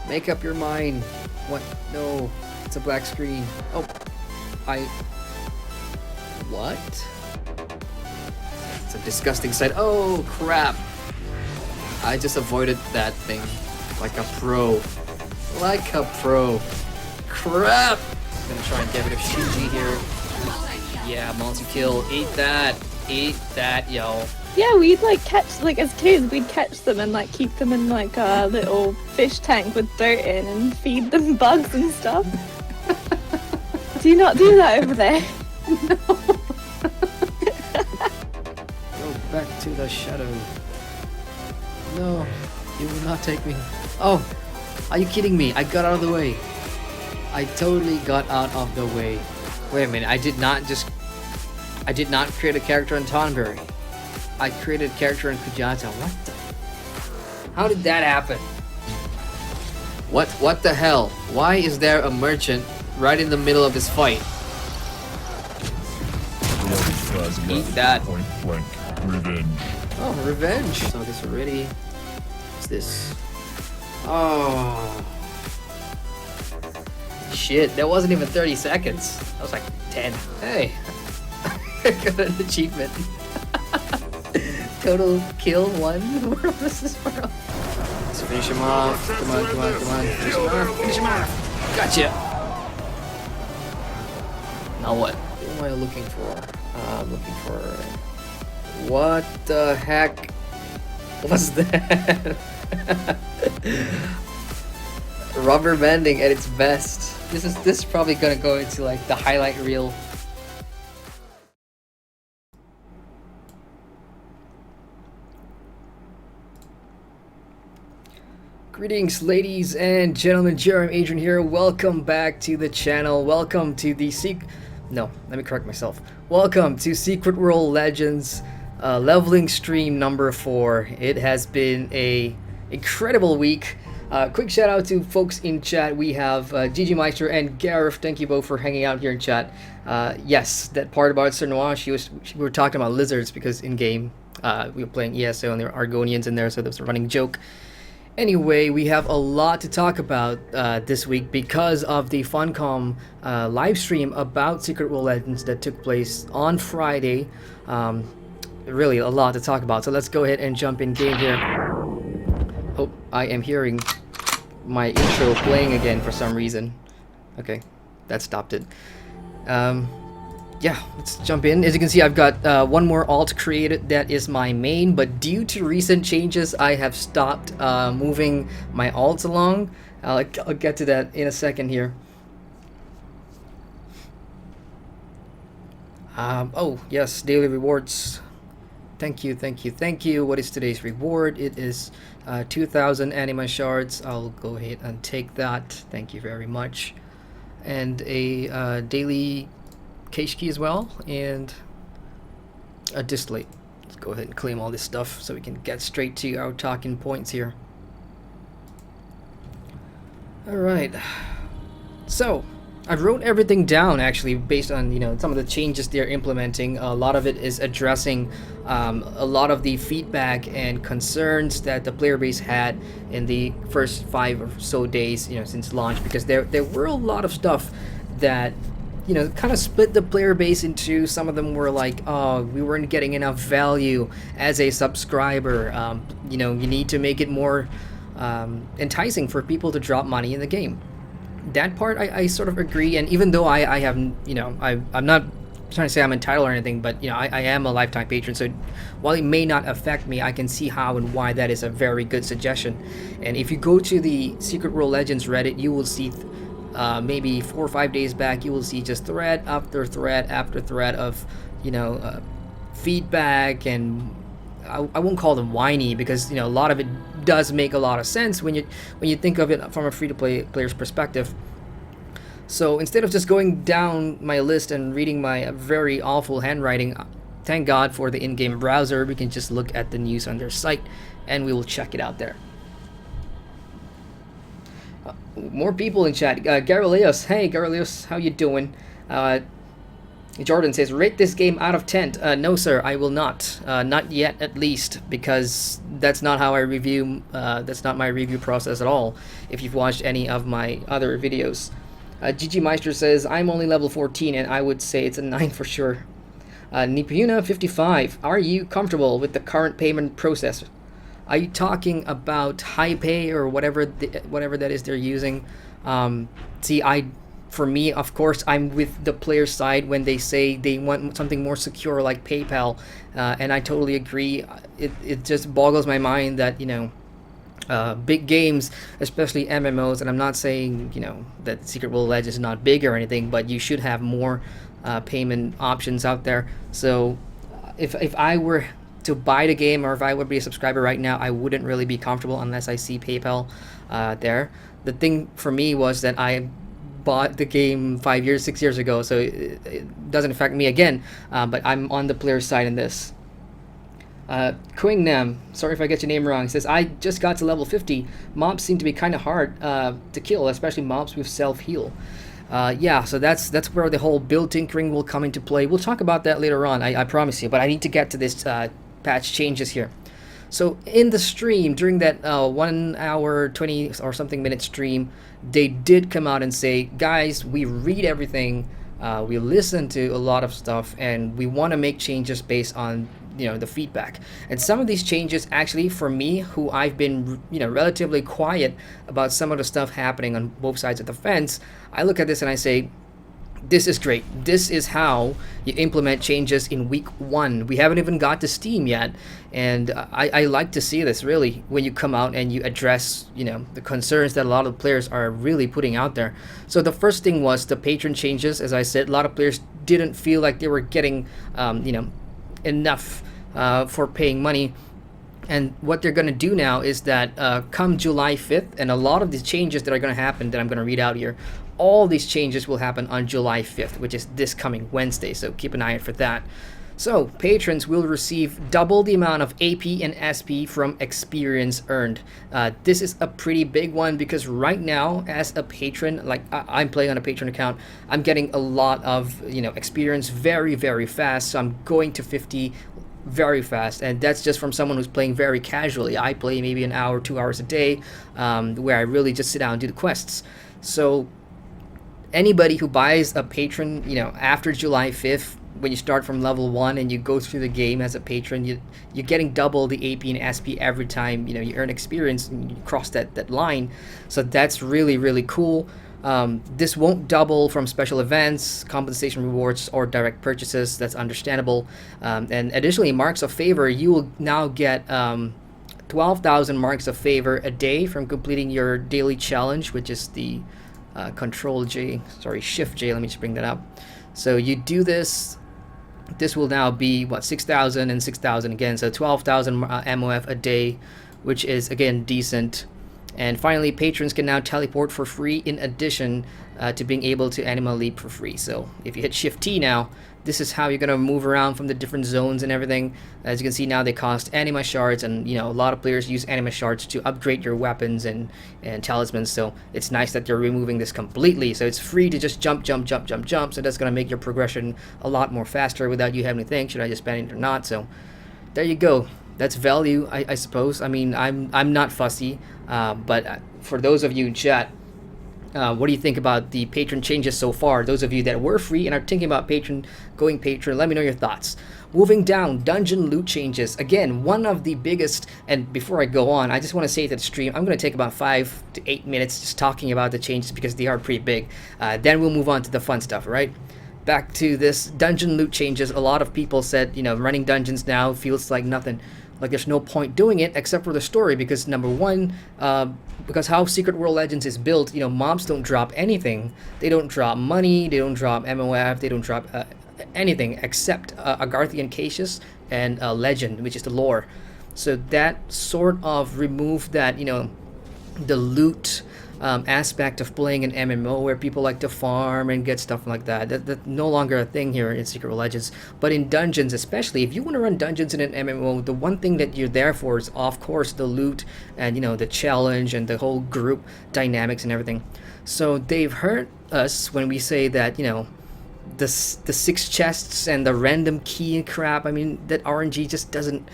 Make up your mind. What? No. It's a black screen. Oh. What? It's a disgusting sight. Oh, crap. I just avoided that thing. Like a pro. Like a pro. Crap! I'm gonna try and get rid of Shinji here. Yeah, multi-kill. Eat that. Eat that, yo. Yeah, we'd like catch, like as kids, we'd catch them and like keep them in like a little fish tank with dirt in and feed them bugs and stuff. Do you not do that over there? No. Go back to the shadow. No, you will not take me. Oh, are you kidding me? I got out of the way. I totally got out of the way. Wait a minute, I did not create a character in Tonberry. I created a character in Kujata. What the? How did that happen? What the hell? Why is there a merchant right in the middle of this fight? Eat that. Point blank revenge. Oh, revenge. So this already. What's this? Oh. Shit, that wasn't even 30 seconds. That was like 10. Hey. Got an achievement. Total kill 1. Where was this from? Let's finish him off. Come on, come on, come on. Finish him off. Finish him off. Gotcha. Now what? What am I looking for? I'm looking for... What the heck was that? Rubber banding at its best. This is probably gonna go into like the highlight reel. Greetings, ladies and gentlemen. Jeremy Adrian here. Welcome back to the channel. Welcome to the let me correct myself. Welcome to Secret World Legends leveling stream number 4. It has been a incredible week. Quick shout out to folks in chat. We have Gigi Meister and Gareth. Thank you both for hanging out here in chat. Yes, that part about Sir Noir, we were talking about lizards because in game we were playing ESO and there were Argonians in there, so there was a running joke. Anyway, we have a lot to talk about this week because of the Funcom live stream about Secret World Legends that took place on Friday. Really a lot to talk about, so let's go ahead and jump in game here. Oh, I am hearing my intro playing again for some reason. Okay, that stopped it. Yeah, let's jump in. As you can see, I've got one more alt created that is my main, but due to recent changes, I have stopped moving my alts along. I'll get to that in a second here. Oh, yes, daily rewards. Thank you, thank you, thank you. What is today's reward? It is 2,000 anima shards. I'll go ahead and take that. Thank you very much. And a daily cache key as well, and a distillate. Let's go ahead and claim all this stuff so we can get straight to our talking points here. Alright, so I wrote everything down actually based on some of the changes they're implementing. A lot of it is addressing a lot of the feedback and concerns that the player base had in the first 5 or so days since launch, because there were a lot of stuff that kind of split the player base into. Some of them were like, oh, we weren't getting enough value as a subscriber. You need to make it more enticing for people to drop money in the game. That part I sort of agree, and even though I have, I'm not trying to say I'm entitled or anything, but I am a lifetime patron, so while it may not affect me, I can see how and why that is a very good suggestion. And if you go to the Secret World Legends Reddit, you will see maybe 4 or 5 days back, you will see just thread after thread after thread of feedback, and I won't call them whiny, because a lot of it does make a lot of sense when you think of it from a free-to-play player's perspective. So instead of just going down my list and reading my very awful handwriting, thank God for the in-game browser. We can just look at the news on their site and we will check it out there. More people in chat. Garaleos, hey Garaleos, how you doing? Jordan says, rate this game out of 10. No, sir, I will not. Not yet, at least, because that's not how I review. That's not my review process at all. If you've watched any of my other videos. Gigi Meister says, I'm only level 14, and I would say it's a 9 for sure. Nipuna 55, are you comfortable with the current payment process? Are you talking about high pay or whatever that is they're using? For me, of course, I'm with the player side when they say they want something more secure like PayPal, and I totally agree. It just boggles my mind that, big games, especially MMOs, and I'm not saying, that Secret World Legends is not big or anything, but you should have more payment options out there. So if I were to buy the game, or if I would be a subscriber right now, I wouldn't really be comfortable unless I see PayPal there. The thing for me was that I bought the game 6 years ago, so it doesn't affect me again, but I'm on the player side in this. Quing Nam, sorry if I get your name wrong, says, I just got to level 50. Mobs seem to be kind of hard to kill, especially mobs with self-heal. Yeah, so that's where the whole build tinkering will come into play. We'll talk about that later on, I promise you, but I need to get to this patch changes here. So in the stream, during that 1 hour 20 or something minute stream, they did come out and say, guys, we read everything, we listen to a lot of stuff, and we want to make changes based on the feedback. And some of these changes, actually, for me, who I've been relatively quiet about some of the stuff happening on both sides of the fence, I look at this and I say, this is great. This is how you implement changes in week 1. We haven't even got to Steam yet, and I like to see this, really, when you come out and you address the concerns that a lot of players are really putting out there. So the first thing was the patron changes. As I said, a lot of players didn't feel like they were getting enough for paying money. And what they're going to do now is that come July 5th, and a lot of the changes that are going to happen that I'm going to read out here, all these changes will happen on July 5th, which is this coming Wednesday, so keep an eye out for that. So, patrons will receive double the amount of AP and SP from experience earned. This is a pretty big one, because right now, as a patron, like I'm playing on a patron account, I'm getting a lot of experience very, very fast, so I'm going to 50 very fast, and that's just from someone who's playing very casually. I play maybe an hour, 2 hours a day, where I really just sit down and do the quests. So anybody who buys a patron, after July 5th, when you start from level 1 and you go through the game as a patron, you're getting double the AP and SP every time you earn experience and you cross that line. So that's really, really cool. This won't double from special events, compensation rewards, or direct purchases. That's understandable. And additionally, marks of favor, you will now get 12,000 marks of favor a day from completing your daily challenge, which is the Shift J. Let me just bring that up. So you do this. This will now be 6,000 and 6,000 again. So 12,000 MOF a day, which is again decent. And finally, patrons can now teleport for free in addition to being able to Animal Leap for free. So if you hit Shift T now, this is how you're going to move around from the different zones and everything. As you can see now, they cost anima shards, and a lot of players use anima shards to upgrade your weapons and talismans. So it's nice that they're removing this completely. So it's free to just jump. So that's going to make your progression a lot more faster without you having to think, should I just spend it or not? So there you go. That's value, I suppose. I mean, I'm not fussy, but for those of you in chat, what do you think about the patron changes so far? Those of you that were free and are thinking about going patron, let me know your thoughts. Moving down, dungeon loot changes. Again, one of the biggest, and before I go on, I just want to say to the stream, I'm going to take about 5 to 8 minutes just talking about the changes because they are pretty big. Then we'll move on to the fun stuff, right? Back to this dungeon loot changes. A lot of people said, running dungeons now feels like nothing. Like there's no point doing it except for the story, because number one, because how Secret World Legends is built, mobs don't drop anything. They don't drop money, they don't drop MOF, they don't drop anything except Agarthian Caches and Legend, which is the lore. So that sort of removed that, the loot aspect of playing an MMO where people like to farm and get stuff like that. That's no longer a thing here in Secret World Legends. But in dungeons, especially, if you want to run dungeons in an MMO, the one thing that you're there for is, of course, the loot and, the challenge and the whole group dynamics and everything. So they've hurt us when we say that, the 6 chests and the random key and crap. I mean, that RNG just doesn't.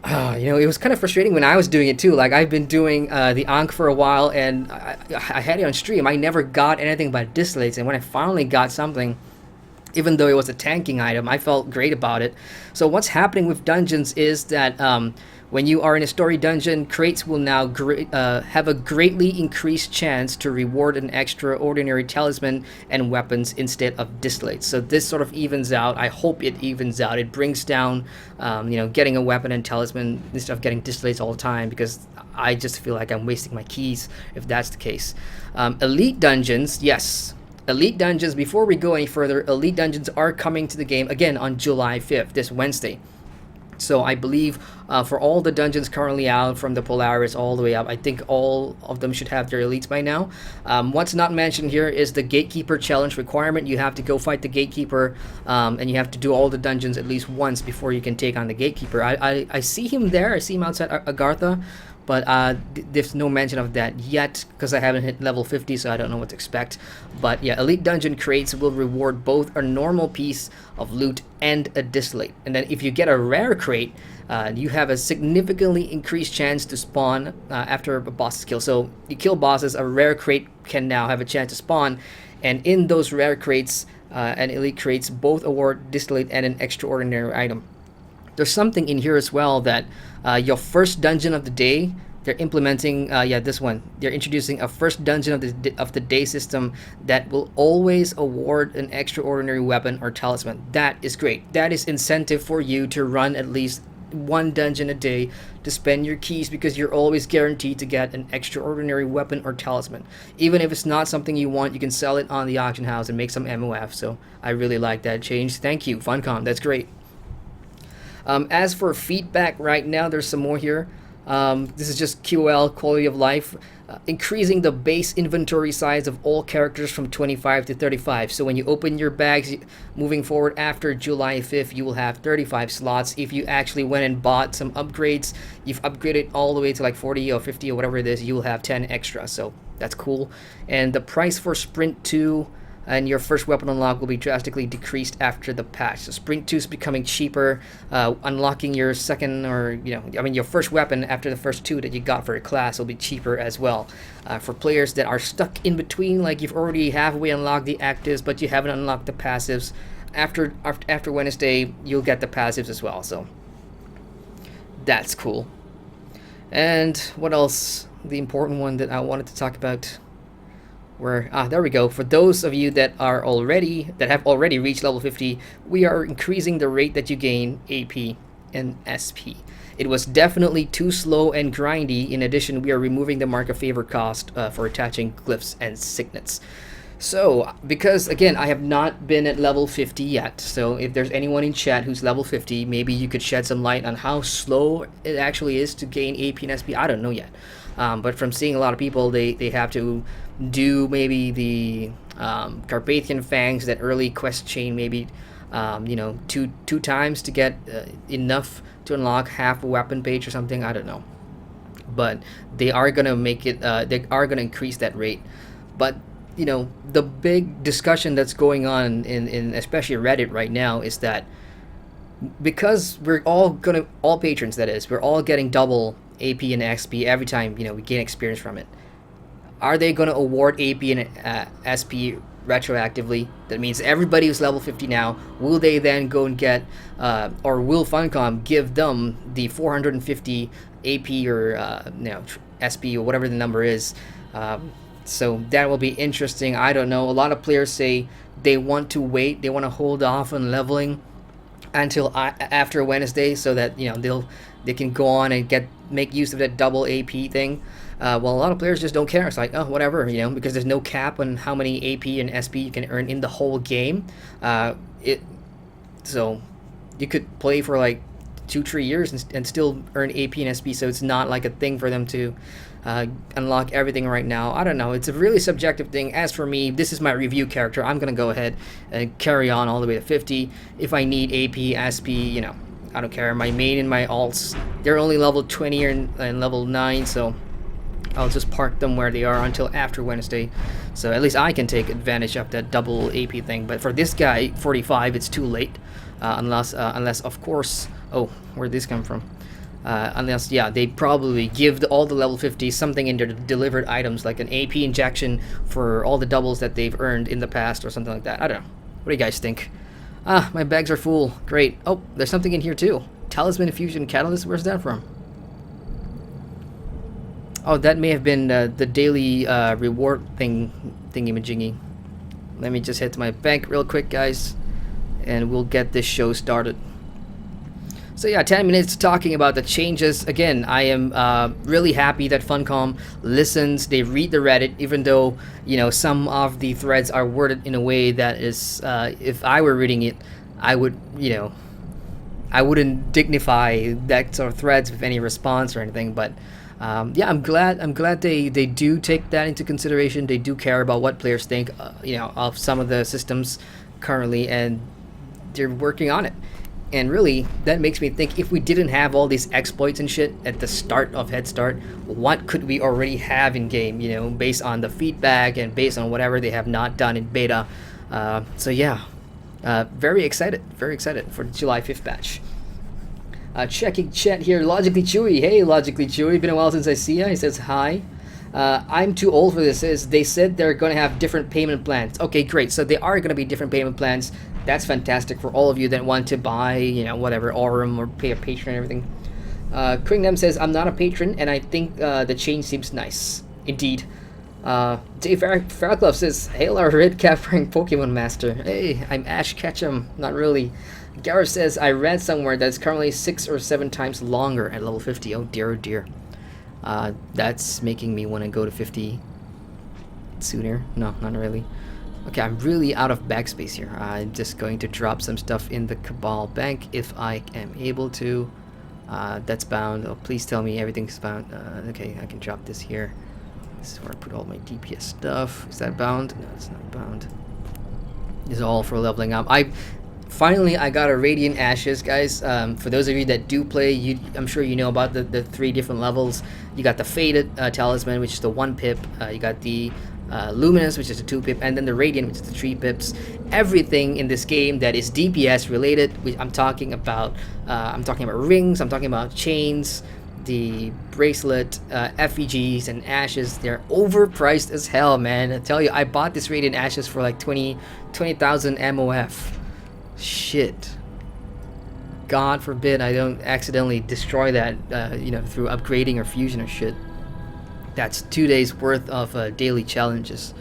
It was kind of frustrating when I was doing it too. Like, I've been doing the Ankh for a while, and I had it on stream. I never got anything but distillates, and when I finally got something, even though it was a tanking item, I felt great about it. So what's happening with dungeons is that when you are in a story dungeon, crates will now have a greatly increased chance to reward an extraordinary talisman and weapons instead of distillates. So this sort of evens out. I hope it evens out. It brings down, getting a weapon and talisman instead of getting distillates all the time, because I just feel like I'm wasting my keys if that's the case. Elite dungeons, yes. Elite dungeons, before we go any further, elite dungeons are coming to the game again on July 5th, this Wednesday. So I believe for all the dungeons currently out, from the Polaris all the way up, I think all of them should have their elites by now. What's not mentioned here is the Gatekeeper challenge requirement. You have to go fight the Gatekeeper, and you have to do all the dungeons at least once before you can take on the Gatekeeper. I see him there. I see him outside Agartha, but there's no mention of that yet because I haven't hit level 50, so I don't know what to expect. But yeah, elite dungeon crates will reward both a normal piece of loot and a distillate. And then if you get a rare crate, you have a significantly increased chance to spawn after a boss kill. So you kill bosses, a rare crate can now have a chance to spawn, and in those rare crates and elite crates both award distillate and an extraordinary item. There's something in here as well that your first dungeon of the day, they're implementing, this one. They're introducing a first dungeon of the day system that will always award an extraordinary weapon or talisman. That is great. That is incentive for you to run at least one dungeon a day to spend your keys, because you're always guaranteed to get an extraordinary weapon or talisman. Even if it's not something you want, you can sell it on the auction house and make some MOF. So I really like that change. Thank you, Funcom. That's great. As for feedback right now, there's some more here. This is just QOL, quality of life. Increasing the base inventory size of all characters from 25 to 35. So when you open your bags, moving forward after July 5th, you will have 35 slots. If you actually went and bought some upgrades, you've upgraded all the way to like 40 or 50 or whatever it is, you will have 10 extra. So that's cool. And the price for Sprint 2 and your first weapon unlock will be drastically decreased after the patch. So Sprint 2 is becoming cheaper. Unlocking your second your first weapon after the first 2 that you got for a class will be cheaper as well. For players that are stuck in between, like you've already halfway unlocked the actives but you haven't unlocked the passives, after Wednesday you'll get the passives as well. So that's cool. And what else? The important one that I wanted to talk about, there we go. For those of you that have already reached level 50, we are increasing the rate that you gain AP and SP. It was definitely too slow and grindy. In addition, we are removing the mark of favor cost for attaching glyphs and signets. So, because again, I have not been at level 50 yet, so if there's anyone in chat who's level 50, maybe you could shed some light on how slow it actually is to gain AP and SP. I don't know yet. But from seeing a lot of people, they have to do maybe the Carpathian Fangs, that early quest chain, maybe two times to get enough to unlock half a weapon page or something. I don't know, but they are gonna make it. They are gonna increase that rate. But the big discussion that's going on in especially Reddit right now is that because we're all patrons, that is, we're all getting double AP and XP every time we gain experience from it. Are they going to award AP and SP retroactively? That means everybody who's level 50 now, will they then go and get or will Funcom give them the 450 AP or SP or whatever the number is? So that will be interesting. I don't know. A lot of players say they want to wait, they want to hold off on leveling until after Wednesday, so that they can go on and make use of that double AP thing. Well, a lot of players just don't care. It's like, oh, whatever, because there's no cap on how many AP and SP you can earn in the whole game. So you could play for like 2-3 years and still earn AP and SP. So it's not like a thing for them to unlock everything right now. I don't know. It's a really subjective thing. As for me, this is my review character. I'm gonna go ahead and carry on all the way to 50. If I need AP, SP, I don't care. My main and my alts, they're only level 20 and level 9, so I'll just park them where they are until after Wednesday, so at least I can take advantage of that double AP thing. But for this guy, 45, it's too late, unless of course, oh, where'd this come from? Unless, yeah, they probably give all the level 50 something in their delivered items, like an AP injection for all the doubles that they've earned in the past or something like that. I don't know. What do you guys think? Ah, my bags are full. Great. Oh, there's something in here too. Talisman Fusion Catalyst. Where's that from? Oh, that may have been the daily reward thingy-majingy. Let me just head to my bank real quick, guys, and we'll get this show started. So yeah, 10 minutes talking about the changes. Again, I am really happy that Funcom listens. They read the Reddit, even though, you know, some of the threads are worded in a way that is, if I were reading it, I would, you know, I wouldn't dignify that sort of threads with any response or anything. But yeah, I'm glad they do take that into consideration. They do care about what players think, you know, of some of the systems currently, and they're working on it. And really, that makes me think, if we didn't have all these exploits and shit at the start of Head Start, what could we already have in game, you know, based on the feedback and based on whatever they have not done in beta. So yeah, very excited for the July 5th batch. Checking chat here, Logically Chewy. Hey, Logically Chewy, been a while since I see ya. He says hi. I'm too old for this. They said they're going to have different payment plans. Okay, great. So they are going to be different payment plans. That's fantastic for all of you that want to buy, you know, whatever, Aurum or pay a patron and everything. Kringnam says, I'm not a patron, and I think the change seems nice. Indeed. Dave Fairclough says, Hail our red cap wearing Pokemon Master. Hey, I'm Ash Ketchum. Not really. Gareth says, I read somewhere that's currently 6 or 7 times longer at level 50. Oh dear, oh dear. That's making me want to go to 50 sooner. No, not really. Okay, I'm really out of backspace here. I'm just going to drop some stuff in the Cabal Bank if I am able to. That's bound. Oh, please tell me everything's bound. Okay, I can drop this here. This is where I put all my DPS stuff. Is that bound? No, it's not bound. This is all for leveling up. Finally, I got a Radiant Ashes, guys. For those of you that do play, I'm sure you know about the 3 different levels. You got the Faded Talisman, which is the 1 pip. You got the Luminous, which is the 2 pip, and then the Radiant, which is the 3 pips. Everything in this game that is DPS related, I'm talking about rings, I'm talking about chains, the bracelet, FEGs, and ashes. They're overpriced as hell, man. I tell you, I bought this Radiant Ashes for like 20,000 MOF. Shit. God forbid I don't accidentally destroy that, you know, through upgrading or fusion or shit. That's 2 days worth of daily challenges.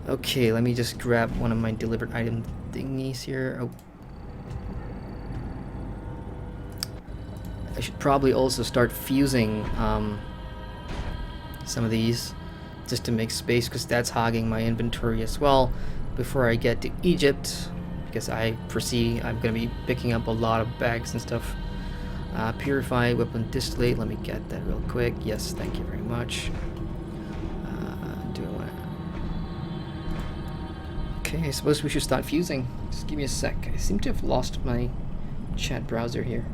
Okay, let me just grab one of my delivered item thingies here. Oh. I should probably also start fusing some of these just to make space, because that's hogging my inventory as well before I get to Egypt, because I foresee I'm going to be picking up a lot of bags and stuff. Purify weapon distillate, let me get that real quick. Yes, thank you very much. Do I want to... Okay, I suppose we should start fusing. Just give me a sec. I seem to have lost my chat browser here.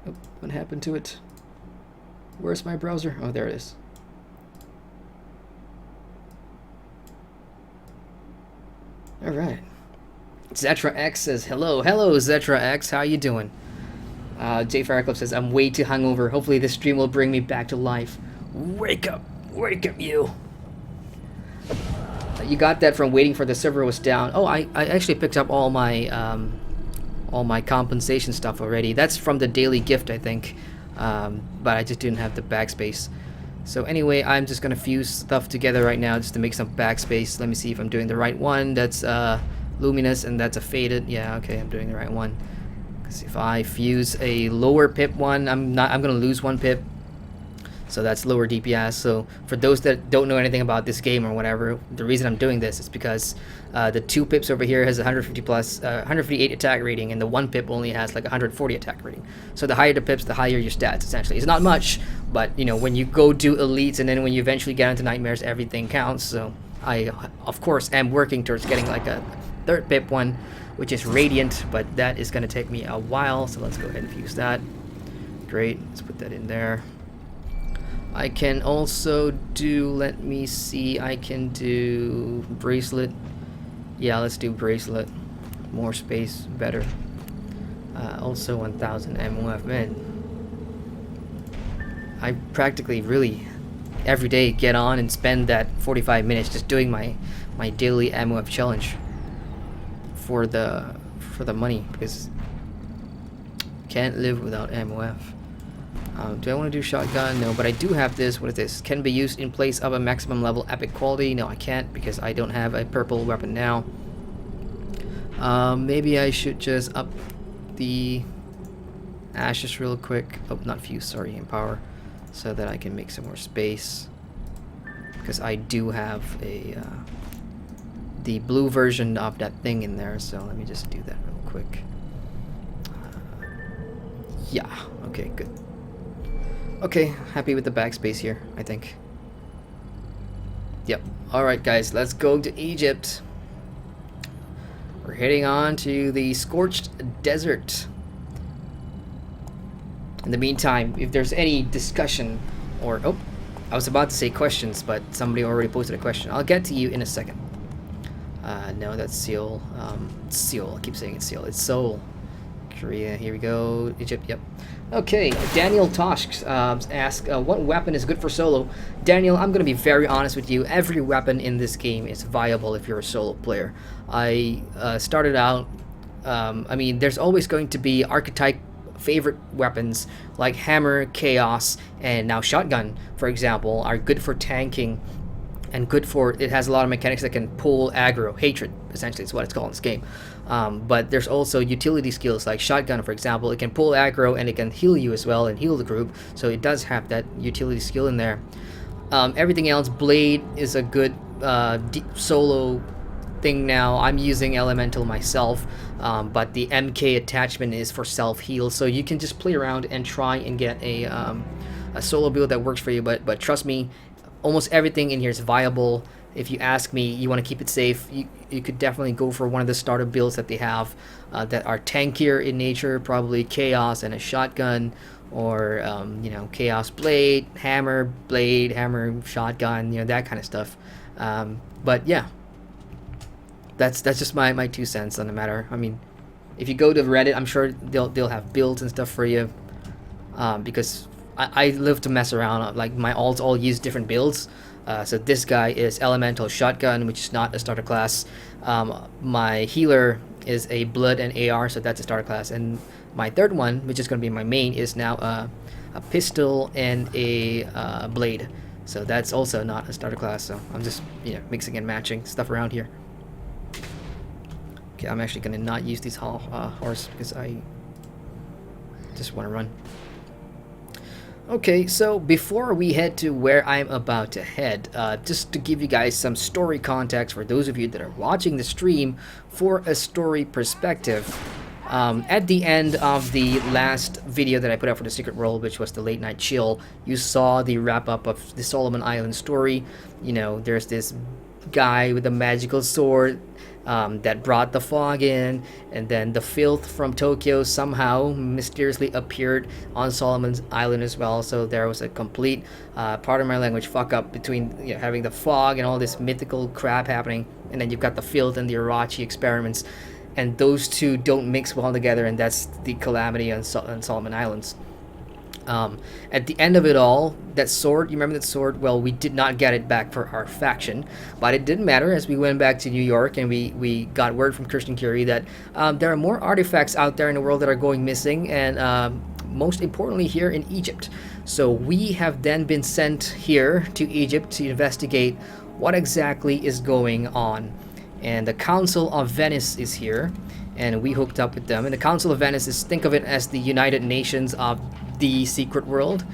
Oh, what happened to it? Where's my browser? Oh, there it is. Alright. Zetra X says, hello Zetra X, how you doing? Jay Fairclough says, I'm way too hungover. Hopefully this stream will bring me back to life. Wake up you. You got that from waiting for the server was down. Oh, I actually picked up all my compensation stuff already. That's from the daily gift, I think. But I just didn't have the backspace. So anyway, I'm just gonna fuse stuff together right now just to make some backspace. Let me see if I'm doing the right one. That's Luminous, and that's a Faded. Yeah, okay, I'm doing the right one. Because if I fuse a lower pip one, I'm gonna lose 1 pip. So that's lower DPS. So for those that don't know anything about this game or whatever, the reason I'm doing this is because the 2 pips over here has 150 plus 158 attack rating, and the 1 pip only has like 140 attack rating. So the higher the pips, the higher your stats essentially. It's not much, but you know, when you go do elites and then when you eventually get into nightmares, everything counts. So I of course am working towards getting like a third pip one, which is radiant, but that is going to take me a while, so let's go ahead and fuse that. Great, let's put that in there. I can also do, let me see, I can do bracelet. Yeah, let's do bracelet. More space, better. Also 1000 MOF. Man, I practically really every day get on and spend that 45 minutes just doing my daily MOF challenge for the money, because can't live without MOF. Do I want to do shotgun? No, but I do have this. What is this? Can be used in place of a maximum level epic quality. No, I can't, because I don't have a purple weapon now. Maybe I should just up the ashes real quick. Oh, not fuse, sorry, empower, so that I can make some more space, because I do have a the blue version of that thing in there. So let me just do that real quick. Yeah, okay, good. Okay, happy with the backspace here, I think. Yep. Alright guys, let's go to Egypt. We're heading on to the scorched desert. In the meantime, if there's any discussion or... Oh, I was about to say questions, but somebody already posted a question. I'll get to you in a second. No, that's Seoul. Seoul, I keep saying it's Seoul. It's Seoul. Korea, here we go. Egypt, yep. Okay, Daniel Tosh asks, what weapon is good for solo? Daniel, I'm going to be very honest with you. Every weapon in this game is viable if you're a solo player. I started out, I mean, there's always going to be archetype favorite weapons like hammer, chaos, and now shotgun, for example, are good for tanking and good for, it has a lot of mechanics that can pull aggro, hatred, essentially is what it's called in this game. But there's also utility skills like shotgun, for example. It can pull aggro and it can heal you as well and heal the group, so it does have that utility skill in there. Everything else, blade is a good solo thing now. I'm using elemental myself, but the MK attachment is for self-heal, so you can just play around and try and get a solo build that works for you. But trust me, almost everything in here is viable. If you ask me, you want to keep it safe, you could definitely go for one of the starter builds that they have that are tankier in nature, probably chaos and a shotgun, or you know, chaos blade, hammer, shotgun, you know, that kind of stuff. But yeah, that's just my 2 cents on the matter. I mean, if you go to Reddit, I'm sure they'll have builds and stuff for you, because I live to mess around. Like, my alts all use different builds. So this guy is elemental shotgun, which is not a starter class. My healer is a blood and AR, so that's a starter class. And my third one, which is going to be my main, is now a pistol and a blade. So that's also not a starter class. So I'm just, you know, mixing and matching stuff around here. Okay, I'm actually going to not use these horse because I just want to run. Okay, so before we head to where I'm about to head, just to give you guys some story context for those of you that are watching the stream for a story perspective. At the end of the last video that I put out for the Secret World, which was the late night chill, you saw the wrap up of the Solomon Island story. You know, there's this guy with a magical sword that brought the fog in, and then the filth from Tokyo somehow mysteriously appeared on Solomon's Island as well. So there was a complete, part of my language, fuck up between, you know, having the fog and all this mythical crap happening, and then you've got the filth and the Irachi experiments, and those two don't mix well together, and that's the calamity on Solomon Islands. At the end of it all, that sword, you remember that sword? Well, we did not get it back for our faction, but it didn't matter, as we went back to New York and we got word from Christian Curie that there are more artifacts out there in the world that are going missing, and most importantly here in Egypt. So we have then been sent here to Egypt to investigate what exactly is going on. And the Council of Venice is here, and we hooked up with them. And the Council of Venice is, think of it as the United Nations of the Secret World.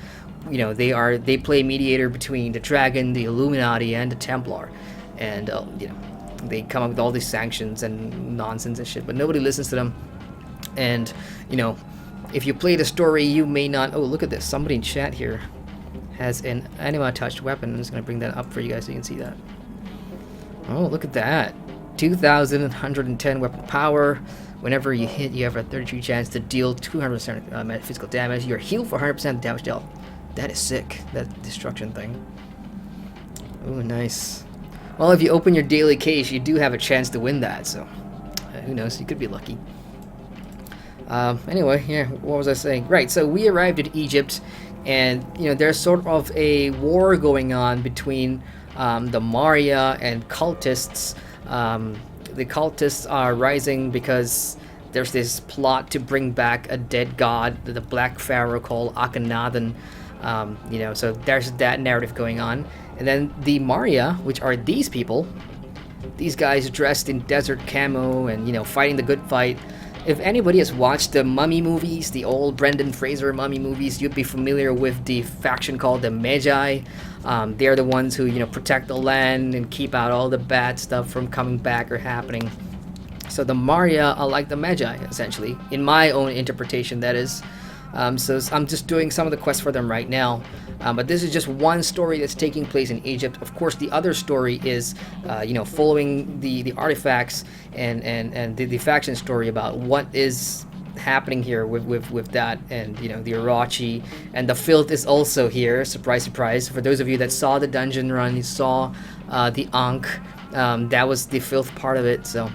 You know, they play mediator between the Dragon, the Illuminati, and the Templar. And you know, they come up with all these sanctions and nonsense and shit, but nobody listens to them. And you know, if you play the story, you may not. Oh, look at this! Somebody in chat here has an anima touched weapon. I'm just gonna bring that up for you guys so you can see that. Oh, look at that! 2,110 weapon power. Whenever you hit, you have a 33 chance to deal 200% physical damage. You're healed for 100% damage dealt. That is sick, that destruction thing. Ooh, nice. Well, if you open your daily case, you do have a chance to win that, so who knows, you could be lucky. Anyway, yeah, what was I saying? Right, so we arrived in Egypt, and you know, there's sort of a war going on between the Maria and cultists. The cultists are rising because there's this plot to bring back a dead god, the Black Pharaoh called Akhenaten. You know, so there's that narrative going on. And then the Maria, which are these people, these guys dressed in desert camo and, you know, fighting the good fight. If anybody has watched the Mummy movies, the old Brendan Fraser Mummy movies, you'd be familiar with the faction called the Magi. They're the ones who, you know, protect the land and keep out all the bad stuff from coming back or happening. So the Maria are like the Magi, essentially, in my own interpretation, that is. So I'm just doing some of the quests for them right now. But this is just one story that's taking place in Egypt. Of course, the other story is, you know, following the artifacts and the faction story about what is happening here with that, and you know, the Irachi and the filth is also here. Surprise, surprise! For those of you that saw the dungeon run, you saw the Ankh. That was the filth part of it. So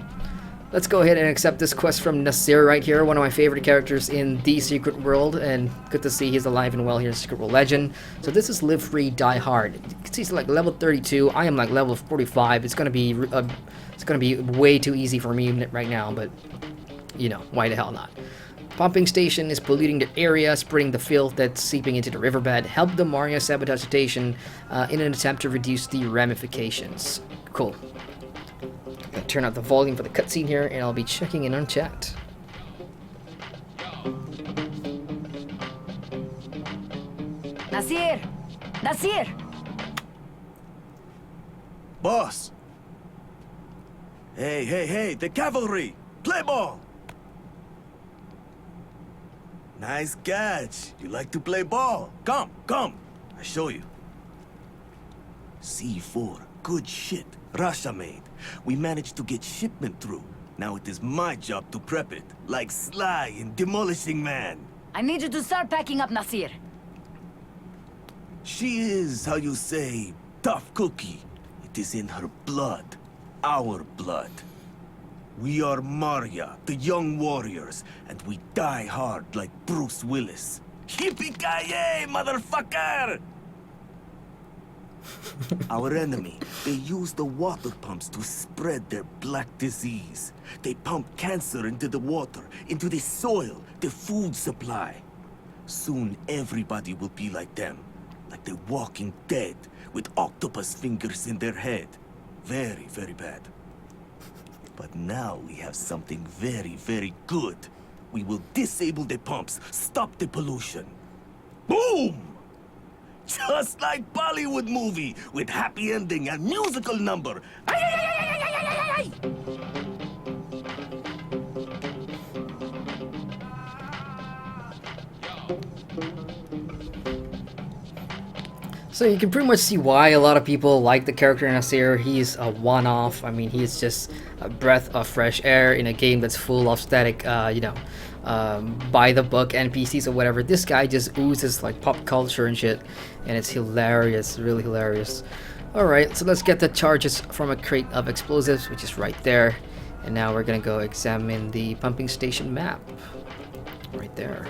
let's go ahead and accept this quest from Nasir right here, one of my favorite characters in the Secret World, and good to see he's alive and well here in Secret World Legend. So this is Live Free, Die Hard. You can see he's like level 32. I am like level 45. It's gonna be way too easy for me right now, but you know, why the hell not? Pumping station is polluting the area, spreading the filth that's seeping into the riverbed. Help the Maria sabotage the station in an attempt to reduce the ramifications. Cool. Gonna turn up the volume for the cutscene here, and I'll be checking in on chat. Nasir! Nasir! Boss! Hey, the cavalry! Play ball! Nice catch. You like to play ball? Come. I show you. C4. Good shit. Russia made. We managed to get shipment through. Now it is my job to prep it, like Sly in Demolishing Man. I need you to start packing up, Nasir. She is, how you say, tough cookie. It is in her blood. Our blood. We are Maria, the young warriors, and we die hard like Bruce Willis. Yippee-ki-yay, motherfucker! Our enemy, they use the water pumps to spread their black disease. They pump cancer into the water, into the soil, the food supply. Soon everybody will be like them, like the walking dead, with octopus fingers in their head. Very, very bad. But now we have something very, very good. We will disable the pumps, stop the pollution. Boom! Just like Bollywood movie, with happy ending and musical number. Ay, ay, ay, ay, ay, ay, ay, ay, ay. So you can pretty much see why a lot of people like the character Nasir. He's a one-off. I mean, he's just a breath of fresh air in a game that's full of static, you know, by the book NPCs or whatever. This guy just oozes like pop culture and shit, and it's hilarious, really hilarious. Alright, so let's get the charges from a crate of explosives, which is right there. And now we're gonna go examine the pumping station map. Right there.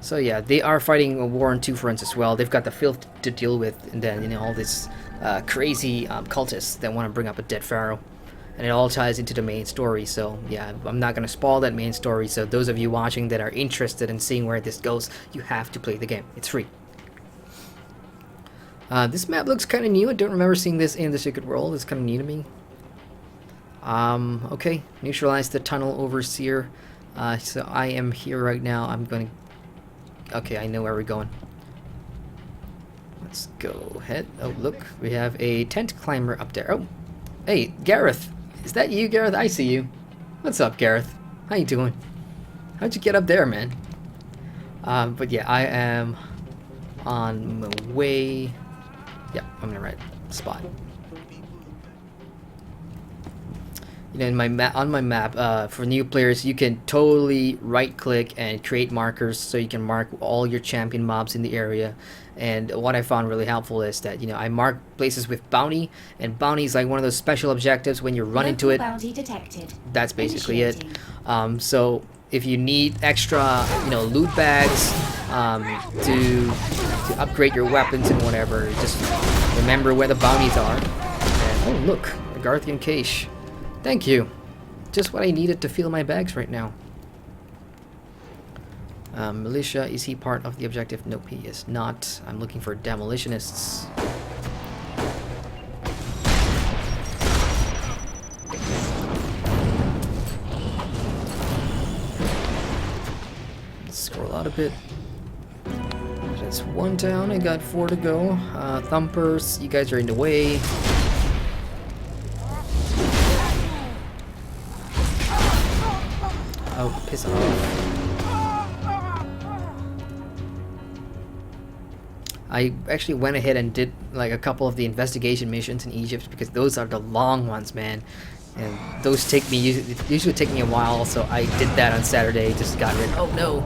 So yeah, they are fighting a war on two fronts as well. They've got the filth to deal with, and then, you know, all this crazy cultists that want to bring up a dead pharaoh. And it all ties into the main story, so yeah, I'm not going to spoil that main story, so those of you watching that are interested in seeing where this goes, you have to play the game. It's free. This map looks kind of new. I don't remember seeing this in the Secret World. It's kind of new to me. Okay, neutralize the tunnel overseer. So I am here right now. I'm going to... Okay, I know where we're going. Let's go ahead. Oh, look, we have a tent climber up there. Oh, hey, Gareth. Is that you, Gareth? I see you. What's up, Gareth? How you doing? How'd you get up there, man? But yeah, I am on my way. Yep, I'm in the right spot. you know, in my on my map, for new players, you can totally right click and create markers, so you can mark all your champion mobs in the area. And what I found really helpful is that, you know, I mark places with bounty, and bounty is like one of those special objectives when you run into it. Bounty detected. That's basically it. Initiating. So if you need extra, you know, loot bags to upgrade your weapons and whatever, just remember where the bounties are. And, oh look, a Garthian cache. Thank you. Just what I needed to fill my bags right now. Militia, is he part of the objective? Nope, he is not. I'm looking for demolitionists. Scroll out a bit. That's one down. I got 4 to go. Thumpers, you guys are in the way. Oh, piss off. I actually went ahead and did like a couple of the investigation missions in Egypt because those are the long ones, man. And those usually take me a while, so I did that on Saturday. Just got rid. Oh no!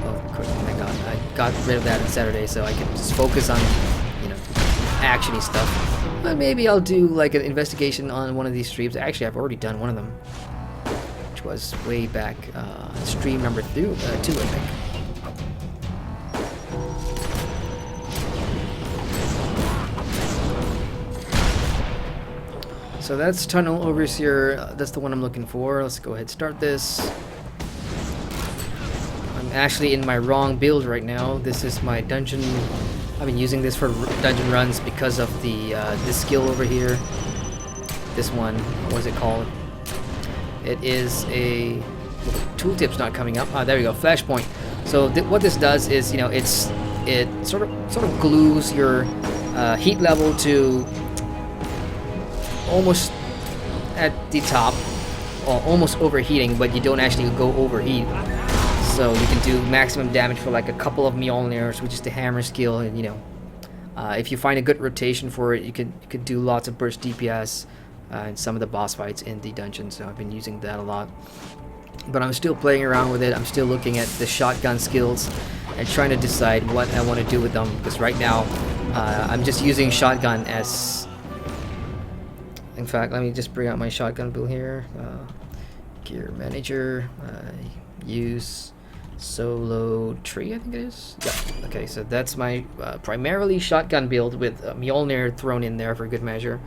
Oh my god! I got rid of that on Saturday, so I can just focus on, you know, actiony stuff. But maybe I'll do like an investigation on one of these streams. Actually, I've already done one of them, which was way back, stream number 2, I think. So that's Tunnel Overseer. That's the one I'm looking for. Let's go ahead and start this. I'm actually in my wrong build right now. This is my dungeon. I've been using this for dungeon runs because of the this skill over here. This one, what is it called? It is a tooltip's not coming up. Ah, there we go. Flashpoint. So what this does is, you know, it sort of glues your heat level to almost at the top, or almost overheating, but you don't actually go overheat. So you can do maximum damage for like a couple of Mjolnirs, which is the hammer skill, and you know, if you find a good rotation for it, you could do lots of burst DPS in some of the boss fights in the dungeon. So I've been using that a lot. But I'm still playing around with it. I'm still looking at the shotgun skills and trying to decide what I want to do with them, because right now I'm just using shotgun as... In fact, let me just bring out my shotgun build here. Gear manager, use solo tree, I think it is. Yeah. Okay, so that's my primarily shotgun build with Mjolnir thrown in there for good measure,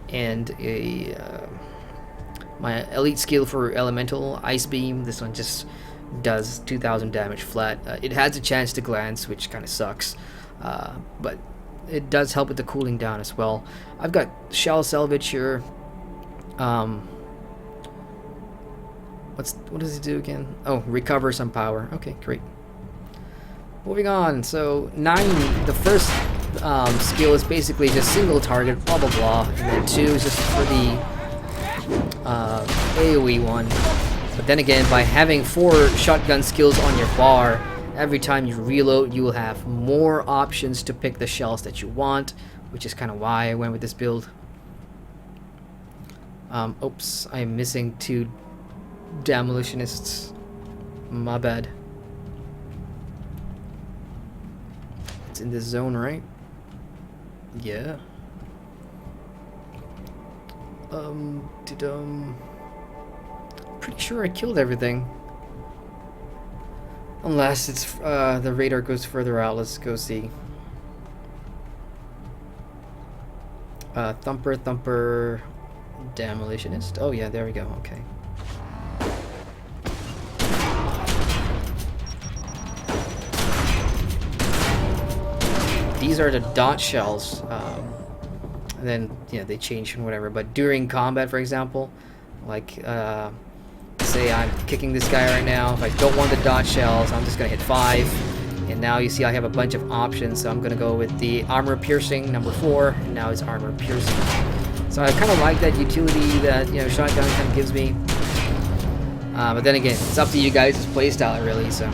and a my elite skill for elemental ice beam. This one just does 2,000 damage flat. It has a chance to glance, which kind of sucks, but it does help with the cooling down as well. I've got shell salvage here. What does it do again? Oh, recover some power. Okay, great. Moving on. So 9, the first skill is basically just single target, blah blah blah, and then 2 is just for the AoE one. But then again, by having 4 shotgun skills on your bar, every time you reload, you will have more options to pick the shells that you want, which is kind of why I went with this build. Oops, I am missing 2 demolitionists. My bad. It's in this zone, right? Yeah. Pretty sure I killed everything. Unless it's the radar goes further out. Let's go see. Thumper, demolitionist. Oh yeah, there we go. Okay. These are the dot shells. And then, you know, they change and whatever. But during combat, for example, like say I'm kicking this guy right now. If I don't want the dot shells, I'm just gonna hit 5. And now you see I have a bunch of options. So I'm gonna go with the armor piercing number 4, and now it's armor piercing. So I kind of like that utility that, you know, shotgun kind of gives me. But then again, it's up to you guys' playstyle really. So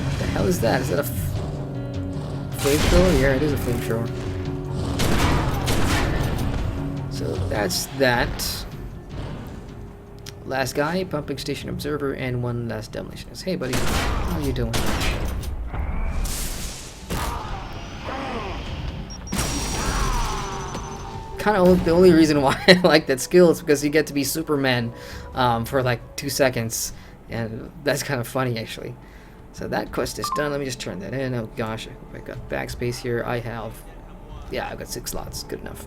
what the hell is that? Is that a flamethrower? Yeah, it is a flamethrower. So that's that. Last guy, pumping station observer, and one last demolitionist. Hey buddy, how you doing? Kind of the only reason why I like that skill is because you get to be Superman for like 2 seconds, and that's kind of funny actually. So that quest is done. Let me just turn that in. Oh gosh, I got backspace here. I have, yeah, I've got 6 slots. Good enough.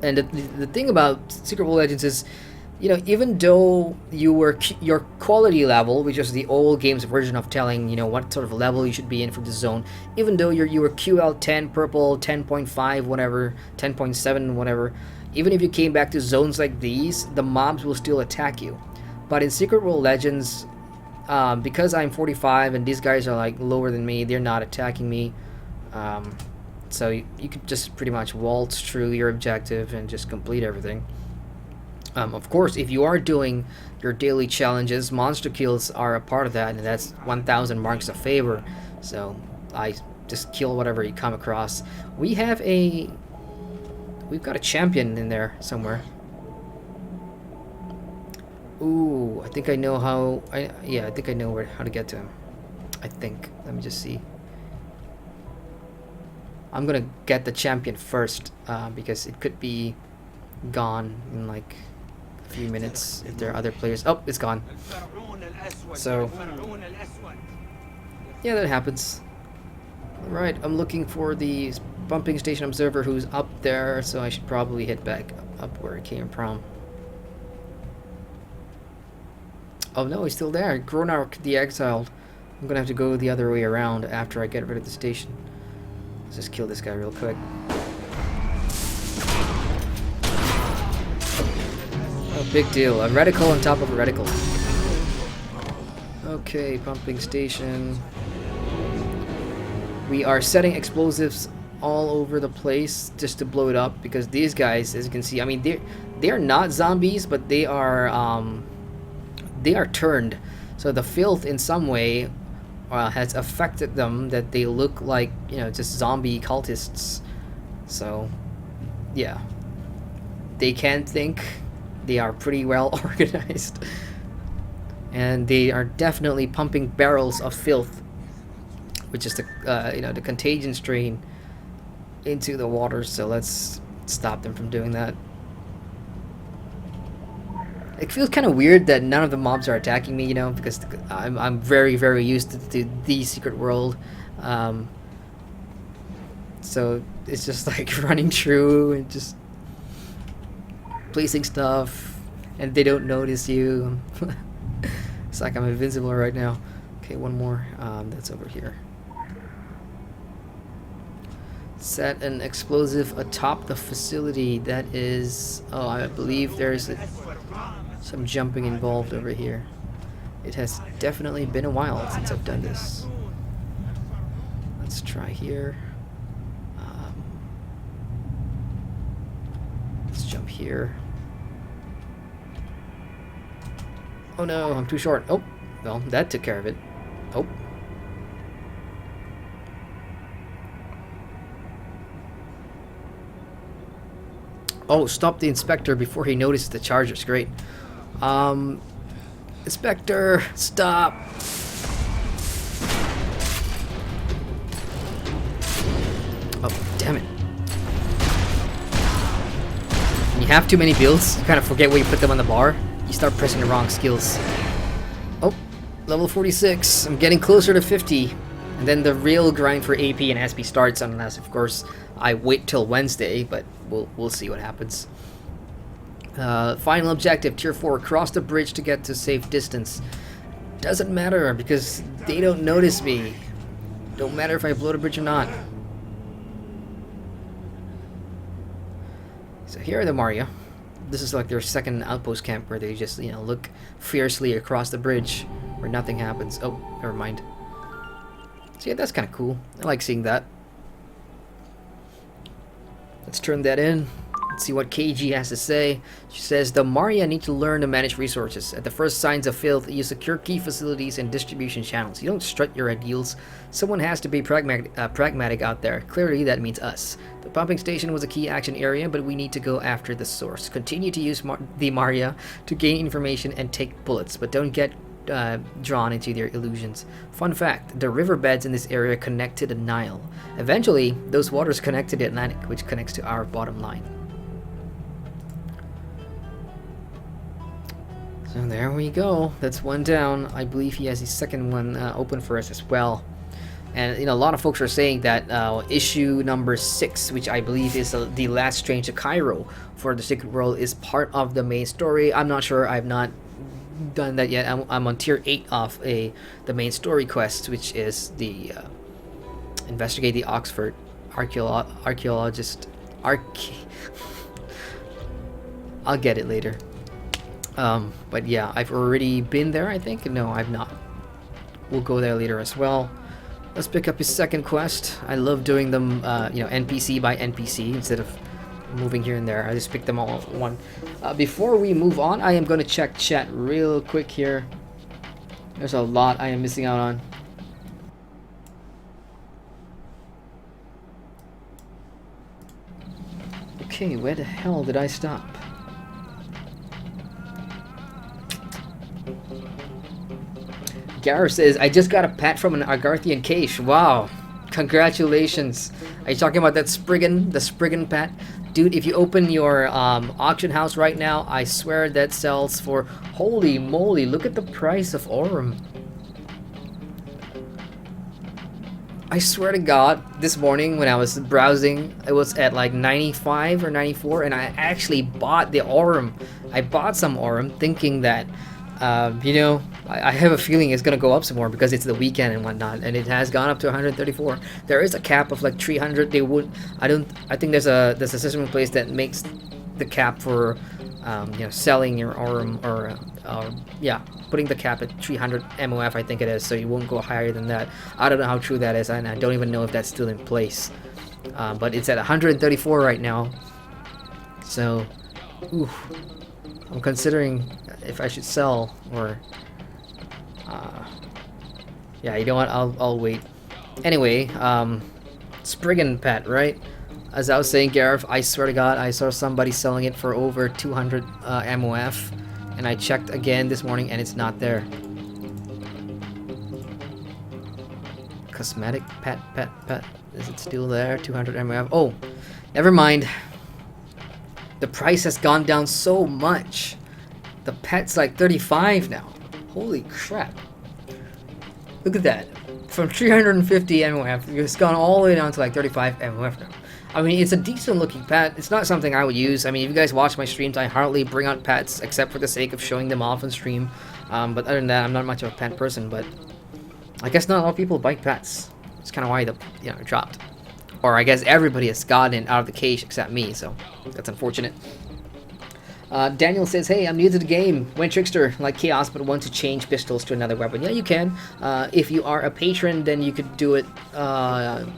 And the thing about Secret World Legends is, you know, even though you were your quality level, which was the old game's version of telling, you know, what sort of level you should be in for the zone, even though you were QL 10, purple 10.5, whatever, 10.7, whatever, even if you came back to zones like these, the mobs will still attack you. But in Secret World Legends, because I'm 45 and these guys are like lower than me, they're not attacking me. So you could just pretty much waltz through your objective and just complete everything. Of course, if you are doing your daily challenges, monster kills are a part of that, and that's 1,000 marks of favor. So I just kill whatever you come across. We've got a champion in there somewhere. Ooh, I think I know how. I think I know how to get to him. I think. Let me just see. I'm gonna get the champion first because it could be gone in like a few minutes if there are other players. Oh, it's gone. So yeah, that happens. Alright, I'm looking for the pumping station observer who's up there, so I should probably head back up where it came from. Oh no, he's still there. Gronark the Exiled. I'm gonna have to go the other way around after I get rid of the station. Let's just kill this guy real quick. Oh, big deal. A reticle on top of a reticle. Okay, pumping station. We are setting explosives all over the place just to blow it up, because these guys, as you can see, I mean, they're not zombies, but they are turned. So the filth in some way has affected them, that they look like, you know, just zombie cultists. So yeah, they can think. They are pretty well organized, and they are definitely pumping barrels of filth, which is the you know, the contagion strain, into the water. So let's stop them from doing that. It feels kind of weird that none of the mobs are attacking me, you know, because I'm very, very used to the Secret World. So it's just like running through and just placing stuff, and they don't notice you. It's like I'm invincible right now. Okay, one more. That's over here. Set an explosive atop the facility. That is... Oh, I believe there's some jumping involved over here. It has definitely been a while since I've done this. Let's try here. Let's jump here. Oh no, I'm too short. Oh, well, that took care of it. Oh. Oh, stop the inspector before he notices the charges. Great. Inspector, stop. Oh, damn it. When you have too many builds, you kind of forget where you put them on the bar. You start pressing the wrong skills. Oh, level 46. I'm getting closer to 50. And then the real grind for AP and SP starts, unless, of course, I wait till Wednesday, but we'll see what happens. Final objective, tier 4, cross the bridge to get to safe distance. Doesn't matter, because they don't notice me. Don't matter if I blow the bridge or not. So here are the Maria. This is like their second outpost camp, where they just, you know, look fiercely across the bridge where nothing happens. Oh, never mind. So yeah, that's kind of cool. I like seeing that. Let's turn that in. Let's see what KG has to say. She says, the Maria need to learn to manage resources. At the first signs of filth, you secure key facilities and distribution channels. You don't strut your ideals. Someone has to be pragmatic out there. Clearly, that means us. The pumping station was a key action area, but we need to go after the source. Continue to use the Maria to gain information and take bullets, but don't get drawn into their illusions. Fun fact, the riverbeds in this area connect to the Nile. Eventually, those waters connect to the Atlantic, which connects to our bottom line. So there we go. That's one down. I believe he has the second one open for us as well. And a lot of folks are saying that issue number 6, which I believe is the last strange to Cairo for the Secret World, is part of the main story. I'm not sure. I've not done that yet. I'm on tier 8 of the main story quest, which is the investigate the Oxford archaeologist. I'll get it later. But yeah, I've already been there, I think. No, I've not. We'll go there later as well. Let's pick up his second quest. I love doing them, NPC by NPC instead of moving here and there. I just pick them all at one. Before we move on, I am going to check chat real quick here. There's a lot I am missing out on. Okay, where the hell did I stop? Gareth says, I just got a pat from an Argarthian cache. Wow. Congratulations. Are you talking about that Spriggan? The Spriggan pat? Dude, if you open your auction house right now, I swear that sells for... Holy moly, look at the price of Aurum. I swear to God, this morning when I was browsing, it was at like 95 or 94, and I actually bought the Aurum. I bought some Aurum thinking that, I have a feeling it's gonna go up some more because it's the weekend and whatnot, and it has gone up to 134. There is a cap of like 300. They would, I think there's a system in place that makes the cap for, selling your Aurum or putting the cap at 300 MOF, I think it is, so you won't go higher than that. I don't know how true that is, and I don't even know if that's still in place. But it's at 134 right now. So, I'm considering if I should sell or. Yeah, you know what? I'll wait. Anyway, Spriggan pet, right? As I was saying, Gareth, I swear to God, I saw somebody selling it for over 200 MOF, and I checked again this morning, and it's not there. Cosmetic pet. Is it still there? 200 MOF. Oh, never mind. The price has gone down so much. The pet's like 35 now. Holy crap. Look at that. From 350 MOF, it's gone all the way down to like 35 MOF now. I mean, it's a decent looking pet. It's not something I would use. I mean, if you guys watch my streams, I hardly bring out pets except for the sake of showing them off on stream. But other than that, I'm not much of a pet person, but I guess not a lot of people buy pets. It's kind of why it dropped. Or I guess everybody has gotten it out of the cage except me, so that's unfortunate. Daniel says, hey, I'm new to the game. Went trickster like Chaos, but want to change pistols to another weapon. Yeah, you can. If you are a patron, then you could do it. Well,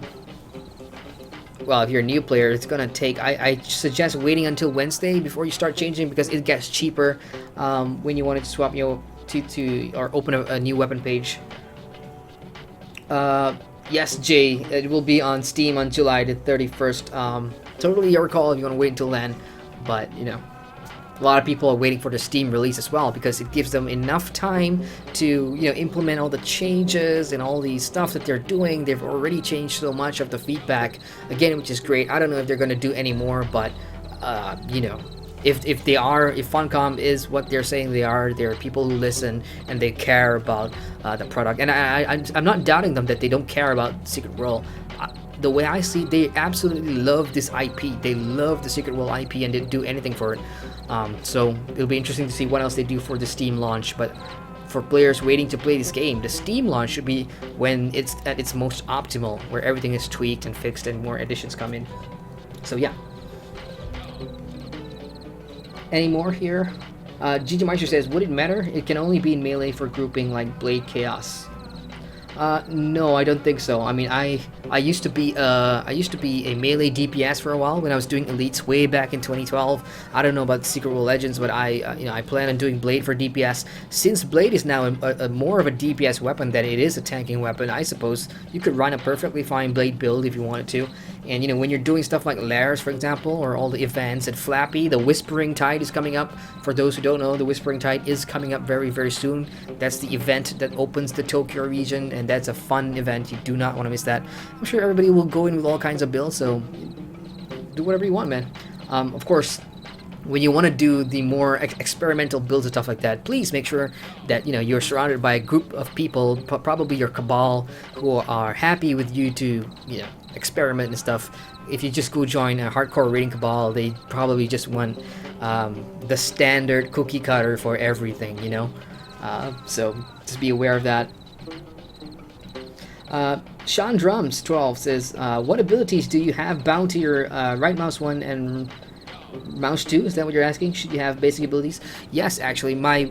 if you're a new player, it's gonna take. I suggest waiting until Wednesday before you start changing because it gets cheaper when you want to swap or open a new weapon page. Yes, Jay, it will be on Steam on July the 31st. Totally your call if you want to wait until then, but a lot of people are waiting for the Steam release as well because it gives them enough time to implement all the changes and all the stuff that they're doing. They've already changed so much of the feedback again, which is great. I don't know if they're going to do any more, but if Funcom is what they're saying they are, there are people who listen and they care about the product, and I'm not doubting them that they don't care about Secret World. The way I see it, they absolutely love this IP. They love the Secret World IP and they'd do anything for it. So it'll be interesting to see what else they do for the Steam launch. But for players waiting to play this game, the Steam launch should be when it's at its most optimal, where everything is tweaked and fixed and more additions come in. So yeah. Any more here? Gigi Meister says, would it matter? It can only be in melee for grouping like Blade Chaos. No, I don't think so. I mean, I used to be a melee DPS for a while when I was doing elites way back in 2012. I don't know about Secret World Legends, but I plan on doing Blade for DPS. Since Blade is now a more of a DPS weapon than it is a tanking weapon, I suppose you could run a perfectly fine Blade build if you wanted to. And you know, when you're doing stuff like Lairs, for example, or all the events at Flappy, the Whispering Tide is coming up. For those who don't know, the Whispering Tide is coming up very, very soon. That's the event that opens the Tokyo region, and that's a fun event. You do not want to miss that. I'm sure everybody will go in with all kinds of builds, so do whatever you want, man. Of course, when you want to do the more experimental builds and stuff like that, please make sure that you're surrounded by a group of people, probably your cabal, who are happy with you to experiment and stuff. If you just go join a hardcore raiding cabal, they probably just want the standard cookie cutter for everything, so just be aware of that. Sean Drums 12 says, what abilities do you have bound to your right mouse 1 and mouse 2? Is that what you're asking? Should you have basic abilities? Yes, actually, my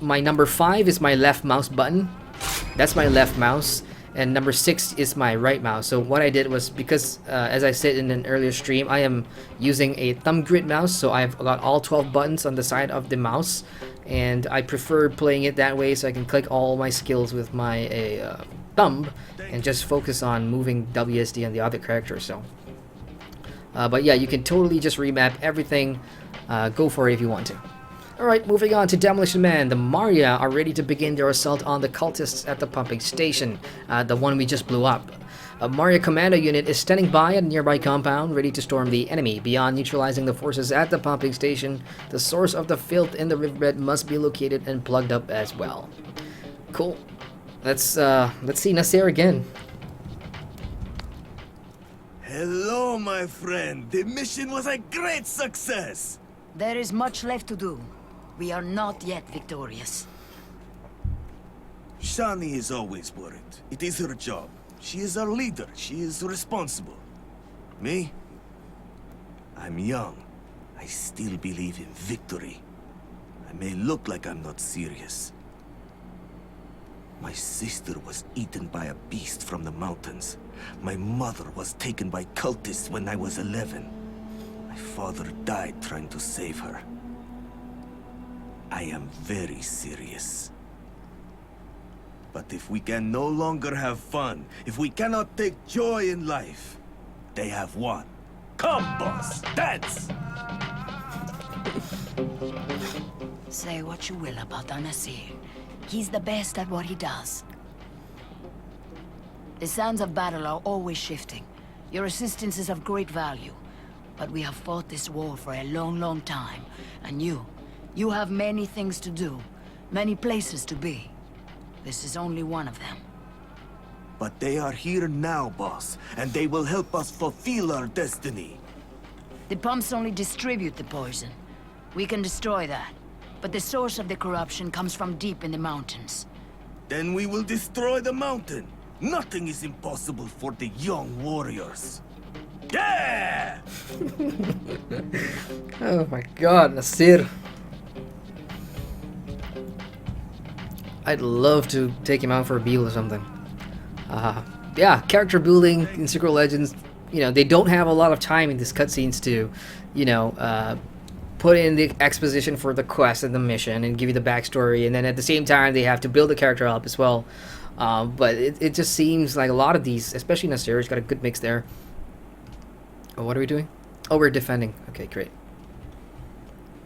number 5 is my left mouse button. That's my left mouse. And number 6 is my right mouse. So what I did was, because as I said in an earlier stream, I am using a thumb grid mouse, so I've got all 12 buttons on the side of the mouse, and I prefer playing it that way so I can click all my skills with my thumb and just focus on moving WSD on the other character. So but yeah, you can totally just remap everything. Go for it if you want to. Alright, moving on to Demolition Man. The Maria are ready to begin their assault on the cultists at the pumping station, the one we just blew up. A Maria commando unit is standing by at a nearby compound, ready to storm the enemy. Beyond neutralizing the forces at the pumping station, the source of the filth in the riverbed must be located and plugged up as well. Cool. Let's see Nasir again. Hello, my friend. The mission was a great success. There is much left to do. We are not yet victorious. Shani is always worried. It is her job. She is our leader. She is responsible. Me? I'm young. I still believe in victory. I may look like I'm not serious. My sister was eaten by a beast from the mountains. My mother was taken by cultists when I was 11. My father died trying to save her. I am very serious. But if we can no longer have fun, if we cannot take joy in life, they have won. Come, boss, dance! Say what you will about Nasir. He's the best at what he does. The sands of battle are always shifting. Your assistance is of great value. But we have fought this war for a long, long time. And you have many things to do, many places to be. This is only one of them. But they are here now, boss, and they will help us fulfill our destiny. The pumps only distribute the poison. We can destroy that. But the source of the corruption comes from deep in the mountains. Then we will destroy the mountain. Nothing is impossible for the young warriors. Yeah! Oh my god, Nasir. I'd love to take him out for a meal or something. Yeah, character building in Secret Legends, they don't have a lot of time in these cutscenes to, put in the exposition for the quest and the mission and give you the backstory, and then at the same time they have to build the character up as well. But it just seems like a lot of these, especially Nasir's got a good mix there. Oh, what are we doing? Oh, we're defending. Okay, great.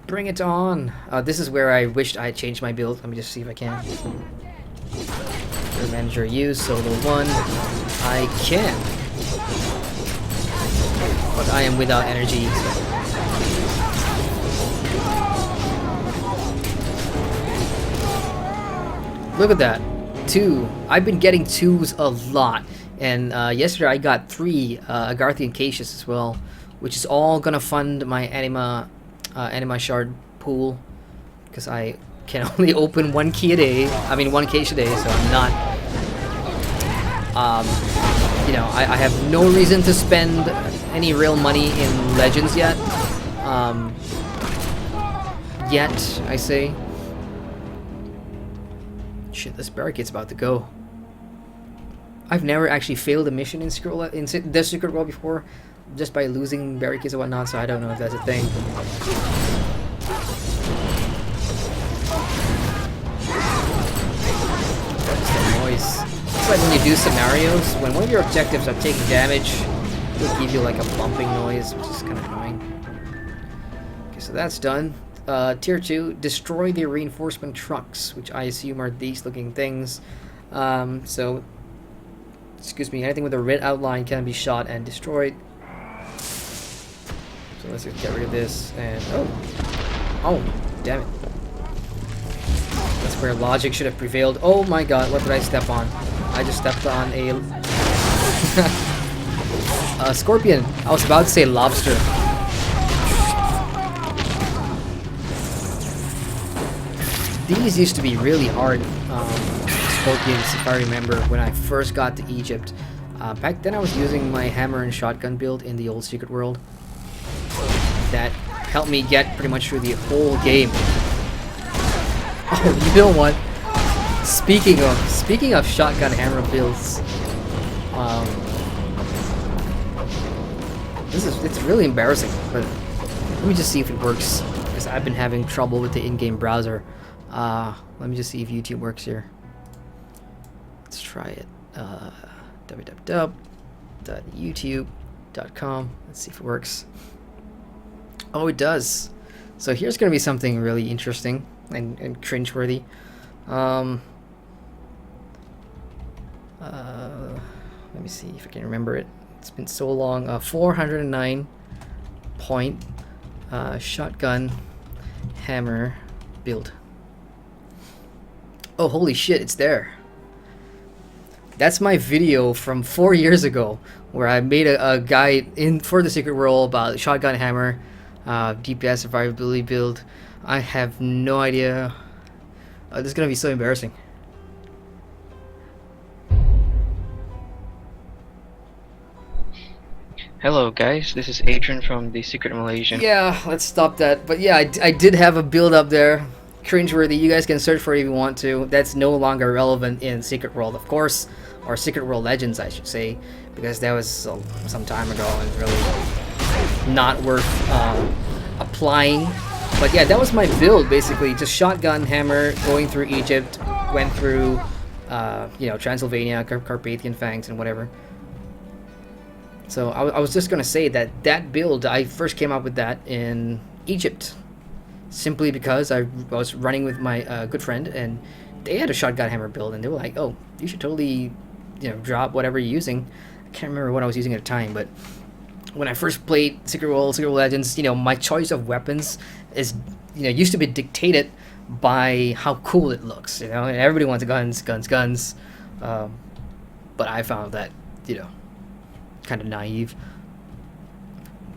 Bring it on. This is where I wished I had changed my build. Let me just see if I can. Manager use solo 1. I can. But I am without energy. Look at that. 2. I've been getting 2s a lot. And yesterday I got 3 Agarthian Caches as well, which is all gonna fund my anima shard pool, because I can only open 1 key a day. I mean 1 cache a day, so I'm not. I have no reason to spend any real money in Legends yet. I say. Shit, this barricade's about to go. I've never actually failed a mission in the Secret World before, just by losing barricades and whatnot. So I don't know if that's a thing. What's that noise? It's like when you do scenarios, when one of your objectives are taking damage, it'll give you like a bumping noise, which is kind of annoying. Okay, so that's done. Tier 2, destroy the reinforcement trucks, which I assume are these looking things. So, excuse me, anything with a red outline can be shot and destroyed. So let's just get rid of this, and oh, damn it. That's where logic should have prevailed. Oh my god, what did I step on? I just stepped on a scorpion. I was about to say lobster. These used to be really hard scorpions, if I remember, when I first got to Egypt. Back then I was using my hammer and shotgun build in the old Secret World. That helped me get pretty much through the whole game. Oh, you know what? Speaking of shotgun hammer builds, it's really embarrassing, but let me just see if it works, because I've been having trouble with the in-game browser. Let me just see if YouTube works here. Let's try it. www.youtube.com. Let's see if it works. Oh, it does. So here's going to be something really interesting and cringeworthy. Let me see if I can remember it. It's been so long. 409 point shotgun hammer build. Oh, holy shit, it's there. That's my video from 4 years ago, where I made a guide for the Secret World about shotgun hammer, DPS survivability build. I have no idea. This is gonna be so embarrassing. Hello guys, this is Adrian from the Secret Malaysian. Yeah, let's stop that. But yeah, I did have a build up there. Cringeworthy. You guys can search for it if you want to. That's no longer relevant in Secret World, of course, or Secret World Legends, I should say, because that was some time ago and really not worth applying. But yeah, that was my build basically. Just shotgun hammer, going through Egypt, went through you know, Transylvania, Carpathian Fangs, and whatever. So I was just gonna say that build, I first came up with that in Egypt, simply because I was running with my good friend, and they had a shotgun hammer build, and they were like, "Oh, you should totally, you know, drop whatever you're using." I can't remember what I was using at the time, but when I first played Secret World Legends, you know, my choice of weapons is, you know, used to be dictated by how cool it looks, you know, and everybody wants guns. But I found that, you know, kind of naive.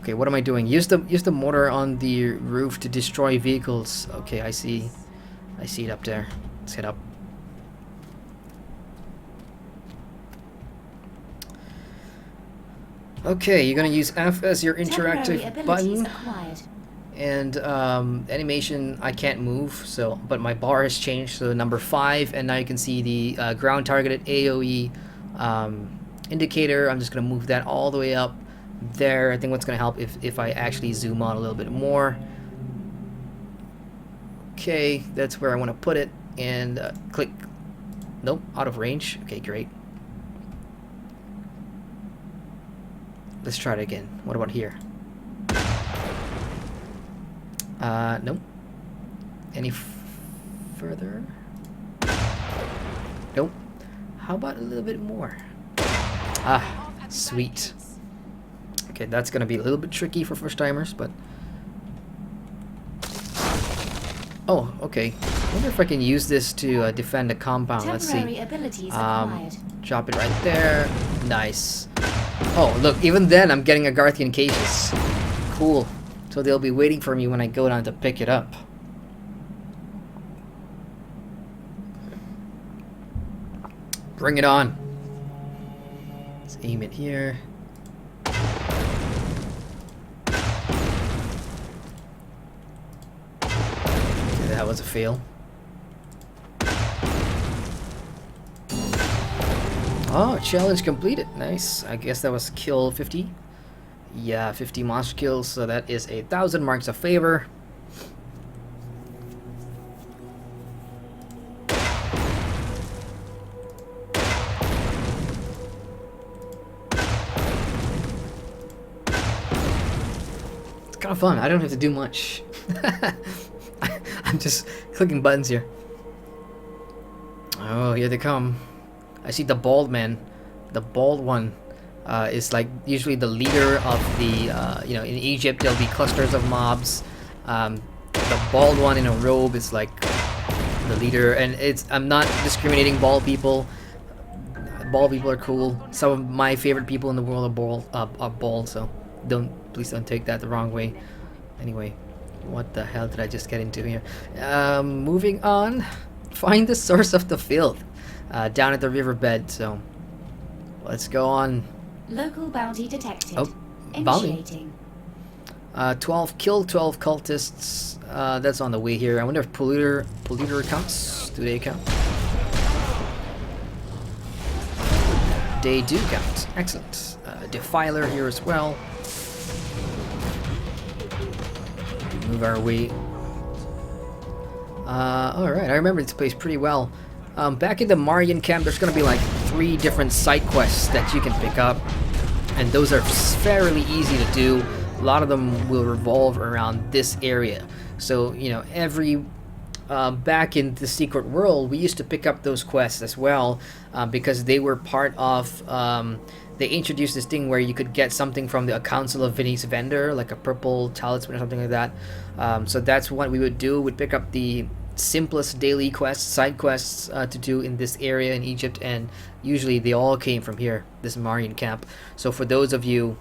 Okay, what am I doing? Use the mortar on the roof to destroy vehicles. Okay, I see it up there. Let's head up. Okay, you're gonna use F as your interactive button. And animation, I can't move, so but my bar has changed to number 5, and now you can see the ground targeted AOE indicator. I'm just gonna move that all the way up there. I think what's gonna help if I actually zoom out a little bit more. Okay, that's where I want to put it, and click. Nope, out of range. Okay, great. Let's try it again. What about here? Nope. Any further? Nope. How about a little bit more? Ah, sweet. Okay, that's gonna be a little bit tricky for first timers, but oh, okay. I wonder if I can use this to defend a compound. Let's see. Drop it right there. Nice. Oh, look, even then I'm getting a Garthian cases. Cool. So they'll be waiting for me when I go down to pick it up. Bring it on. Let's aim it here. Okay, that was a fail. Oh, challenge completed. Nice. I guess that was kill 50. Yeah, 50 monster kills. So that is 1,000 marks of favor. It's kind of fun. I don't have to do much. I'm just clicking buttons here. Oh, here they come. I see the bald man. The bald one is like usually the leader of the, you know, in Egypt there'll be clusters of mobs. The bald one in a robe is like the leader, and I'm not discriminating bald people. Bald people are cool. Some of my favorite people in the world are bald, so please don't take that the wrong way. Anyway, what the hell did I just get into here? Moving on. Find the source of the filth down at the riverbed. So let's go on. Local bounty detected. Oh, bounty. Initiating. 12 kill 12 cultists. That's on the way here. I wonder if polluter counts. Do they count? They do count. Excellent. Defiler here as well. Move our way. Alright, I remember this place pretty well. Back in the Marian camp, there's gonna be like 3 different side quests that you can pick up, and those are fairly easy to do. A lot of them will revolve around this area. So, you know, back in the Secret World, we used to pick up those quests as well, because they were part of, they introduced this thing where you could get something from the Council of Venice vendor, like a purple talisman or something like that. So that's what we would do. We'd pick up the simplest daily quests, side quests to do in this area in Egypt, and usually they all came from here, this Marian camp. So for those of you,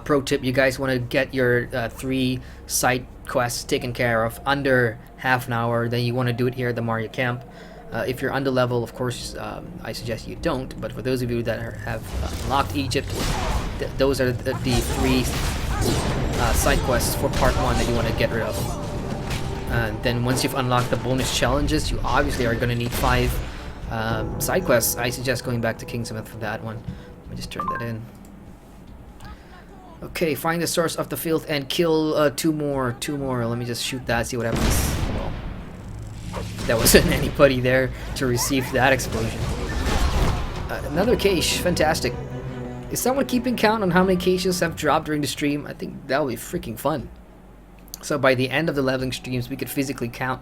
pro tip, you guys want to get your 3 side quests taken care of under half an hour, then you want to do it here at the Marian camp. If you're under level, of course, I suggest you don't, but for those of you that have unlocked Egypt, those are the 3 side quests for part 1 that you want to get rid of. Then once you've unlocked the bonus challenges, you obviously are going to need 5 side quests. I suggest going back to Kingsmith for that one. Let me just turn that in. Okay, find the source of the filth and kill 2 more. Let me just shoot that, see what happens. Well, there wasn't anybody there to receive that explosion. Another cache, fantastic. Is someone keeping count on how many caches have dropped during the stream? I think that would be freaking fun. So by the end of the leveling streams, we could physically count,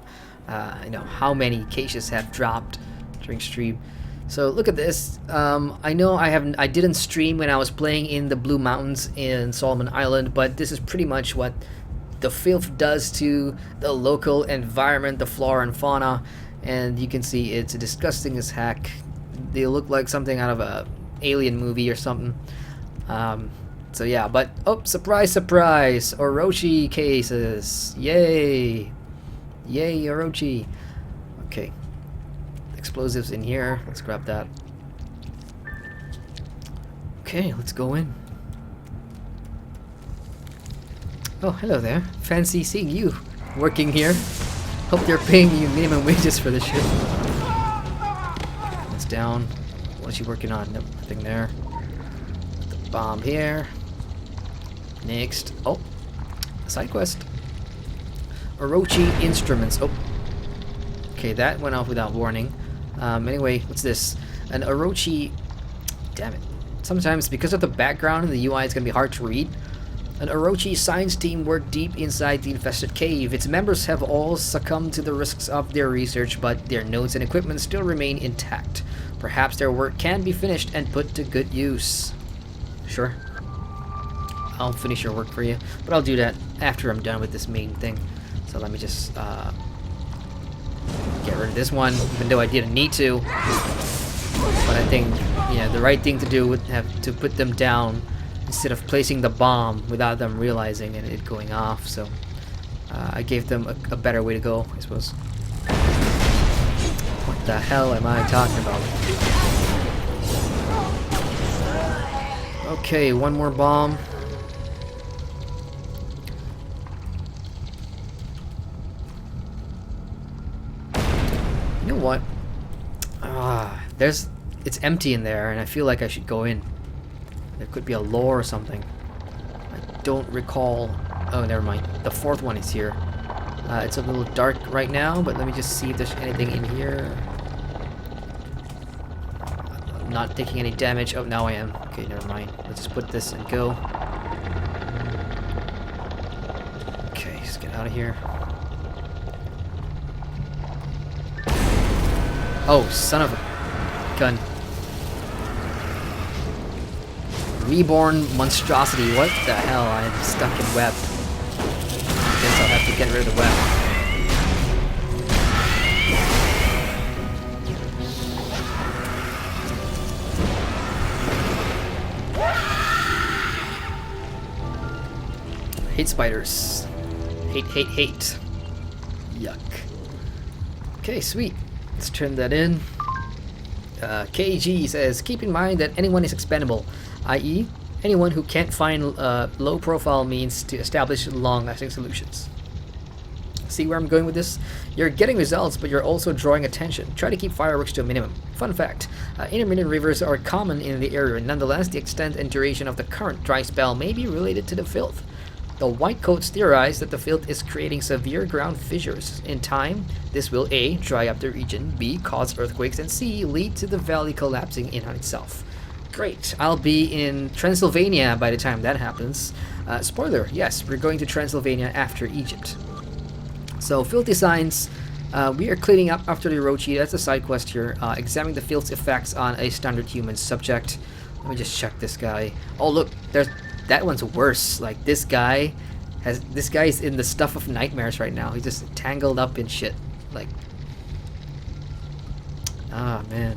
you know, how many caches have dropped during stream. So look at this. I know I didn't stream when I was playing in the Blue Mountains in Solomon Island, but this is pretty much what the filth does to the local environment, the flora and fauna, and you can see it's disgusting as heck. They look like something out of a alien movie or something. So yeah, but oh, surprise, surprise! Orochi cases, yay, yay, Orochi. Okay, explosives in here. Let's grab that. Okay, let's go in. Oh, hello there. Fancy seeing you working here. Hope they're paying you minimum wages for this shit. It's down. What is she working on? Nope, nothing there. The bomb here. Next. Oh, side quest. Orochi instruments. Oh. Okay, that went off without warning. Anyway, what's this? An Orochi. Damn it. Sometimes, because of the background in the UI, it's gonna be hard to read. An Orochi science team worked deep inside the infested cave. Its members have all succumbed to the risks of their research, but their notes and equipment still remain intact. Perhaps their work can be finished and put to good use. Sure. I'll finish your work for you, but I'll do that after I'm done with this main thing. So let me just get rid of this one, even though I didn't need to. But I think, yeah, the right thing to do would have to put them down instead of placing the bomb without them realizing and it going off. So I gave them a better way to go, I suppose. What the hell am I talking about? Okay, one more bomb. You know what? There's it's empty in there, and I feel like I should go in. There could be a lore or something. I don't recall. Oh, never mind. The fourth one is here. It's a little dark right now, but let me just see if there's anything in here. I'm not taking any damage. Oh, now I am. Okay, never mind. Let's just put this and go. Okay, let's get out of here. Oh, son of a gun. Reborn monstrosity. What the hell? I'm stuck in web. I guess I'll have to get rid of the web. Hate spiders. Hate, hate, hate. Yuck. Okay, sweet. Let's turn that in. KG says, keep in mind that anyone is expendable, i.e., anyone who can't find low-profile means to establish long-lasting solutions. See where I'm going with this? You're getting results, but you're also drawing attention. Try to keep fireworks to a minimum. Fun fact, intermittent rivers are common in the area. Nonetheless, the extent and duration of the current dry spell may be related to the filth. The Whitecoats theorize that the filth is creating severe ground fissures. In time, this will A. dry up the region, B. cause earthquakes, and C. lead to the valley collapsing in on itself. Great, I'll be in Transylvania by the time that happens. Spoiler, yes, we're going to Transylvania after Egypt. So, filthy signs. We are cleaning up after the Orochi. That's a side quest here. Examine the filth's effects on a standard human subject. Let me just check this guy. Oh, look, there's... That one's worse. Like, this guy is in the stuff of nightmares right now. He's just tangled up in shit. Like, ah, man.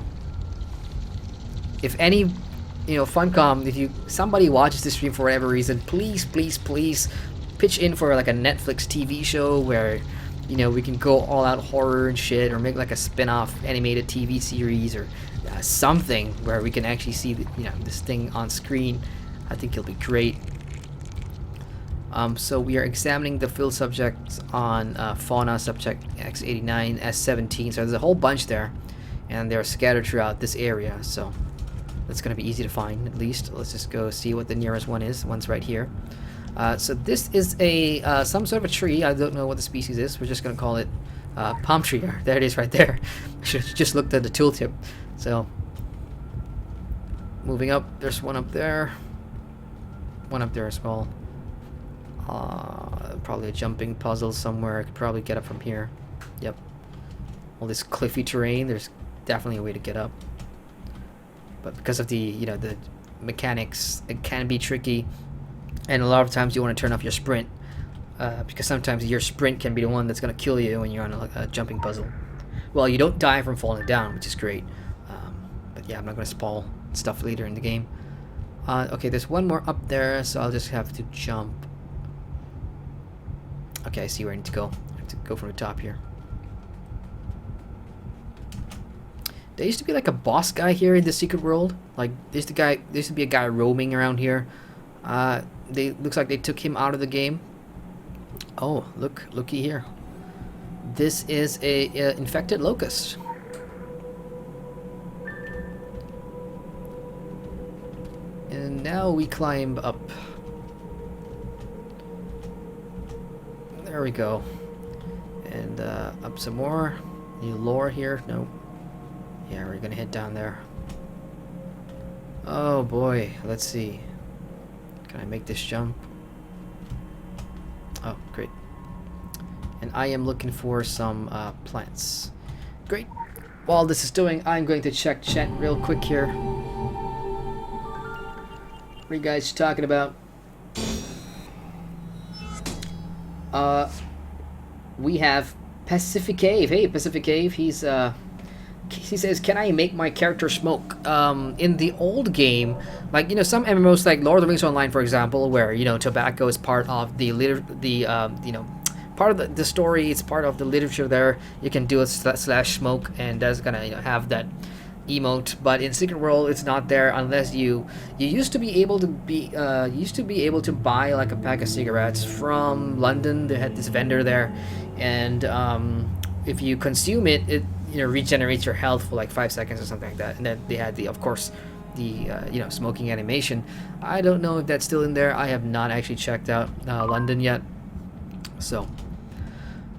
If any, Funcom, if somebody watches this stream for whatever reason, please, please, please pitch in for like a Netflix TV show where, we can go all out horror and shit, or make like a spin-off animated TV series or something where we can actually see, this thing on screen. I think it'll be great. So we are examining the field subjects on fauna subject X89, S17. So there's a whole bunch there, and they're scattered throughout this area. So that's going to be easy to find, at least. Let's just go see what the nearest one is. One's right here. So this is a some sort of a tree. I don't know what the species is. We're just going to call it palm tree. There it is right there. I should have just looked at the tooltip. So moving up, there's one up there. One up there as well. Probably a jumping puzzle somewhere. I could probably get up from here. Yep. All this cliffy terrain, there's definitely a way to get up. But because of the, the mechanics, it can be tricky. And a lot of times you want to turn off your sprint. Because sometimes your sprint can be the one that's going to kill you when you're on a jumping puzzle. Well, you don't die from falling down, which is great. But yeah, I'm not going to spoil stuff later in the game. Okay, there's one more up there, so I'll just have to jump. Okay, I see where I need to go. I have to go from the top here. There used to be like a boss guy here in the Secret World. Like, there used to be a guy roaming around here. Looks like they took him out of the game. Oh, looky here. This is a infected locust. And now we climb up. There we go. And up some more. New lore here. No. Yeah, we're gonna head down there. Oh boy. Let's see. Can I make this jump? Oh, great. And I am looking for some plants. Great. While this is doing, I'm going to check chat real quick here. What are you guys talking about? We have Pacific Cave. Hey, Pacific Cave. He says, can I make my character smoke? In the old game, like, some MMOs like Lord of the Rings Online, for example, where, tobacco is part of part of the story, it's part of the literature there. You can do a slash smoke, and that's gonna, have that emote. But in Secret World, it's not there unless you used to be able to buy like a pack of cigarettes from London. They had this vendor there, and if you consume it, regenerates your health for like 5 seconds or something like that. And then they had the, of course, the smoking animation. I don't know if that's still in there. I have not actually checked out London yet. So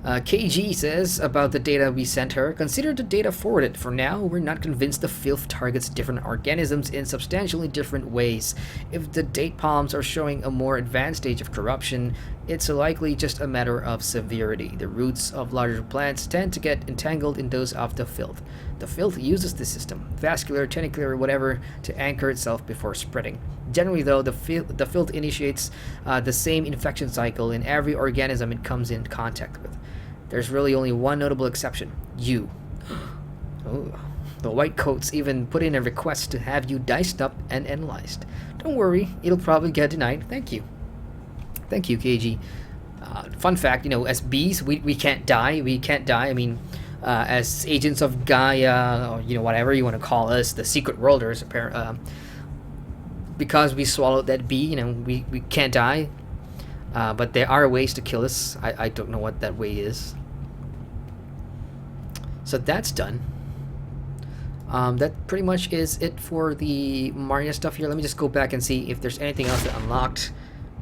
KG says about the data we sent her, consider the data forwarded. For now, we're not convinced the filth targets different organisms in substantially different ways. If the date palms are showing a more advanced stage of corruption, it's likely just a matter of severity. The roots of larger plants tend to get entangled in those of the filth. The filth uses the system, vascular, tentacular, whatever, to anchor itself before spreading. Generally, though, the filth initiates the same infection cycle in every organism it comes in contact with. There's really only one notable exception: you. Oh, the white coats even put in a request to have you diced up and analyzed. Don't worry, it'll probably get denied. Thank you. Thank you, KG. Fun fact, as bees, we can't die. We can't die. I mean, as agents of Gaia, or whatever you want to call us, the secret worlders, because we swallowed that bee, we can't die. But there are ways to kill us. I don't know what that way is. So that's done. That pretty much is it for the Marina stuff here. Let me just go back and see if there's anything else that unlocked.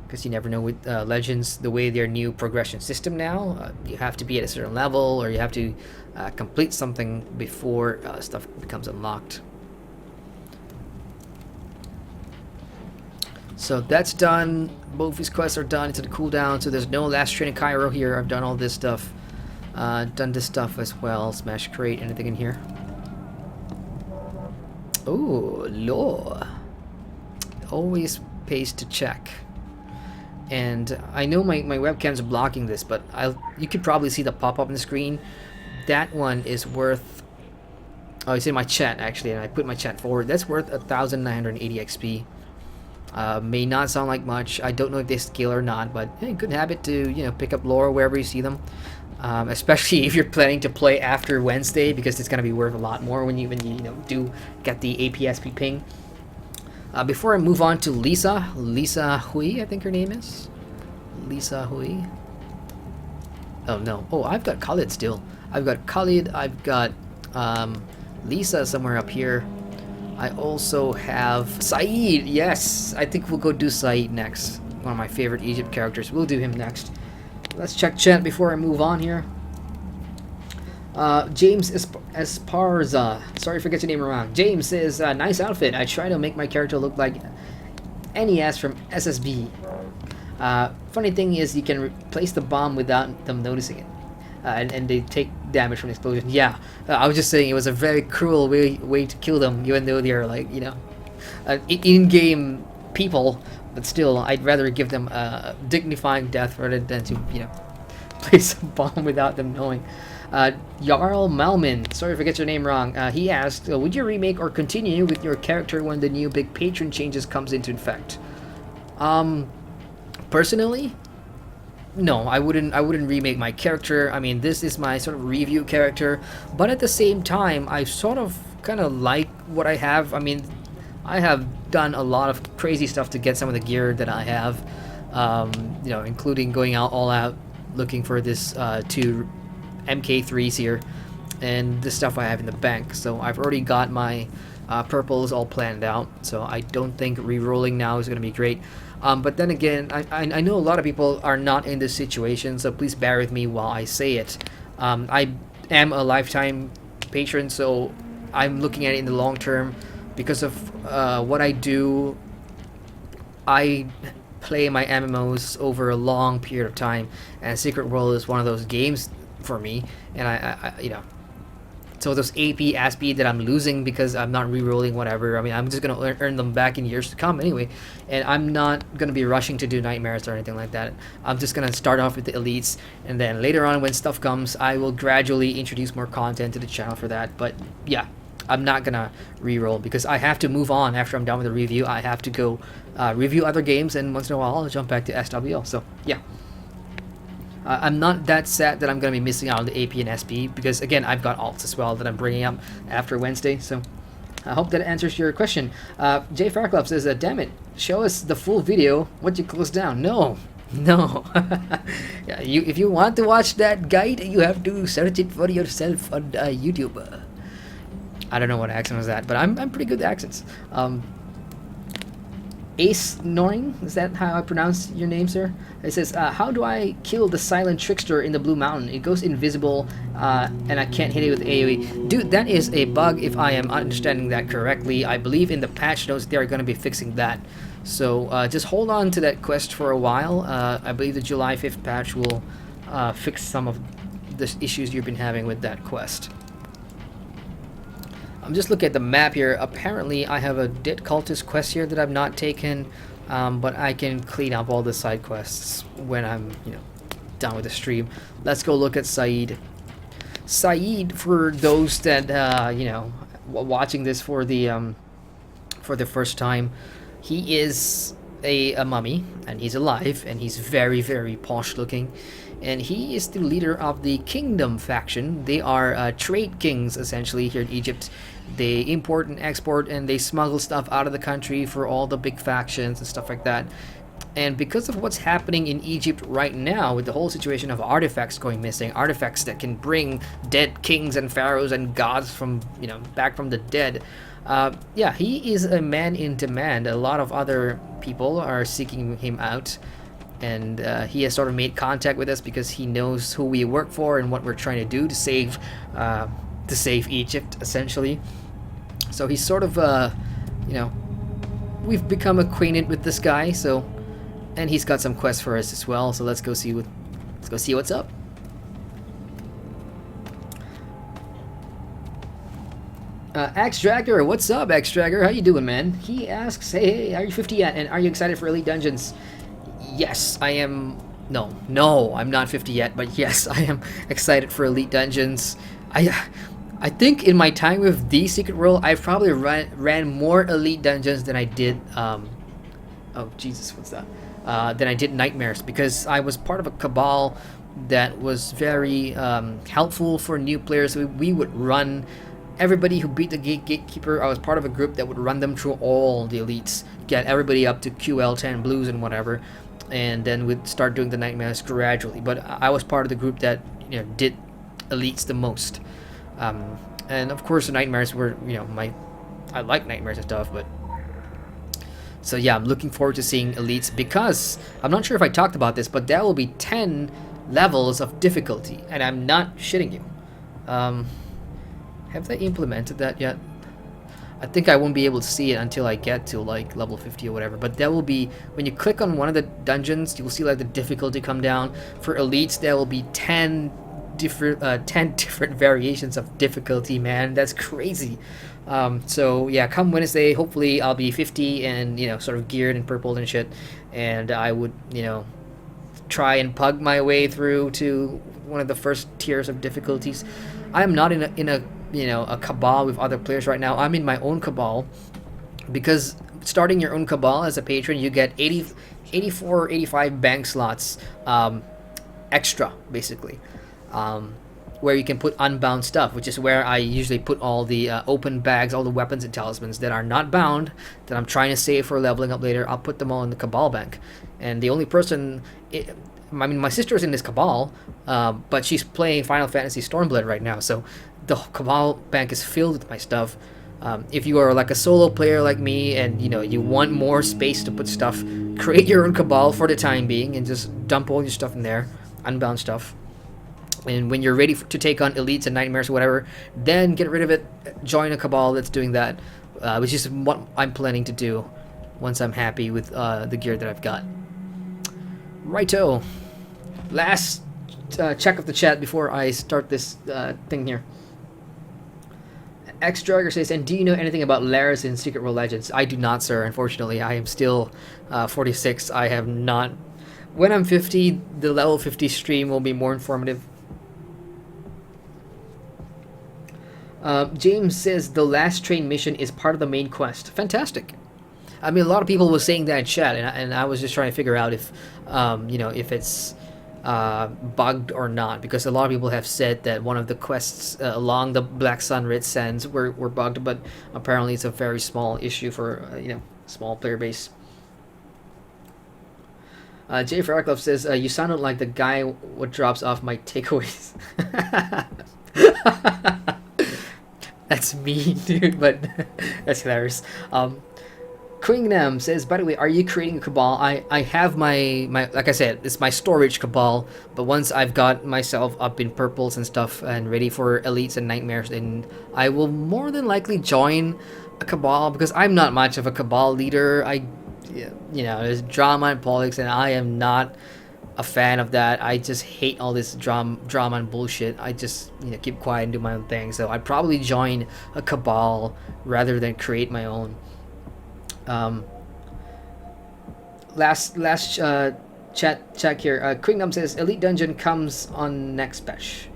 Because you never know with Legends, the way their new progression system now. You have to be at a certain level, or you have to complete something before stuff becomes unlocked. So that's done. Both these quests are done. It's a cooldown, so there's no last train of Cairo here. I've done all this stuff. Done this stuff as well. Smash crate. Anything in here? Oh, law. Always pays to check. And I know my webcam's blocking this, but you could probably see the pop-up on the screen. That one is worth... Oh, it's in my chat, actually, and I put my chat forward. That's worth 1,980 XP. May not sound like much. I don't know if they scale or not, but hey, good habit to pick up lore wherever you see them. Especially if you're planning to play after Wednesday, because it's gonna be worth a lot more when you do get the APSP ping. Before I move on to Lisa Hui, I think her name is Lisa Hui. Oh no! Oh, I've got Khalid still. I've got Khalid. I've got Lisa somewhere up here. I also have Saeed. Yes, I think we'll go do Saeed next. One of my favorite Egypt characters. We'll do him next. Let's check chat before I move on here. James Esparza. Sorry if I get your name wrong. James says, nice outfit. I try to make my character look like NES from SSB. Funny thing is, you can place the bomb without them noticing it. And they take damage from the explosion. Yeah, I was just saying it was a very cruel way to kill them, even though they're like, in-game people. But still, I'd rather give them a dignifying death rather than to, place a bomb without them knowing. Jarl Malmin, sorry if I get your name wrong. He asked, would you remake or continue with your character when the new big patron changes comes into effect? Personally, no, I wouldn't remake my character. I mean, this is my sort of review character, but at the same time, I sort of kind of like what I have. I mean, I have done a lot of crazy stuff to get some of the gear that I have, including going all out looking for this 2 MK3s here and the stuff I have in the bank. So I've already got my purples all planned out, so I don't think re-rolling now is going to be great. But then again, I know a lot of people are not in this situation, so please bear with me while I say it. I am a lifetime patron, so I'm looking at it in the long term. Because of what I do, I play my MMOs over a long period of time, and Secret World is one of those games for me. And I so those AP, ASP that I'm losing because I'm not re-rolling whatever, I mean, I'm just gonna earn them back in years to come anyway. And I'm not gonna be rushing to do nightmares or anything like that. I'm just gonna start off with the elites, and then later on when stuff comes, I will gradually introduce more content to the channel for that. But yeah, I'm not gonna re-roll because I have to move on after I'm done with the review. I have to go review other games, and once in a while I'll jump back to SWL. So yeah, I'm not that sad that I'm gonna be missing out on the AP and SP because again, I've got alts as well that I'm bringing up after Wednesday. So I hope that answers your question. Jay Fairclub says, damn it, show us the full video. What you close down? No, No. Yeah, if you want to watch that guide, you have to search it for yourself on YouTube. I don't know what accent was that, but I'm pretty good at accents. Ace Noring, is that how I pronounce your name, sir? It says, how do I kill the silent trickster in the Blue Mountain? It goes invisible, and I can't hit it with AoE. Dude, that is a bug if I am understanding that correctly. I believe in the patch notes they are going to be fixing that. So just hold on to that quest for a while. I believe the July 5th patch will fix some of the issues you've been having with that quest. I'm just looking at the map here. Apparently, I have a dead cultist quest here that I've not taken, but I can clean up all the side quests when I'm, done with the stream. Let's go look at Saeed. Saeed, for those that watching this for the first time, he is a mummy, and he's alive, and he's very, very posh looking. And he is the leader of the Kingdom faction. They are trade kings, essentially, here in Egypt. They import and export, and they smuggle stuff out of the country for all the big factions and stuff like that. And because of what's happening in Egypt right now, with the whole situation of artifacts going missing, artifacts that can bring dead kings and pharaohs and gods from, back from the dead, yeah, he is a man in demand. A lot of other people are seeking him out. And he has sort of made contact with us because he knows who we work for and what we're trying to do to save Egypt, essentially. So he's sort of, we've become acquainted with this guy. So, and he's got some quests for us as well. So let's go see what's up. Axe Dragger, what's up, Axe Dragger? How you doing, man? He asks, hey, are you 50 yet? And are you excited for Elite Dungeons? Yes, I am. No, I'm not 50 yet, but yes, I am excited for Elite Dungeons. I think in my time with the Secret World, I've probably ran more Elite Dungeons than I did. Oh Jesus, what's that? Than I did Nightmares, because I was part of a cabal that was very helpful for new players. We would run everybody who beat the gatekeeper. I was part of a group that would run them through all the elites, get everybody up to QL 10 blues and whatever. And then we'd start doing the nightmares gradually. But I was part of the group that did elites the most. And of course the nightmares were I like nightmares and stuff, but so yeah, I'm looking forward to seeing elites, because I'm not sure if I talked about this, but there will be 10 levels of difficulty, and I'm not shitting you. Have they implemented that yet? I think I won't be able to see it until I get to like level 50 or whatever, but there will be, when you click on one of the dungeons, you will see like the difficulty come down. For elites, there will be 10 different variations of difficulty, man. That's crazy. So yeah, come Wednesday, hopefully I'll be 50 and sort of geared and purpled and shit, and I would try and pug my way through to one of the first tiers of difficulties. I am not in a cabal with other players right now. I'm in my own cabal, because starting your own cabal as a patron, you get 84 or 85 bank slots extra, basically, where you can put unbound stuff, which is where I usually put all the open bags, all the weapons and talismans that are not bound, that I'm trying to save for leveling up later. I'll put them all in the cabal bank. And the only person, my sister's in this cabal, but she's playing Final Fantasy Stormblood right now, so the cabal bank is filled with my stuff. If you are like a solo player like me, and you want more space to put stuff, create your own cabal for the time being and just dump all your stuff in there, unbound stuff. And when you're ready to take on elites and nightmares or whatever, then get rid of it, join a cabal that's doing that, which is what I'm planning to do once I'm happy with the gear that I've got. Righto. Last check of the chat before I start this thing here. X Dragger says, and do you know anything about lairs in Secret World Legends? I do not, sir. Unfortunately, I am still 46. I have not. When I'm 50, the level 50 stream will be more informative. James says the last train mission is part of the main quest. Fantastic. I mean, a lot of people were saying that in chat, and I was just trying to figure out if, if it's bugged or not, because a lot of people have said that one of the quests along the Black Sun Red Sands were bugged, but apparently it's a very small issue for small player base. Jay Fairclough says, you sounded like the guy what drops off my takeaways. That's me, dude, but that's hilarious. Queengnam says, by the way, are you creating a cabal? I have my like I said, it's my storage cabal, but once I've got myself up in purples and stuff and ready for elites and nightmares, then I will more than likely join a cabal, because I'm not much of a cabal leader. There's drama and politics, and I am not a fan of that. I just hate all this drama and bullshit. I just keep quiet and do my own thing. So I'd probably join a cabal rather than create my own. Last chat here. Queengnam says Elite Dungeon comes on next patch.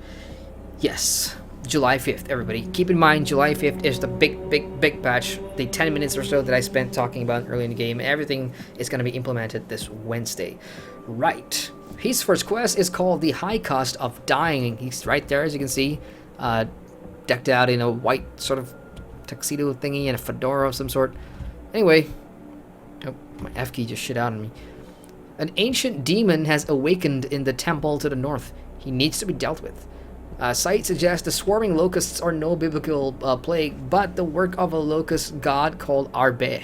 Yes, July 5th. Everybody, keep in mind July 5th is the big patch. The 10 minutes or so that I spent talking about early in the game. Everything is going to be implemented this Wednesday. Right. His first quest is called the High Cost of Dying. He's right there, as you can see, decked out in a white sort of tuxedo thingy and a fedora of some sort. Anyway, oh, my F key just shit out on me. An ancient demon has awakened in the temple to the north. He needs to be dealt with. Site suggests the swarming locusts are no biblical plague, but the work of a locust god called ARB.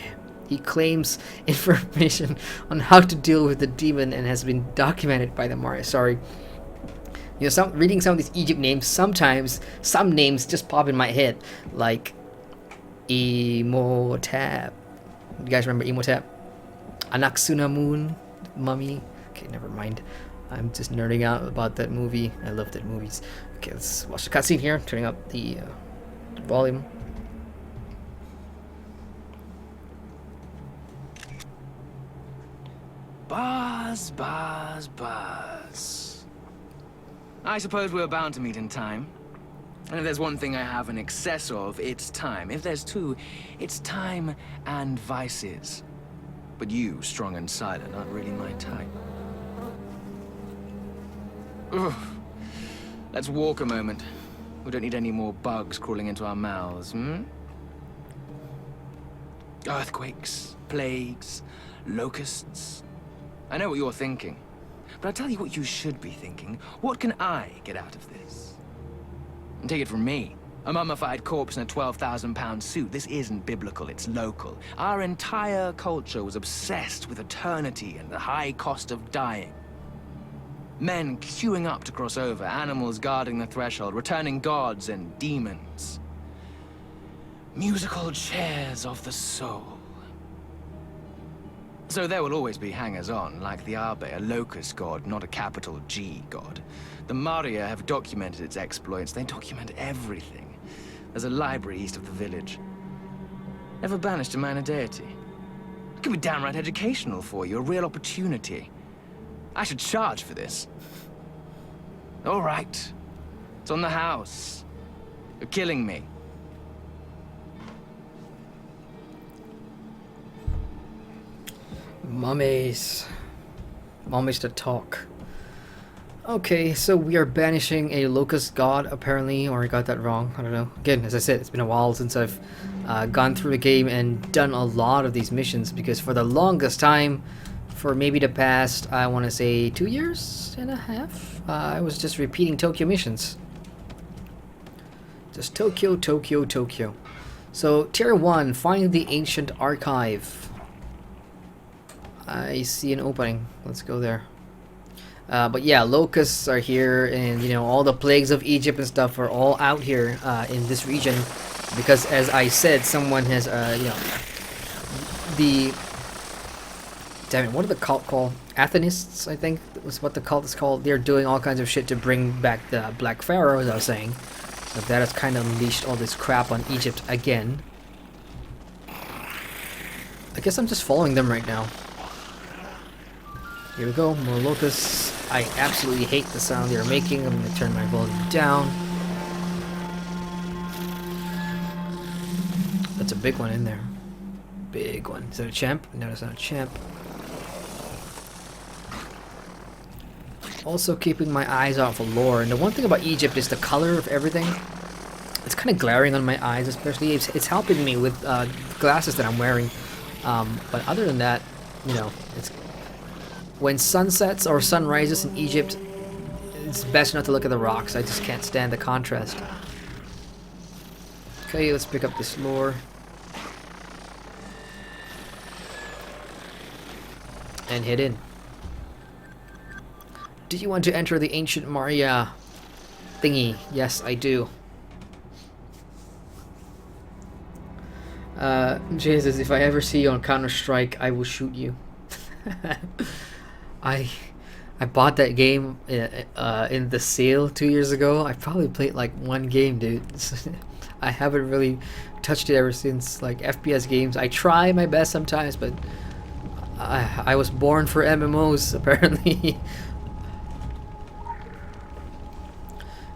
He claims information on how to deal with the demon and has been documented by the Mara. Sorry. Reading some of these Egypt names, sometimes some names just pop in my head, like Imhotep. You guys remember Imhotep? Anaxunamun, Mummy. Okay, never mind. I'm just nerding out about that movie. I love that movies. Okay, let's watch the cutscene here. Turning up the volume. Buzz. I suppose we're bound to meet in time. And if there's one thing I have in excess of, it's time. If there's two, it's time and vices. But you, strong and silent, aren't really my type. Ugh. Let's walk a moment. We don't need any more bugs crawling into our mouths, Earthquakes, plagues, locusts. I know what you're thinking. But I'll tell you what you should be thinking. What can I get out of this? And take it from me, a mummified corpse in a 12,000-pound suit. This isn't biblical, it's local. Our entire culture was obsessed with eternity and the high cost of dying. Men queuing up to cross over, animals guarding the threshold, returning gods and demons. Musical chairs of the soul. So there will always be hangers-on, like the Arbe, a locust god, not a capital G god. The Maria have documented its exploits. They document everything. There's a library east of the village. Ever banished a minor deity? It could be downright educational for you, a real opportunity. I should charge for this. All right. It's on the house. You're killing me. Mummies to talk. Okay, so we are banishing a locust god, apparently, or I got that wrong. I don't know. Again, as I said, it's been a while since I've gone through the game and done a lot of these missions, because for the longest time, for maybe the past, I want to say 2 years and a half, I was just repeating Tokyo missions. Just Tokyo. So, Tier 1, find the ancient archive. I see an opening. Let's go there. But yeah, locusts are here, and all the plagues of Egypt and stuff are all out here in this region, because as I said, someone has what are the cult called? Athenists, I think was what the cult is called. They're doing all kinds of shit to bring back the Black Pharaoh, as I was saying. So that has kind of unleashed all this crap on Egypt again. I guess I'm just following them right now. Here we go, more locusts. I absolutely hate the sound they're making. I'm going to turn my volume down. That's a big one in there. Big one. Is that a champ? No, that's not a champ. Also keeping my eyes out for lore. And the one thing about Egypt is the color of everything. It's kind of glaring on my eyes, especially. It's helping me with glasses that I'm wearing. But other than that, it's when sun sets or sun rises in Egypt, it's best not to look at the rocks. I just can't stand the contrast. Okay, let's pick up this lore. And head in. Do you want to enter the ancient Maria thingy? Yes, I do. Jesus, if I ever see you on Counter-Strike, I will shoot you. I bought that game in the sale 2 years ago. I probably played like one game, dude. I haven't really touched it ever since. Like FPS games, I try my best sometimes, but I was born for MMOs apparently.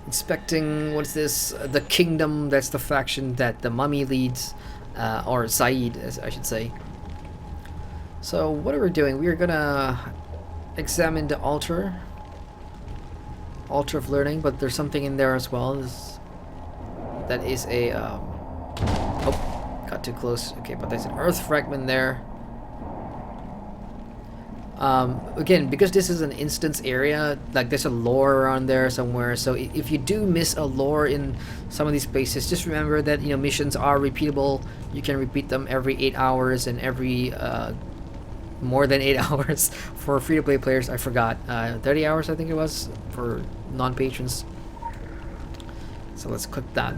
Inspecting, what's this? The Kingdom. That's the faction that the mummy leads, or Saeed, as I should say. So what are we doing? We are gonna examine the altar of learning, but there's something in there as well. That is a oh, got too close. Okay, but there's an earth fragment there. Again, because this is an instance area, like there's a lore around there somewhere, so if you do miss a lore in some of these places, just remember that, you know, missions are repeatable. You can repeat them every 8 hours and every more than 8 hours for free-to-play players. I forgot, 30 hours I think it was for non-patrons. So let's click that.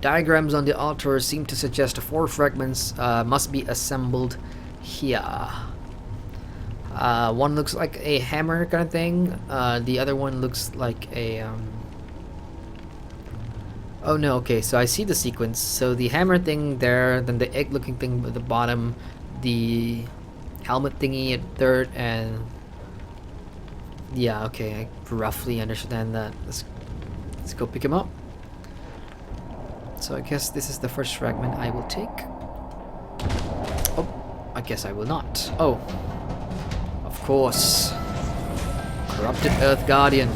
Diagrams on the altar seem to suggest 4 fragments must be assembled here. One looks like a hammer kind of thing. The other one looks like a oh no, okay, so I see the sequence. So the hammer thing there, then the egg looking thing at the bottom, the helmet thingy at third, and yeah, okay, I roughly understand that. Let's go pick him up. So I guess this is the first fragment I will take. Oh, I guess I will not. Oh, of course. Corrupted Earth Guardian.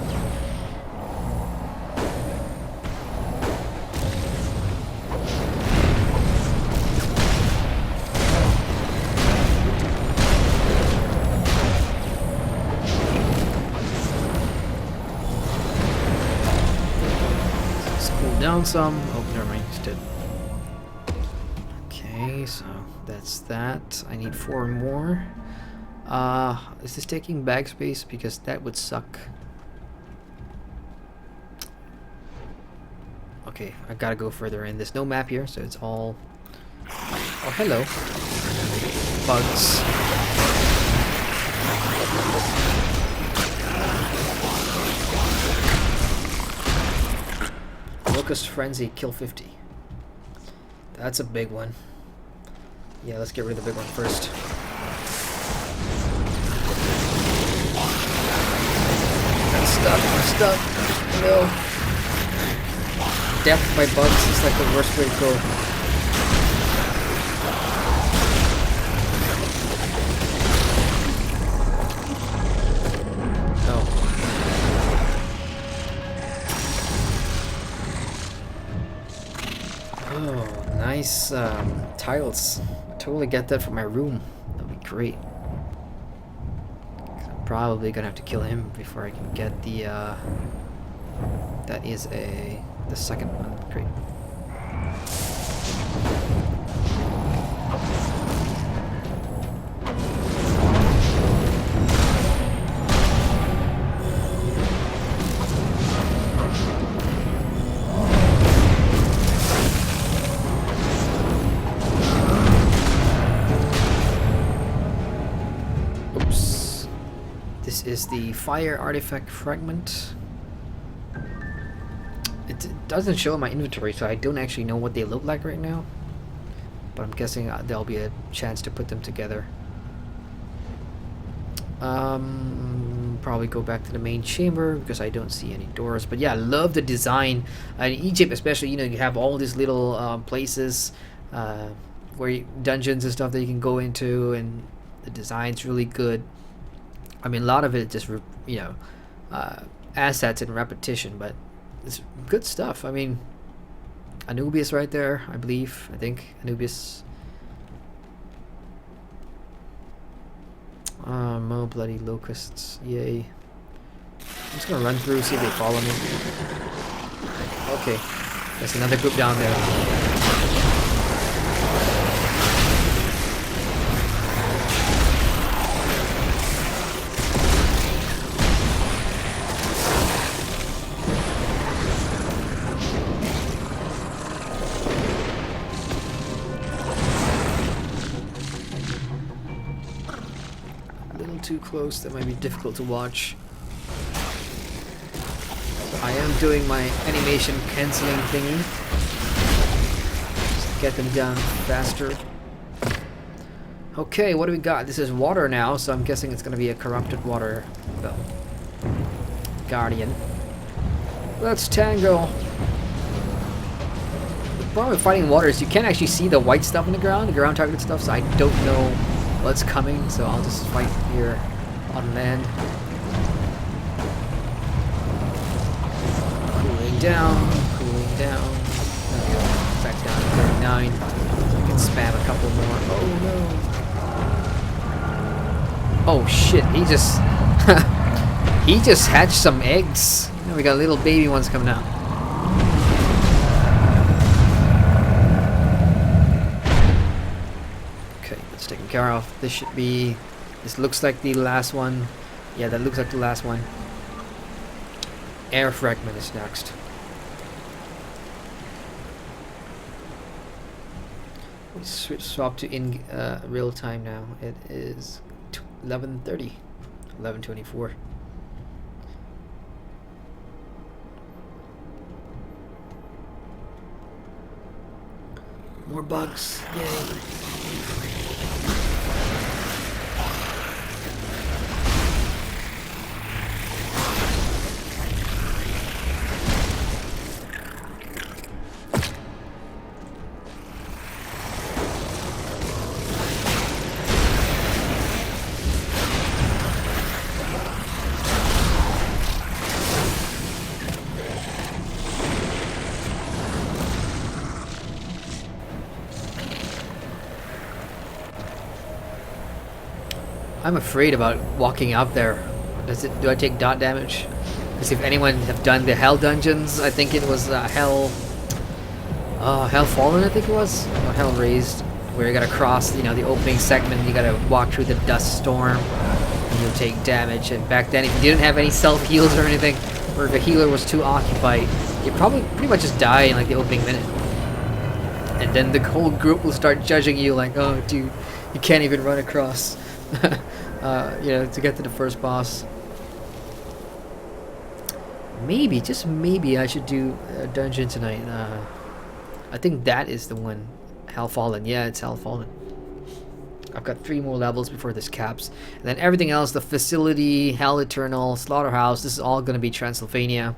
Let's cool down some. Oh, never mind, he's dead. Okay, so that's that. I need 4 more. Is this taking bag space? Because that would suck. Okay, I gotta go further in. There's no map here, so it's all... Oh, hello. Bugs. Locust Frenzy, kill 50. That's a big one. Yeah, let's get rid of the big one first. I'm stuck. No. Death by bugs is like the worst way to go. Oh, nice tiles. Totally get that for my room. That'd be great. I'm probably gonna have to kill him before I can get the that is the second one. Great. This is the fire artifact fragment. It doesn't show in my inventory, so I don't actually know what they look like right now. But I'm guessing there'll be a chance to put them together. Probably go back to the main chamber because I don't see any doors. But yeah, I love the design. In Egypt especially, you know, you have all these little places where dungeons and stuff that you can go into, and the design's really good. I mean, a lot of it just, you know, assets and repetition, but it's good stuff. I mean, Anubis right there, I believe. I think Anubis. More bloody locusts. Yay. I'm just gonna run through, see if they follow me. Okay. There's another group down there. Too close, that might be difficult to watch. So I am doing my animation canceling thingy. Just get them down faster. Okay, what do we got? This is water now, so I'm guessing it's gonna be a corrupted water guardian. Let's tango. The problem with fighting water is you can't actually see the white stuff on the ground targeted stuff, so I don't know what's coming, so I'll just fight here on land. Cooling down. There we go. Back down to 39. So I can spam a couple more. Oh no. Oh shit, he just he just hatched some eggs. Now we got little baby ones coming out. Taken care of. This should be. This looks like the last one. Yeah, that looks like the last one. Air fragment is next. We swap to in real time now. It is 11:30, 11:24. More bugs. Yay. I'm afraid about walking out there. Do I take dot damage? Because if anyone have done the Hell dungeons, I think it was Hell Fallen, I think it was, or Hell Raised, where you gotta cross, the opening segment. You gotta walk through the dust storm, and you'll take damage. And back then, if you didn't have any self heals or anything, or if a healer was too occupied, you probably pretty much just die in like the opening minute. And then the whole group will start judging you, like, oh, dude, you can't even run across. To get to the first boss. Maybe, just maybe, I should do a dungeon tonight. I think that is the one. Hell Fallen. Yeah, it's Hell Fallen. I've got 3 more levels before this caps. And then everything else, the facility, Hell Eternal, Slaughterhouse, this is all going to be Transylvania.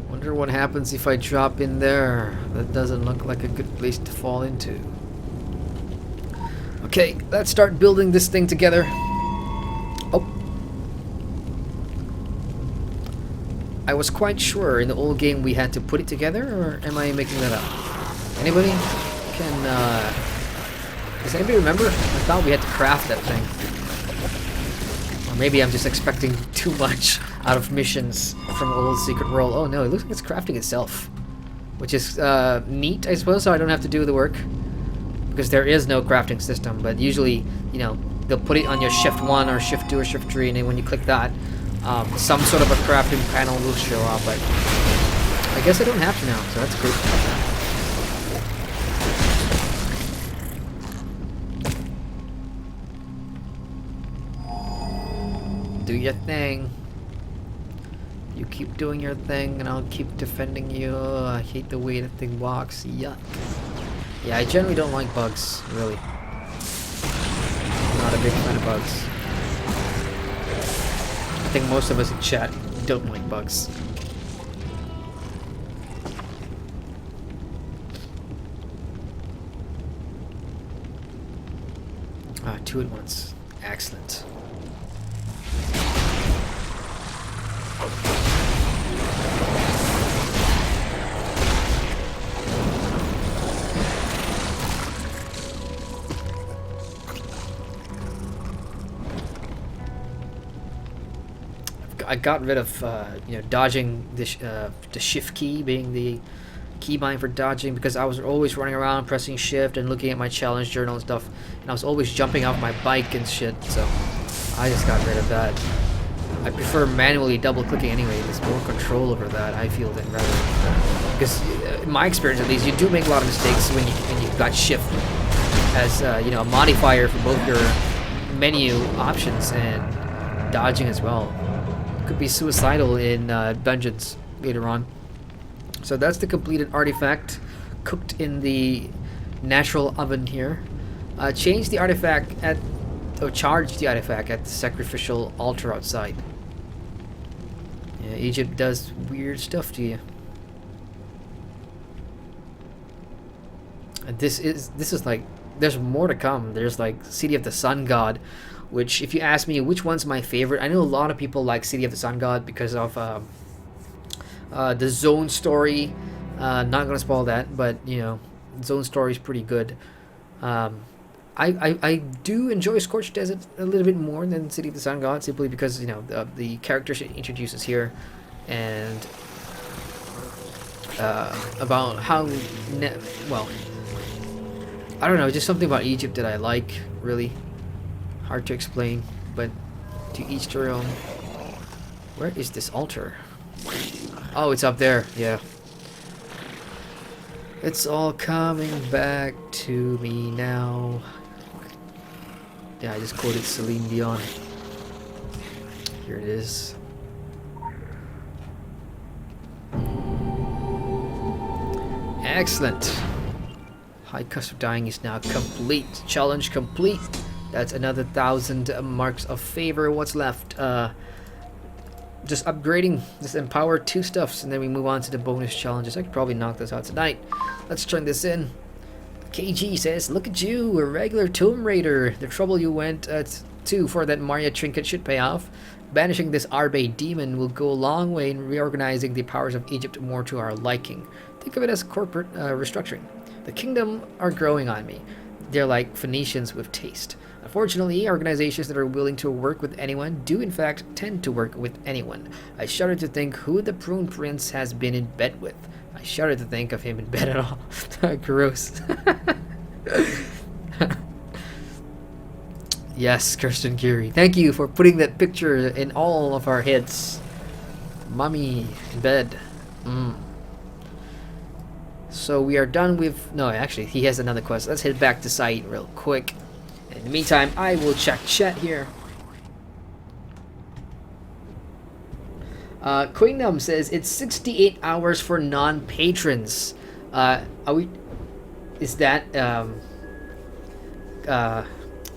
Wonder what happens if I drop in there. That doesn't look like a good place to fall into. Okay, let's start building this thing together. Oh. I was quite sure in the old game we had to put it together, or am I making that up? Anybody can, does anybody remember? I thought we had to craft that thing. Or maybe I'm just expecting too much out of missions from old Secret World. Oh no, it looks like it's crafting itself. Which is neat, I suppose, so I don't have to do the work. Because there is no crafting system, but usually, they'll put it on your Shift 1 or Shift 2 or Shift 3, and then when you click that, some sort of a crafting panel will show up, but I guess I don't have to now, so that's good. Do your thing. You keep doing your thing, and I'll keep defending you. I hate the way that thing walks. Yuck. Yeah, I generally don't like bugs, really. Not a big fan of bugs. I think most of us in chat don't like bugs. 2 at once. Excellent. I got rid of dodging the shift key being the keybind for dodging, because I was always running around pressing shift and looking at my challenge journal and stuff, and I was always jumping off my bike and shit, so I just got rid of that. I prefer manually double clicking anyway. There's more control over that, I feel, than rather, because in my experience at least, you do make a lot of mistakes when you got shift as a modifier for both your menu options and dodging as well. Could be suicidal in dungeons later on. So that's the completed artifact, cooked in the natural oven here. Change the artifact charge the artifact at the sacrificial altar outside. Yeah, Egypt does weird stuff to you. And this is like, there's more to come. There's like City of the Sun God, which, if you ask me which one's my favorite, I know a lot of people like City of the Sun God because of the zone story. Not gonna spoil that, but zone story is pretty good. I do enjoy Scorched Desert a little bit more than City of the Sun God, simply because the characters it introduces here, and about how I don't know, just something about Egypt that I like. Really hard to explain, but to each their own. Where is this altar? Oh, it's up there. Yeah. It's all coming back to me now. Yeah, I just quoted Celine Dion. Here it is. Excellent. High cost of dying is now complete. Challenge complete. That's another 1,000 marks of favor. What's left? Just upgrading, just empower 2 stuffs, and then we move on to the bonus challenges. I could probably knock this out tonight. Let's turn this in. KG says, look at you, a regular Tomb Raider. The trouble you went to for that Maria trinket should pay off. Banishing this ARB demon will go a long way in reorganizing the powers of Egypt more to our liking. Think of it as corporate restructuring. The kingdom are growing on me. They're like Phoenicians with taste. Unfortunately, organizations that are willing to work with anyone do in fact tend to work with anyone. I shudder to think who the Prune Prince has been in bed with. I shudder to think of him in bed at all. Gross. Yes, Kirsten Geary. Thank you for putting that picture in all of our heads. Mommy in bed. So we are done with... No, actually, he has another quest. Let's head back to site real quick. In the meantime, I will check chat here. Queenum says it's 68 hours for non-patrons. Is that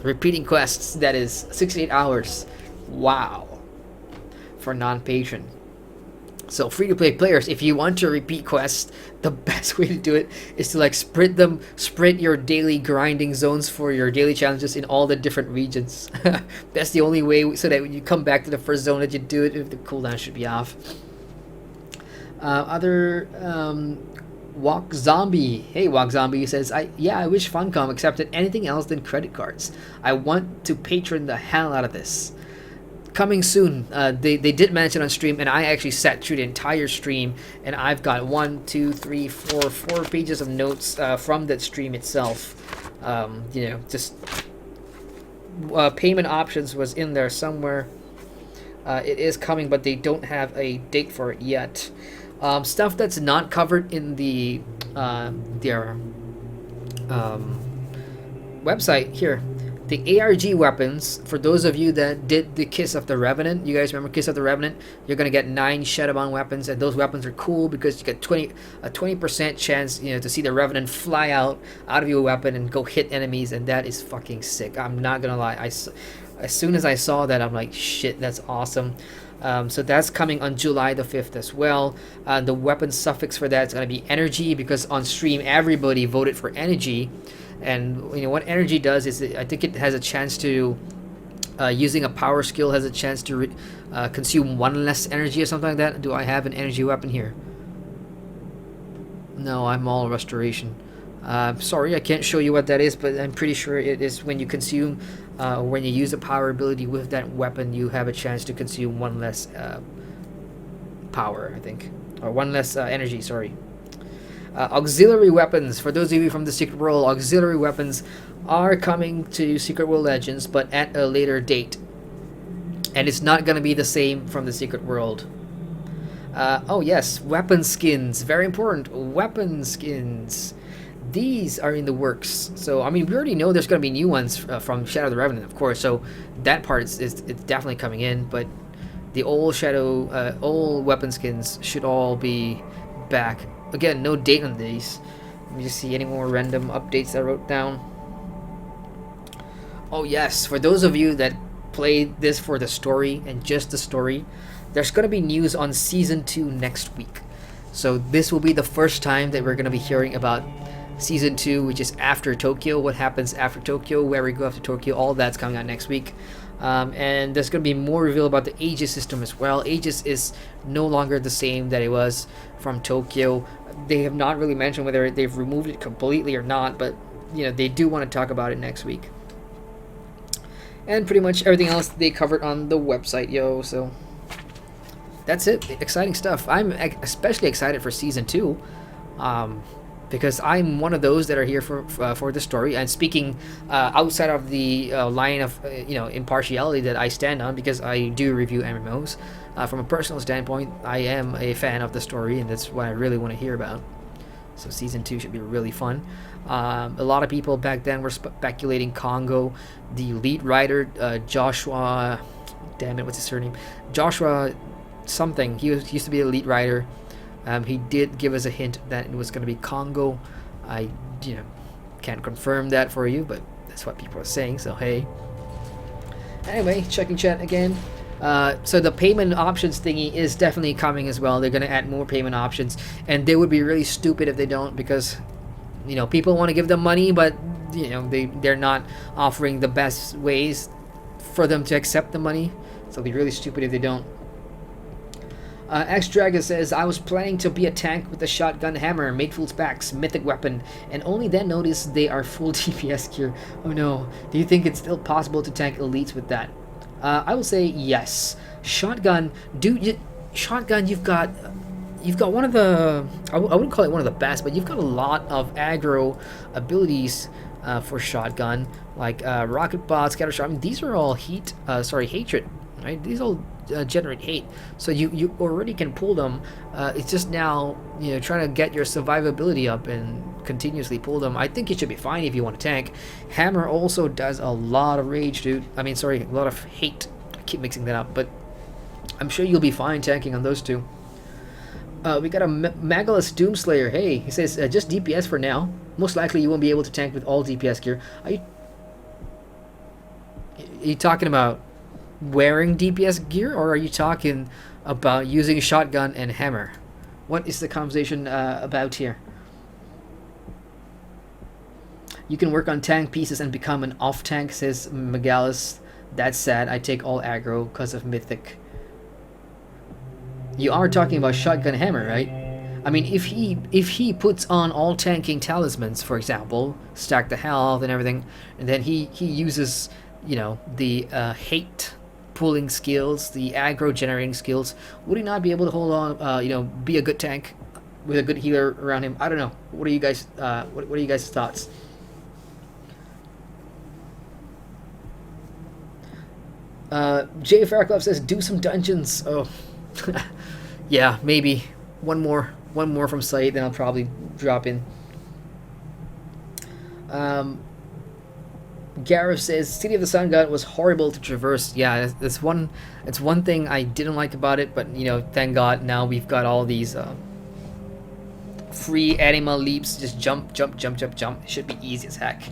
repeating quests? That is 68 hours. Wow. For non-patron. So free-to-play players, if you want to repeat quests, the best way to do it is to like spread your daily grinding zones for your daily challenges in all the different regions. That's the only way, so that when you come back to the first zone that you do it, if the cooldown should be off. Walk Zombie. Hey, Walk Zombie says, I wish Funcom accepted anything else than credit cards. I want to patron the hell out of this. Coming soon. They did mention on stream, and I actually sat through the entire stream, and I've got 4 pages of notes from that stream itself. Just payment options was in there somewhere. It is coming, but they don't have a date for it yet. Stuff that's not covered in the their website here. The ARG weapons, for those of you that did the Kiss of the Revenant, you guys remember Kiss of the Revenant? You're going to get 9 Shadowbound weapons, and those weapons are cool because you get a 20% chance, to see the Revenant fly out of your weapon and go hit enemies, and that is fucking sick. I'm not going to lie. As soon as I saw that, I'm like, shit, that's awesome. So that's coming on July the 5th as well. The weapon suffix for that is going to be energy, because on stream everybody voted for energy. And what energy does is, I think it has a chance to, using a power skill has a chance to consume 1 less energy or something like that. Do I have an energy weapon here? No, I'm all restoration. Sorry, I can't show you what that is, but I'm pretty sure it is when you consume, when you use a power ability with that weapon, you have a chance to consume one less power, I think, or one less energy. Sorry. Auxiliary weapons. For those of you from the Secret World, auxiliary weapons are coming to Secret World Legends, but at a later date, and it's not gonna be the same from the Secret World. Oh yes, weapon skins. Very important. Weapon skins. These are in the works. So, I mean, we already know there's going to be new ones from Shadow the Revenant, of course. So, that part is it's definitely coming in. But the old old weapon skins should all be back. Again, no date on these. Let me just see any more random updates I wrote down. Oh, yes. For those of you that played this for the story and just the story, there's going to be news on Season 2 next week. So, this will be the first time that we're going to be hearing about Season 2, which is after Tokyo, what happens after Tokyo, where we go after Tokyo, all that's coming out next week. And there's going to be more reveal about the Aegis system as well. Aegis is no longer the same that it was from Tokyo. They have not really mentioned whether they've removed it completely or not, but you know, they do want to talk about it next week. And pretty much everything else they covered on the website, so that's it. Exciting stuff. I'm especially excited for Season 2. Because I'm one of those that are here for the story, and speaking outside of the line of impartiality that I stand on, because I do review MMOs. From a personal standpoint, I am a fan of the story, and that's what I really want to hear about. So Season 2 should be really fun. A lot of people back then were speculating Congo, the lead writer, Joshua, damn it, what's his surname? Joshua something. He used to be a lead writer. He did give us a hint that it was going to be Congo. I, can't confirm that for you, but that's what people are saying. So hey. Anyway, checking chat again. So the payment options thingy is definitely coming as well. They're going to add more payment options, and they would be really stupid if they don't, because people want to give them money, but they're not offering the best ways for them to accept the money. So it'll be really stupid if they don't. X-Dragon says, I was planning to be a tank with a shotgun hammer, made full specs, mythic weapon, and only then noticed they are full DPS gear. Oh no. Do you think it's still possible to tank elites with that? I will say yes. Shotgun, shotgun, you've got one of the, I wouldn't call it one of the best, but you've got a lot of aggro abilities for shotgun, like rocket bot, scatter shot. I mean, these are all hatred, right? These all generate hate, so you already can pull them. It's just now trying to get your survivability up and continuously pull them. I think it should be fine if you want to tank. Hammer also does a lot of rage, dude. I mean, sorry, a lot of hate. I keep mixing that up, but I'm sure you'll be fine tanking on those two. We got a Magalus Doomslayer. Hey, he says just DPS for now. Most likely you won't be able to tank with all DPS gear. Are you talking about wearing DPS gear, or are you talking about using shotgun and hammer? What is the conversation about here? You can work on tank pieces and become an off tank, says Megalis. That's sad. I take all aggro because of mythic. You are talking about shotgun hammer, right? I mean, if he puts on all tanking talismans, for example, stack the health and everything, and then he uses the hate pulling skills, the aggro generating skills, would he not be able to hold on, be a good tank with a good healer around him? I don't know. What are you guys what are you guys' thoughts? J Fairclough says do some dungeons. Oh. Yeah, maybe one more from site, then I'll probably drop in. Gareth says City of the Sun God was horrible to traverse. Yeah, it's one thing I didn't like about it, but thank God now we've got all these free animal leaps. Just jump. It should be easy as heck.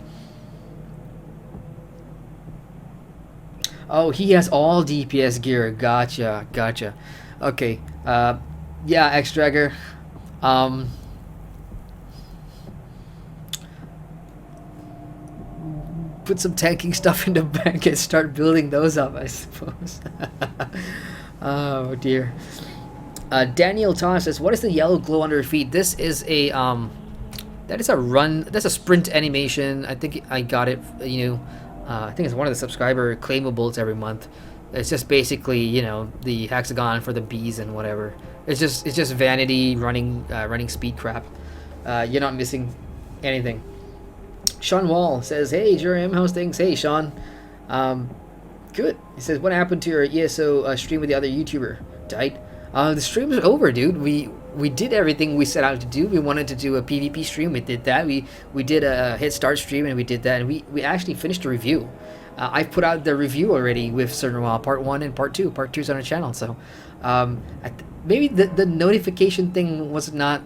Oh, he has all DPS gear. Gotcha. Okay. Yeah, X-Dragger. Put some tanking stuff in the bank and start building those up, I suppose. Oh dear. Daniel Thomas says, "What is the yellow glow under your feet?" This is a That is a run. That's a sprint animation. I think I got it. I think it's one of the subscriber claimables every month. It's just basically the hexagon for the bees and whatever. It's just vanity running speed crap. You're not missing anything. Sean Wall says, "Hey Jerem, how's things?" Hey Sean, good. He says, "What happened to your ESO stream with the other YouTuber?" Died. The stream is over, dude. We did everything we set out to do. We wanted to do a PvP stream. We did that. We did a hit start stream, and we did that. And we actually finished a review. I put out the review already with Certain Wild Part 1 and Part 2. Part 2 is on our channel. So maybe the notification thing was not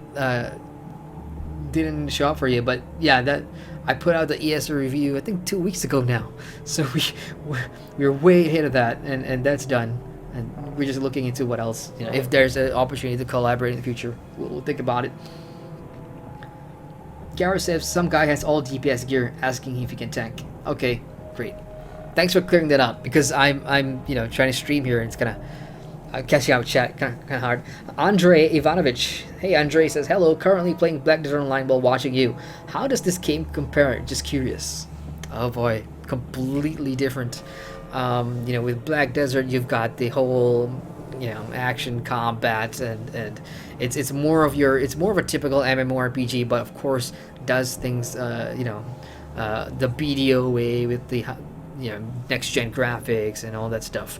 didn't show up for you, but yeah, that I put out the ESO review I think 2 weeks ago now. So we're way ahead of that, and that's done. And we're just looking into what else. If there's an opportunity to collaborate in the future, we'll think about it. Gareth says some guy has all DPS gear, asking if he can tank. Okay, great. Thanks for clearing that up, because I'm trying to stream here and it's gonna catch you out chat kind of hard. Andre Ivanovich, hey Andre, says hello. Currently playing Black Desert Online while watching you. How does this game compare? Just curious. Oh boy, completely different. With Black Desert, you've got the whole, action combat, and it's more of a typical MMORPG, but of course does things, the BDO way with the, next gen graphics and all that stuff.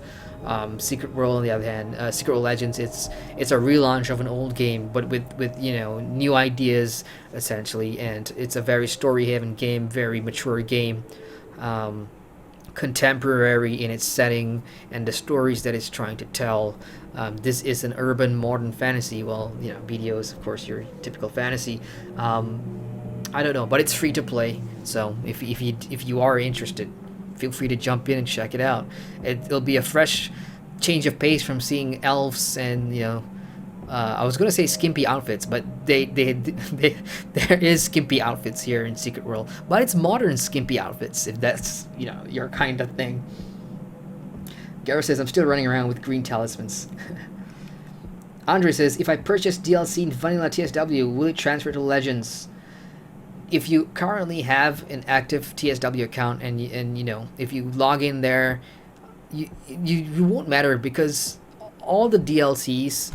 Secret World, on the other hand, Secret World Legends, it's a relaunch of an old game, but with new ideas essentially, and it's a very story-heavy game, very mature game. Contemporary in its setting and the stories that it's trying to tell. This is an urban modern fantasy. Well, BDO is of course your typical fantasy. I don't know, but it's free to play. So if you are interested, feel free to jump in and check it out. It'll be a fresh change of pace from seeing elves and I was gonna say skimpy outfits, but there is skimpy outfits here in Secret World, but it's modern skimpy outfits, if that's your kind of thing. Gareth says I'm still running around with green talismans. Andre says, if I purchase DLC in Vanilla TSW, will it transfer to Legends? If you currently have an active TSW account and if you log in there, you won't matter, because all the DLCs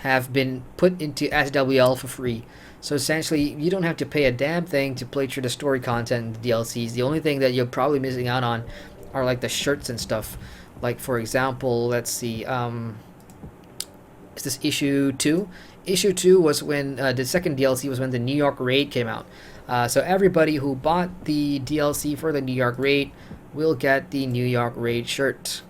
have been put into SWL for free. So essentially, you don't have to pay a damn thing to play through the story content and the DLCs. The only thing that you're probably missing out on are like the shirts and stuff. Like for example, let's see, is this issue 2? Issue 2 was when the second DLC was when the New York raid came out. So everybody who bought the DLC for the New York raid will get the New York raid shirt,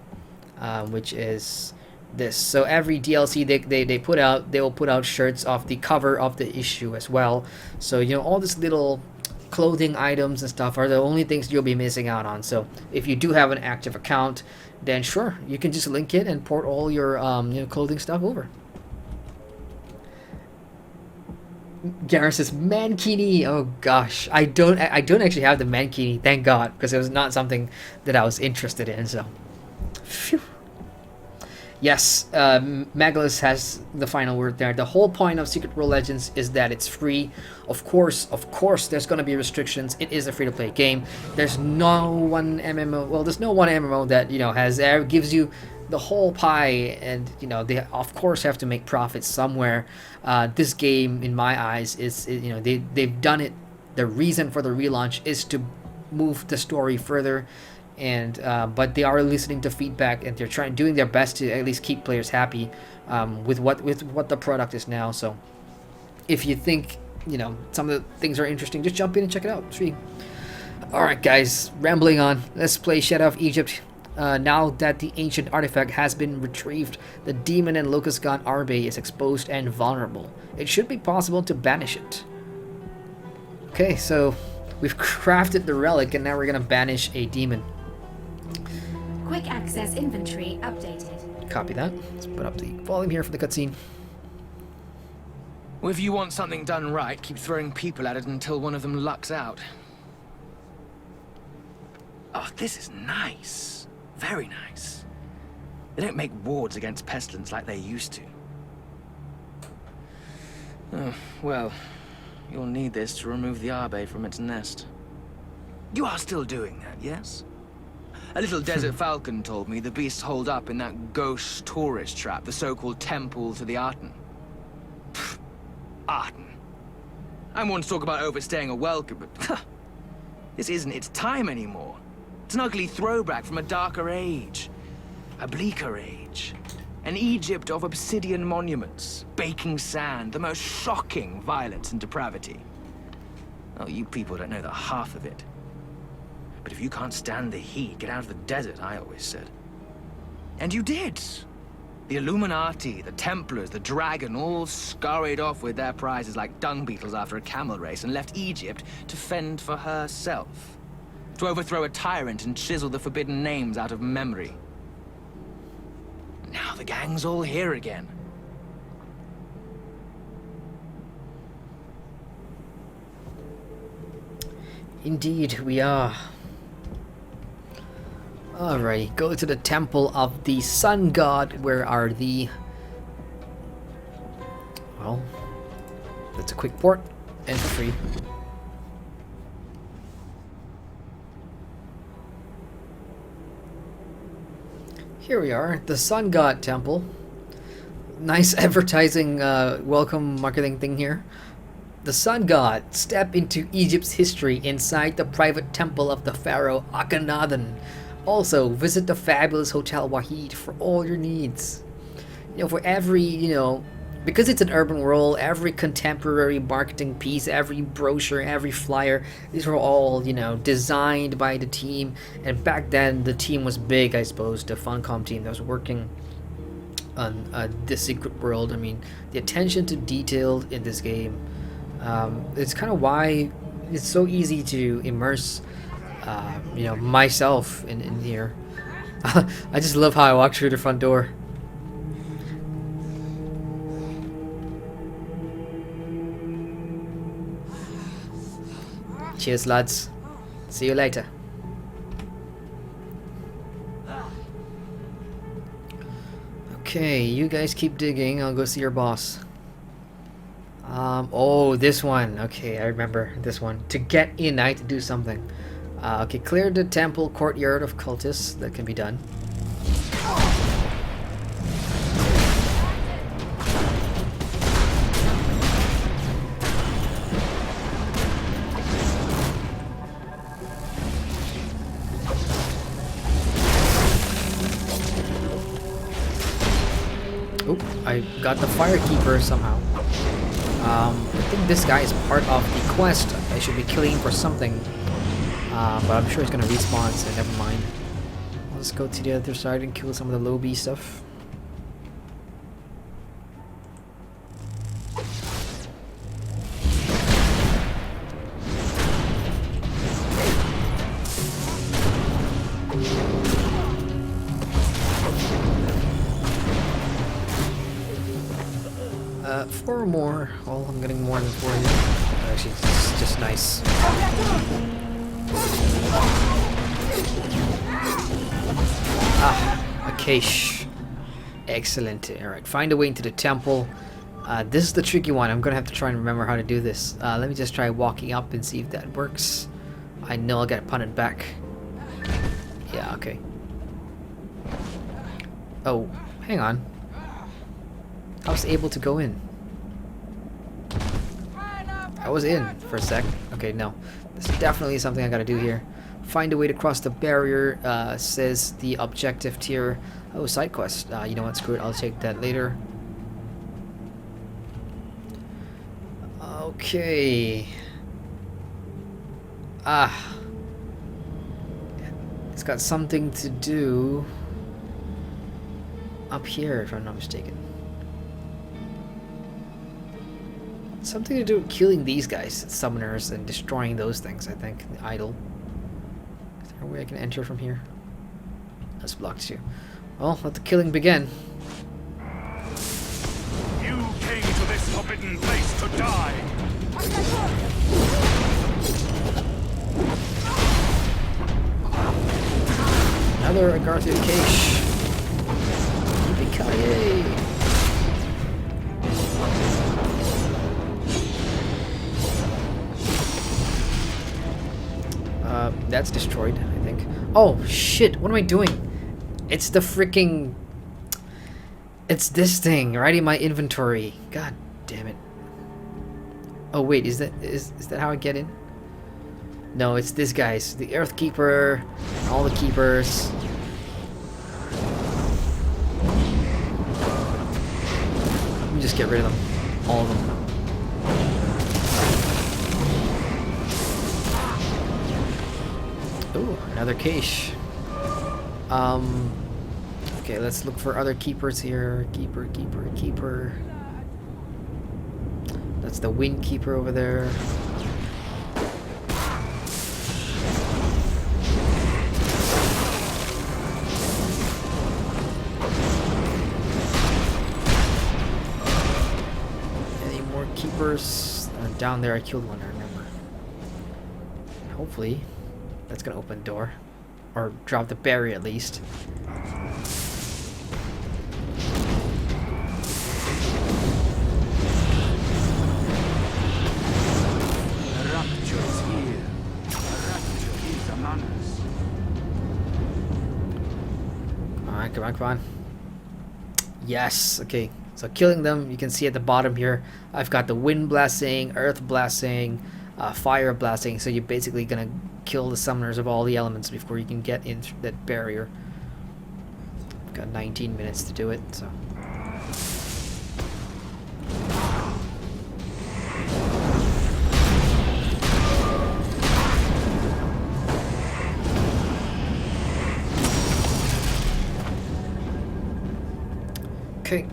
which is this. So every DLC they put out, they will put out shirts of the cover of the issue as well. So all these little clothing items and stuff are the only things you'll be missing out on. So if you do have an active account, then sure, you can just link it and port all your clothing stuff over. Gareth says mankini. Oh gosh, I don't actually have the mankini, thank God, because it was not something that I was interested in. So phew. Yes, Magalus has the final word there. The whole point of Secret World Legends is that it's free. Of course, there's going to be restrictions. It is a free-to-play game. There's no one MMO. Well, there's no one MMO that gives you the whole pie, and they of course have to make profits somewhere. This game, in my eyes, is they've done it. The reason for the relaunch is to move the story further. And but they are listening to feedback, and they're doing their best to at least keep players happy with what the product is now. So if you think some of the things are interesting, just jump in and check it out. Sweet. All right, guys, rambling on. Let's play Shadow of Egypt. Now that the ancient artifact has been retrieved, the demon and locust god ARB is exposed and vulnerable. It should be possible to banish it. Okay, so we've crafted the relic, and now we're gonna banish a demon. Quick access inventory updated. Copy that. Let's put up the volume here for the cutscene. Well, if you want something done right, keep throwing people at it until one of them lucks out. Oh, this is nice. Very nice. They don't make wards against pestilence like they used to. Oh, well, You'll need this to remove the Arbe from its nest. You are still doing that, yes? A little desert falcon told me the beasts hold up in that gauche tourist trap, the so-called Temple to the Arten. Pfft, Arten. I want to talk about overstaying a welcome, but this isn't its time anymore. It's an ugly throwback from a darker age. A bleaker age. An Egypt of obsidian monuments, baking sand, the most shocking violence and depravity. Oh, you people don't know the half of it. But if you can't stand the heat, get out of the desert, I always said. And you did. The Illuminati, the Templars, the Dragon all scurried off with their prizes like dung beetles after a camel race and left Egypt to fend for herself. To overthrow a tyrant and chisel the forbidden names out of memory. Now the gang's all here again. Indeed, we are. Alrighty, go to the Temple of the Sun God. Where are the... Well, that's a quick port, and for free. Here we are, the Sun God Temple. Nice advertising, welcome marketing thing here. The Sun God, step into Egypt's history inside the private temple of the pharaoh Akhenaten. Also, visit the fabulous Hotel Wahid for all your needs. You know, for every, because it's an urban world, every contemporary marketing piece, every brochure, every flyer, these were all, designed by the team. And back then, the team was big, I suppose, the Funcom team that was working on the Secret World. I mean, the attention to detail in this game, it's kind of why it's so easy to immerse myself in here. I just love how I walk through the front door. Cheers, lads. See you later. Okay, you guys keep digging. I'll go see your boss. Oh, this one. Okay, I remember this one. To get in, I had to do something. Okay, clear the temple courtyard of cultists. That can be done. Oh, I got the Firekeeper somehow. I think this guy is part of the quest. I should be killing him for something. But I'm sure he's gonna respawn, so never mind. Let's go to the other side and kill some of the low B stuff. Four more. Well, I'm getting more than 4 here. Actually, it's just nice. Ah, a cache. Excellent. Alright, find a way into the temple. This is the tricky one. I'm gonna have to try and remember how to do this. Let me just try walking up and see if that works. I know I'll get punted back. Yeah, okay. Oh, hang on. I was able to go in. I was in for a sec. Okay, no. This is definitely something I gotta do here. Find a way to cross the barrier, says the objective tier. Oh, side quest. You know what, screw it, I'll take that later. Okay. It's got something to do up here, if I'm not mistaken. Something to do with killing these guys, summoners, and destroying those things, I think. The idol. Is there a way I can enter from here? That's blocked too. Well, let the killing begin. You came to this forbidden place to die. Another Agartha cache. Yippee-ki-yay! That's destroyed, I think. Oh shit! What am I doing? It's the freaking. It's this thing right in my inventory. God damn it. Oh wait, is that how I get in? No, it's this guy's. The Earth Keeper, all the keepers. Let me just get rid of them. All of them. Ooh, another cache. Okay, let's look for other keepers here. Keeper. That's the Wind Keeper over there. Any more keepers? Down there I killed one, I remember. Hopefully that's gonna open the door. Or drop the barrier at least. Come on. Yes, okay. So killing them, you can see at the bottom here, I've got the wind blasting, earth blasting, fire blasting. So you're basically gonna kill the summoners of all the elements before you can get in that barrier. I've got 19 minutes to do it, so. Okay,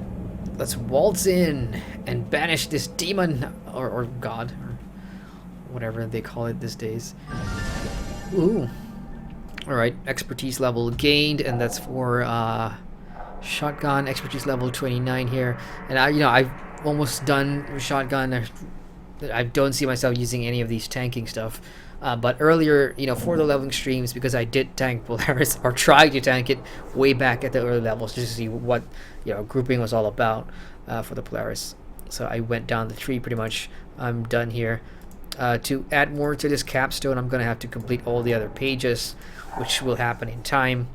let's waltz in and banish this demon, or god, or whatever they call it these days. Ooh. Alright, expertise level gained, and that's for shotgun, expertise level 29 here. And I've almost done with shotgun. I don't see myself using any of these tanking stuff. But earlier, for the leveling streams, because I did tank Polaris, or tried to tank it way back at the early levels, just to see what, grouping was all about for the Polaris. So I went down the tree pretty much. I'm done here. To add more to this capstone, I'm going to have to complete all the other pages, which will happen in time.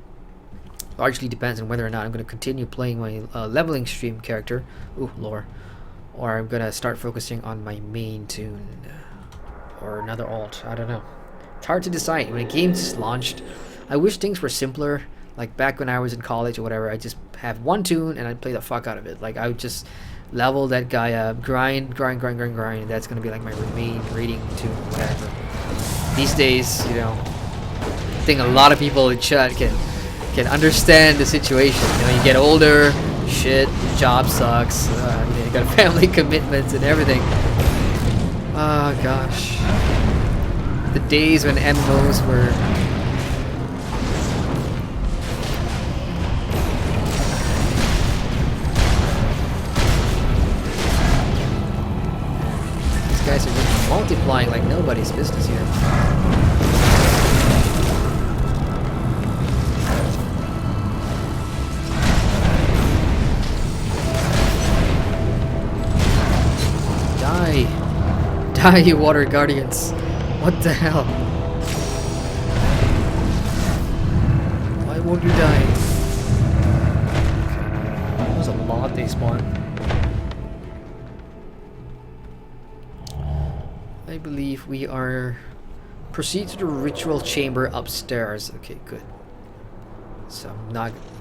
Largely depends on whether or not I'm going to continue playing my leveling stream character. Ooh, lore. Or I'm going to start focusing on my main tune. Or another alt, I don't know. It's hard to decide. When a game's launched, I wish things were simpler. Like back when I was in college or whatever, I just have one tune and I'd play the fuck out of it. Like I would just level that guy up, grind. That's gonna be like my main raiding tune, whatever. These days, I think a lot of people in chat can understand the situation. You get older, shit, job sucks, you got family commitments and everything. Oh gosh. The days when MMOs were... These guys are just multiplying like nobody's business here. Die! Die, you water guardians! What the hell? Why won't you die? There's a lot they spawn. I believe we are... Proceed to the ritual chamber upstairs. Okay, good. So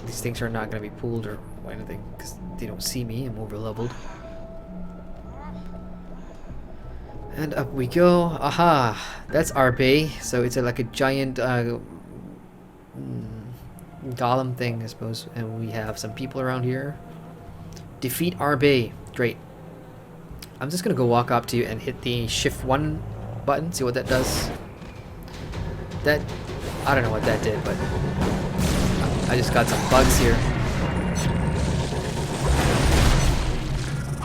these things are not going to be pulled or anything, because they don't see me. I'm over leveled. And up we go. Aha! That's ARB. So it's like a giant golem thing, I suppose. And we have some people around here. Defeat ARB. Great. I'm just gonna go walk up to you and hit the shift 1 button. See what that does. That... I don't know what that did, but... I just got some bugs here.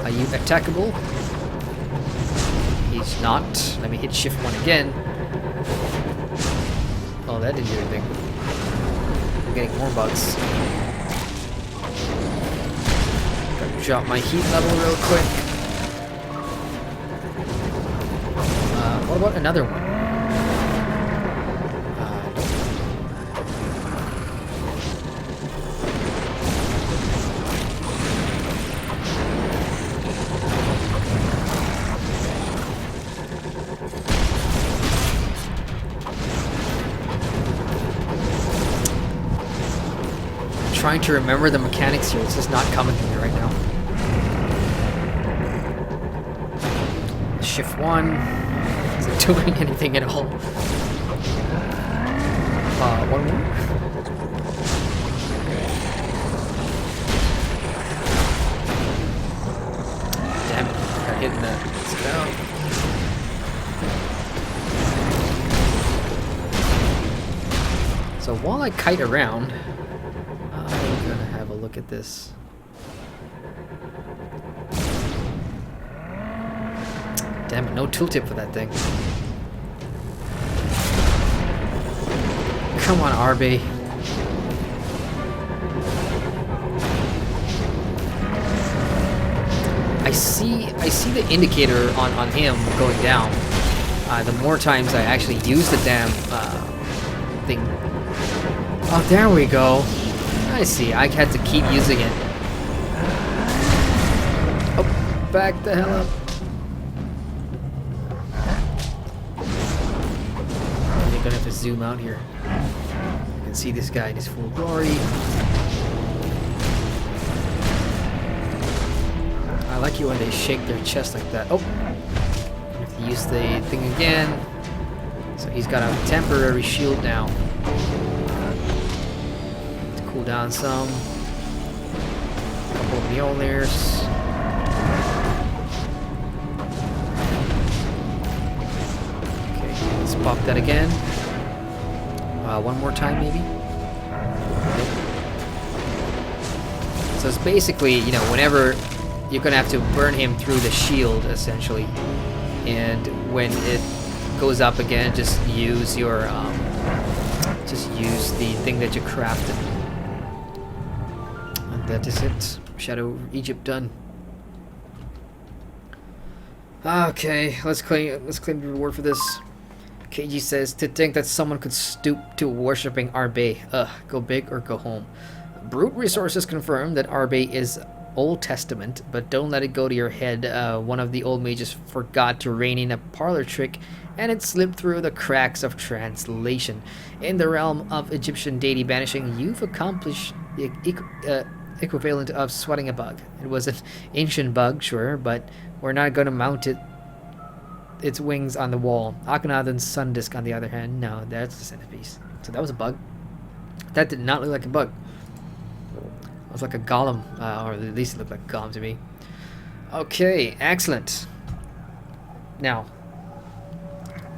Are you attackable? He's not. Let me hit shift 1 again. Oh, that didn't do anything. I'm getting more bugs. Gotta drop my heat level real quick. What about another one? trying to remember the mechanics here. It's just not coming to me right now. Shift 1 isn't doing anything at all. One more. Damn it, got hit in that. Let's go. So while I kite around, I'm gonna have a look at this. Damn it, no tooltip for that thing. Come on, RB. I see the indicator on him going down. The more times I actually use the damn thing. Oh, there we go. I see. I had to keep using it. Oh, back the hell up. You're gonna have to zoom out here. You can see this guy in his full glory. I like it when they shake their chest like that. Oh, I have to use the thing again. So he's got a temporary shield now. To cool down some. A couple of Mjolnirs. Okay, let's pop that again. One more time maybe. So it's basically, you know, whenever you're gonna have to burn him through the shield essentially, and when it goes up again, just use your just use the thing that you crafted. And that is it. Shadow Egypt done. Okay, let's claim the reward for this. KG says, to think that someone could stoop to worshipping Arbe. Go big or go home. Brute Resources confirm that Arbe is Old Testament, but don't let it go to your head. One of the old mages forgot to rein in a parlor trick, and it slipped through the cracks of translation. In the realm of Egyptian deity banishing, you've accomplished the equivalent of swatting a bug. It was an ancient bug, sure, but we're not going to mount its wings on the wall. Akhenaten's sun disk, on the other hand, no, that's the centerpiece. So that was a bug. That did not look like a bug. It was like a golem, or at least it looked like a golem to me. Okay, excellent. Now,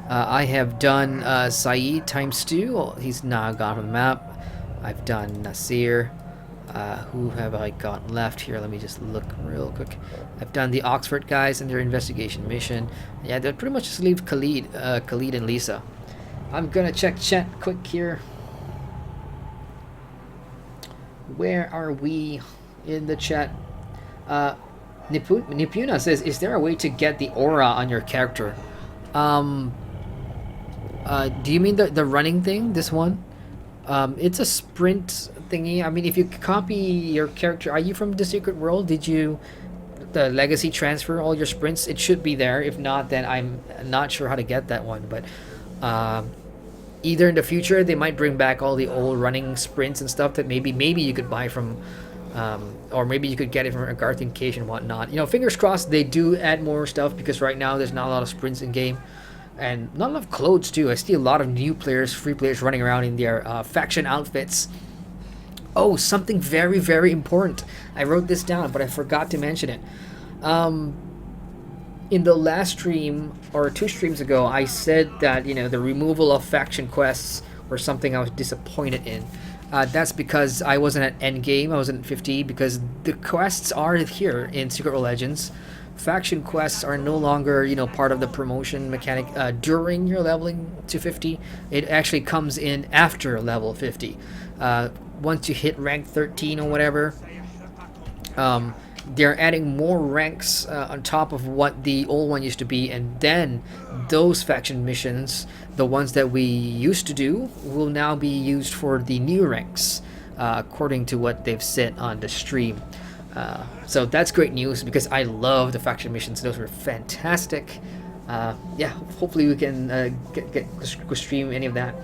I have done Saeed times 2. He's now gone from the map. I've done Nasir. Who have I got left here? Let me just look real quick. I've done the Oxford guys and their investigation mission. Yeah, they'll pretty much just leave Khalid and Lisa. I'm gonna check chat quick here. Where are we in the chat? Nipuna says, is there a way to get the aura on your character? Do you mean the running thing? This one? It's a sprint thingy. I mean, if you copy your character, are you from the Secret World? Did you the legacy transfer all your sprints? It should be there. If not, then I'm not sure how to get that one. But either in the future they might bring back all the old running sprints and stuff that maybe you could buy from, or maybe you could get it from a Garthian cage and whatnot. You know, fingers crossed they do add more stuff, because right now there's not a lot of sprints in game. And not a lot of clothes too. I see a lot of new players, free players running around in their faction outfits. Oh, something very, very important. I wrote this down, but I forgot to mention it. In the last stream, or 2 streams ago, I said that, you know, the removal of faction quests were something I was disappointed in. That's because I wasn't at endgame, I wasn't at 50, because the quests are here in Secret World Legends. Faction quests are no longer, you know, part of the promotion mechanic during your leveling to 50. It actually comes in after level 50. Once you hit rank 13 or whatever, they're adding more ranks on top of what the old one used to be, and then those faction missions, the ones that we used to do, will now be used for the new ranks, according to what they've said on the stream. So that's great news, because I love the faction missions. Those were fantastic. Yeah, hopefully we can get stream any of that.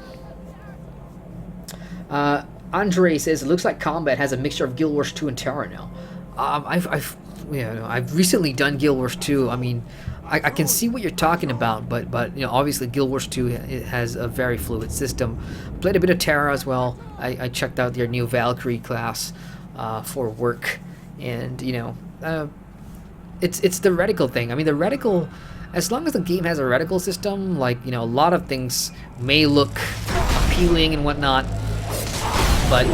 Andre says it looks like combat has a mixture of Guild Wars 2 and Terra now. I've recently done Guild Wars 2. I mean, I can see what you're talking about, but you know, obviously Guild Wars 2 it has a very fluid system. Played a bit of Terra as well. I checked out their new Valkyrie class for work, and you know, it's the reticle thing. I mean, the reticle, as long as the game has a reticle system, like, you know, a lot of things may look appealing and whatnot, but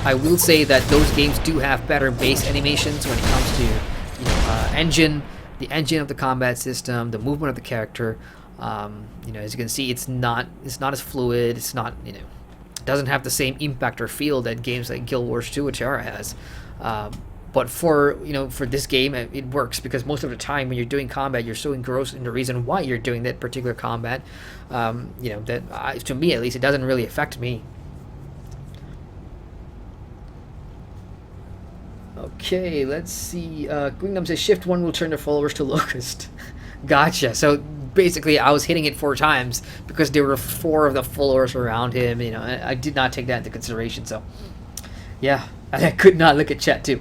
I will say that those games do have better base animations when it comes to, you know, the engine of the combat system, the movement of the character. You know, as you can see, it's not as fluid. It's not, you know, it doesn't have the same impact or feel that games like Guild Wars 2 or Terra has. But for, you know, for this game, it works because most of the time when you're doing combat, you're so engrossed in the reason why you're doing that particular combat. You know, that to me at least, it doesn't really affect me. Okay, let's see. Kingdom says Shift 1 will turn the followers to Locust. Gotcha. So basically, I was hitting it 4 times because there were 4 of the followers around him. You know, I did not take that into consideration. So, yeah, I could not look at chat too.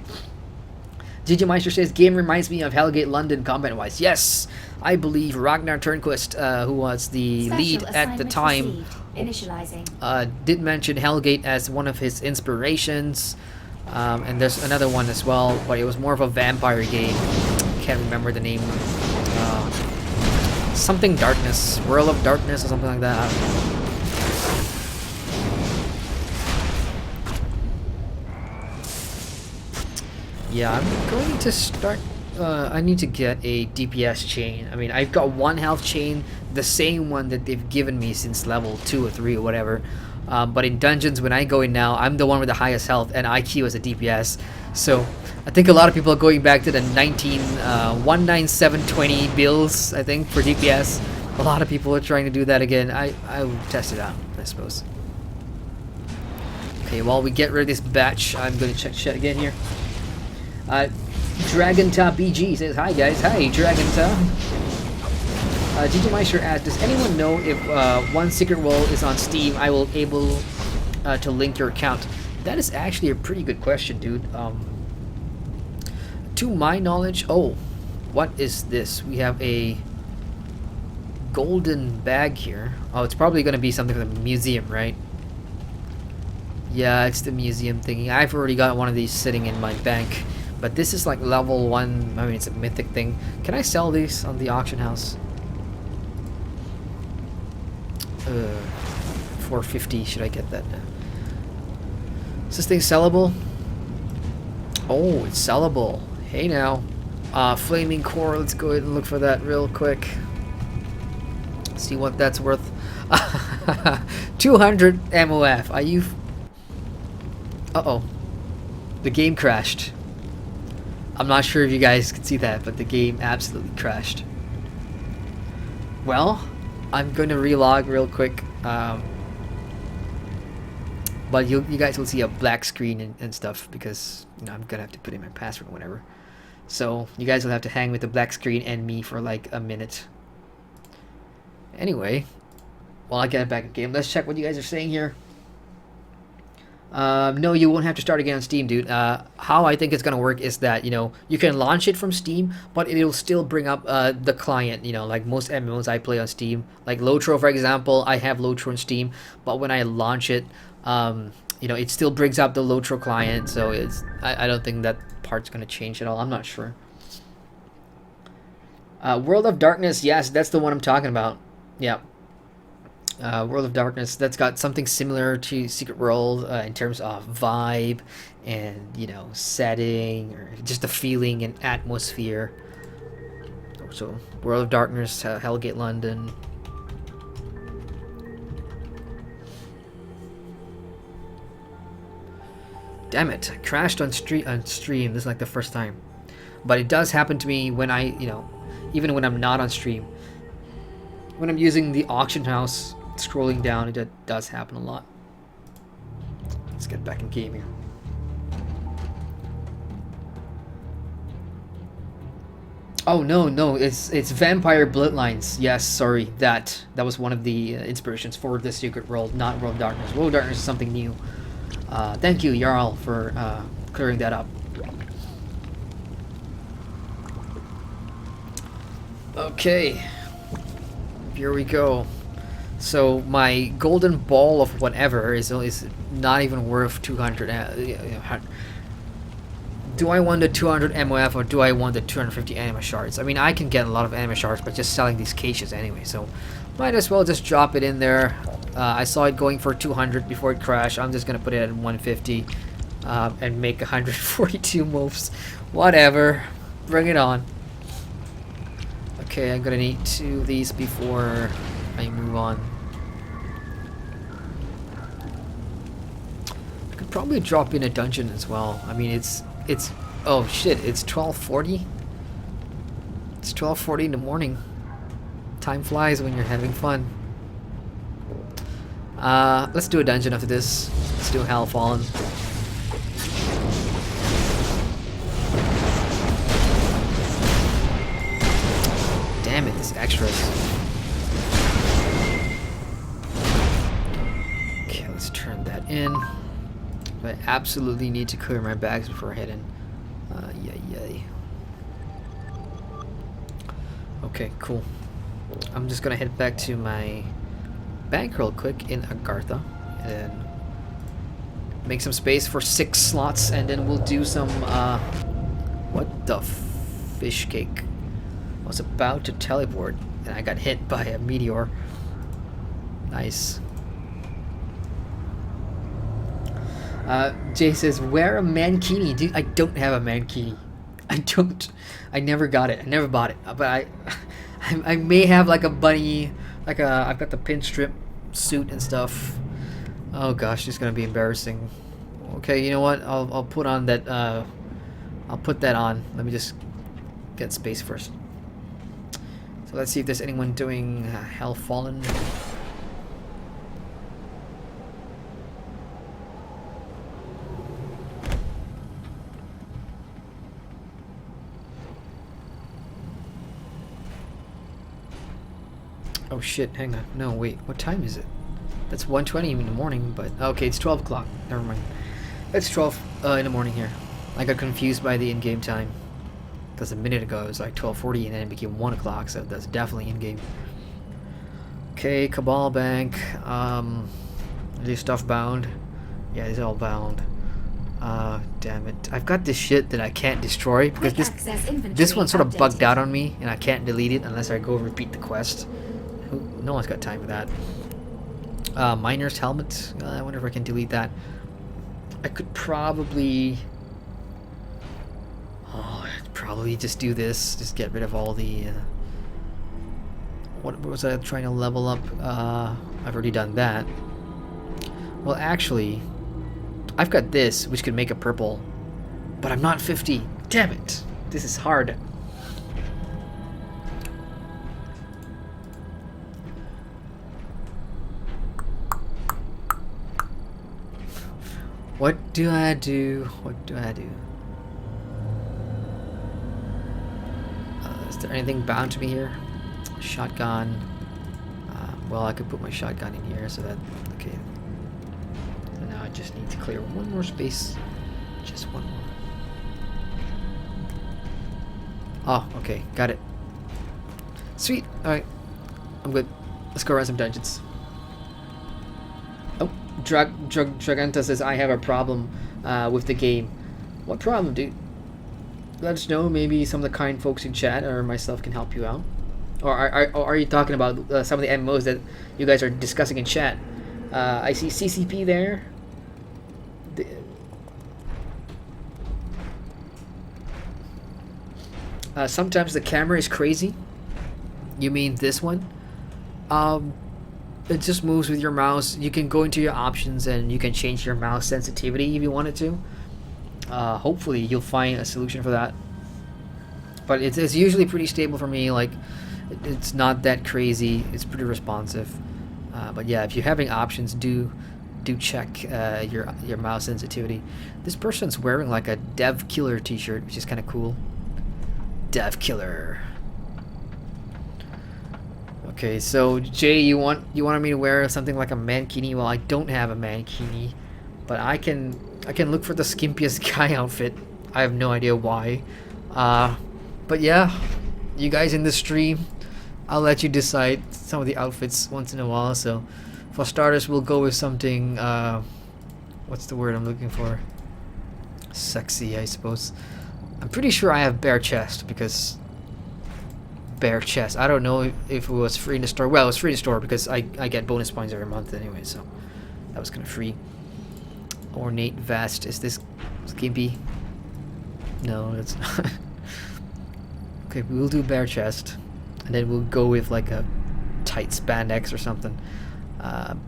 Gigi Meister says game reminds me of Hellgate London combat-wise. Yes, I believe Ragnar Turnquist, who was the lead at the time, did mention Hellgate as one of his inspirations. And there's another one as well, but it was more of a vampire game. Can't remember the name. Something Darkness, World of Darkness or something like that. I don't know. Yeah, I'm going to start. I need to get a DPS chain. I mean, I've got 1 health chain, the same one that they've given me since level 2 or 3 or whatever. But in dungeons, when I go in now, I'm the one with the highest health and IQ as a DPS. So I think a lot of people are going back to the 19720 builds, I think, for DPS. A lot of people are trying to do that again. I will test it out, I suppose. Okay, while we get rid of this batch, I'm going to check chat again here. Dragon Top BG says, hi guys. Hi, Dragon Top. GG Meister asks, does anyone know if one Secret World is on Steam, I will able to link your account? That is actually a pretty good question, dude. To my knowledge, oh, what is this? We have a golden bag here. Oh, it's probably going to be something from the museum, right? Yeah, it's the museum thingy. I've already got one of these sitting in my bank. But this is like level 1, I mean, it's a mythic thing. Can I sell these on the auction house? 450, should I get that now? Is this thing sellable? Oh, it's sellable. Hey now. Flaming Core, let's go ahead and look for that real quick. See what that's worth. 200 MOF. Are you... Uh-oh. The game crashed. I'm not sure if you guys can see that, but the game absolutely crashed. Well, I'm going to relog real quick. But you guys will see a black screen and stuff because, you know, I'm going to have to put in my password or whatever. So you guys will have to hang with the black screen and me for like a minute. Anyway, while I get back in game, let's check what you guys are saying here. No, you won't have to start again on Steam, dude. How I think it's gonna work is that, you know, you can launch it from Steam, but it'll still bring up the client, you know, like most MMOs I play on Steam. Like Lotro, for example, I have Lotro on Steam, but when I launch it, you know, it still brings up the Lotro client, so it's I don't think that part's gonna change at all. I'm not sure. World of Darkness, yes, that's the one I'm talking about. Yeah. World of Darkness, that's got something similar to Secret World in terms of vibe and, you know, setting or just the feeling and atmosphere. So World of Darkness, Hellgate London. Damn it, I crashed on stream. This is like the first time, but it does happen to me when I, you know, even when I'm not on stream. When I'm using the auction house, scrolling down, it does happen a lot. Let's get back in game here. Oh no, it's Vampire Bloodlines. Yes, sorry, that was one of the inspirations for the Secret World, not World of Darkness. World of Darkness is something new. Thank you, Jarl, for clearing that up. Okay, here we go. So my golden ball of whatever is not even worth 200. Do I want the 200 MOF or do I want the 250 anima shards? I mean, I can get a lot of anima shards by just selling these caches anyway, so might as well just drop it in there. I saw it going for 200 before it crashed. I'm just gonna put it at 150 and make 142 moves. Whatever, bring it on. Okay, I'm gonna need 2 of these before I move on. I could probably drop in a dungeon as well. I mean, it's oh shit, it's 12:40. It's 12:40 in the morning. Time flies when you're having fun. Let's do a dungeon after this. Let's do Hell Fallen. Damn it, this extras. Okay, let's turn that in. I absolutely need to clear my bags before I head in. Yay. Okay, cool. I'm just gonna head back to my bank real quick in Agartha and make some space for 6 slots, and then we'll do some what the fish cake. I was about to teleport and I got hit by a meteor. Nice. Jay says, wear a mankini. Dude, I don't have a mankini. I never got it. I never bought it. But I may have like a bunny, like I've got the pinstrip suit and stuff. Oh gosh, it's gonna be embarrassing. Okay, you know what? I'll put on that. I'll put that on. Let me just get space first. So let's see if there's anyone doing Hell Fallen. Oh shit, hang on. No, wait, what time is it? That's 1:20 in the morning, but okay, it's 12 o'clock. Never mind. It's 12 in the morning here. I got confused by the in-game time. Because a minute ago it was like 12:40 and then it became 1 o'clock, so that's definitely in-game. Okay, Cabal Bank. Is this stuff bound? Yeah, it's all bound. Damn it. I've got this shit that I can't destroy because this one sort of bugged out on me and I can't delete it unless I go repeat the quest. No one's got time for that. Miner's helmet. I wonder if I can delete that. I could probably... Oh, I'd probably just do this. Just get rid of all the... What was I trying to level up? I've already done that. Well, actually, I've got this, which could make a purple. But I'm not 50. Damn it. This is hard. What do I do? What do I do? Is there anything bound to me here? Shotgun. Well, I could put my shotgun in here so that... Okay. So now I just need to clear one more space. Just one more. Oh, okay. Got it. Sweet. Alright. I'm good. Let's go run some dungeons. Oh, Draganta says, I have a problem with the game. What problem, dude? Let us know. Maybe some of the kind folks in chat or myself can help you out. Or are you talking about some of the MMOs that you guys are discussing in chat? I see CCP there. Sometimes the camera is crazy. You mean this one? It just moves with your mouse. You can go into your options and you can change your mouse sensitivity if you wanted to. Hopefully you'll find a solution for that. But it's usually pretty stable for me. Like, it's not that crazy. It's pretty responsive. But yeah, if you're having options, do check your mouse sensitivity. This person's wearing like a Dev Killer t-shirt, which is kind of cool. Dev Killer. Okay, so Jay, you wanted me to wear something like a mankini? Well, I don't have a mankini. But I can look for the skimpiest guy outfit. I have no idea why. But yeah, you guys in the stream, I'll let you decide some of the outfits once in a while. So for starters, we'll go with something, what's the word I'm looking for? Sexy, I suppose. I'm pretty sure I have bare chest, because bare chest, I don't know if it was free in the store. Well, it was free in the store because I get bonus points every month anyway, so that was kind of free. Ornate vest, is this skimpy? No, it's not. Okay, we'll do bare chest, and then we'll go with like a tight spandex or something.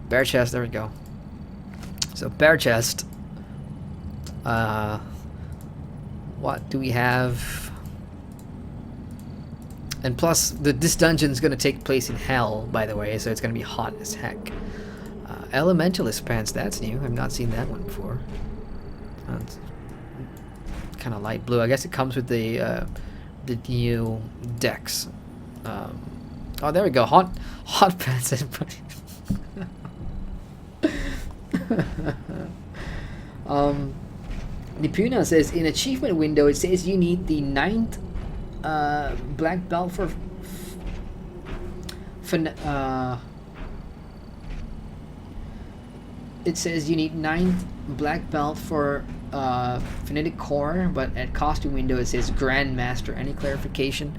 Bare chest, there we go. So bare chest. What do we have? And plus, this dungeon is going to take place in hell, by the way, so it's going to be hot as heck. Elementalist pants, that's new. I've not seen that one before. Kind of light blue. I guess it comes with the new decks. Oh, there we go. Hot pants. Nipuna says in achievement window it says you need the 9th black belt for it says you need 9th black belt for phonetic core, but at costume window it says grandmaster. Any clarification?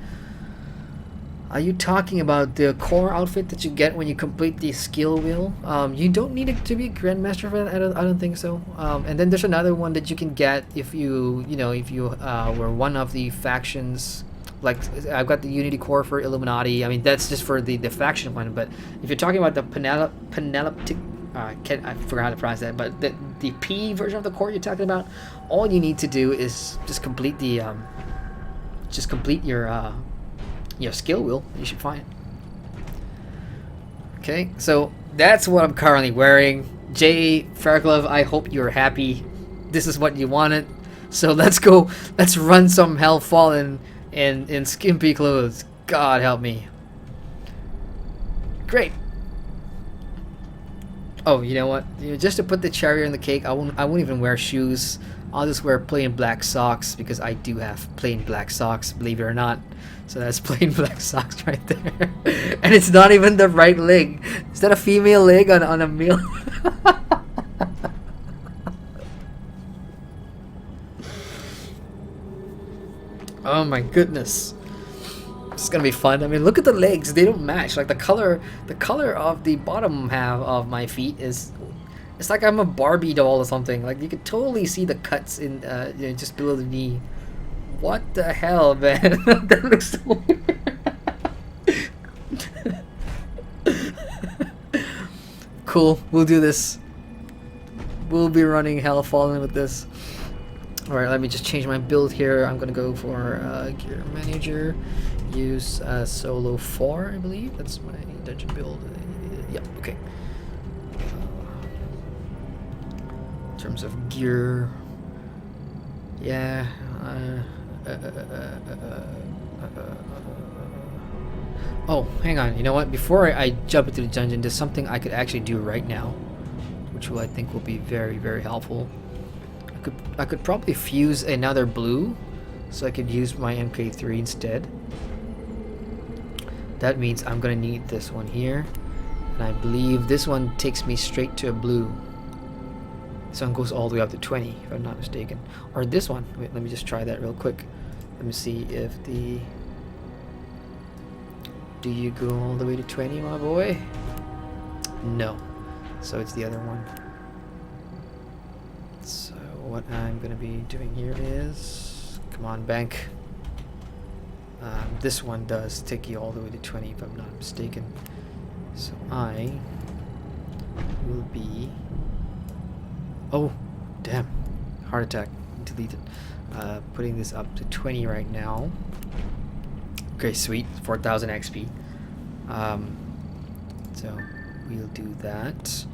Are you talking about the core outfit that you get when you complete the skill wheel? You don't need it to be grandmaster for that. I don't think so. And then there's another one that you can get if you were one of the factions. Like I've got the Unity core for Illuminati. I mean that's just for the faction one. But if you're talking about the Penelope, I forgot how to pronounce that. But the P version of the core you're talking about, all you need to do is just complete the your skill wheel. You should find it. Okay, so that's what I'm currently wearing. Jay Fairglove, I hope you're happy. This is what you wanted. So let's go. Let's run some Hell Fallen in skimpy clothes. God help me. Great. Oh, you know what? Just to put the cherry on the cake, I won't even wear shoes. I'll just wear plain black socks because I do have plain black socks, believe it or not. So that's plain black socks right there. And it's not even the right leg. Is that a female leg on a male? Oh my goodness. It's gonna be fun. I mean, look at the legs. They don't match. Like the color of the bottom half of my feet is, it's like I'm a Barbie doll or something. Like you could totally see the cuts in just below the knee. What the hell, man? That looks so weird. Cool. We'll do this. We'll be running Hell Fallen with this. Alright, let me just change my build here. I'm gonna go for Gear Manager. Use Solo 4, I believe. That's my dungeon build. Yep, okay. In terms of gear, yeah. Oh, hang on. You know what? Before I jump into the dungeon, there's something I could actually do right now, which I think will be very, very helpful. I could probably fuse another blue, so I could use my MK3 instead. That means I'm gonna need this one here, and I believe this one takes me straight to a blue. This one goes all the way up to 20, if I'm not mistaken. Or this one. Wait, let me just try that real quick. Let me see if the... Do you go all the way to 20, my boy? No. So it's the other one. So what I'm going to be doing here is... Come on, bank. This one does take you all the way to 20, if I'm not mistaken. So I will be... Oh, damn. Heart attack. Deleted. Putting this up to 20 right now. Okay, sweet. 4,000 XP. So we'll do that.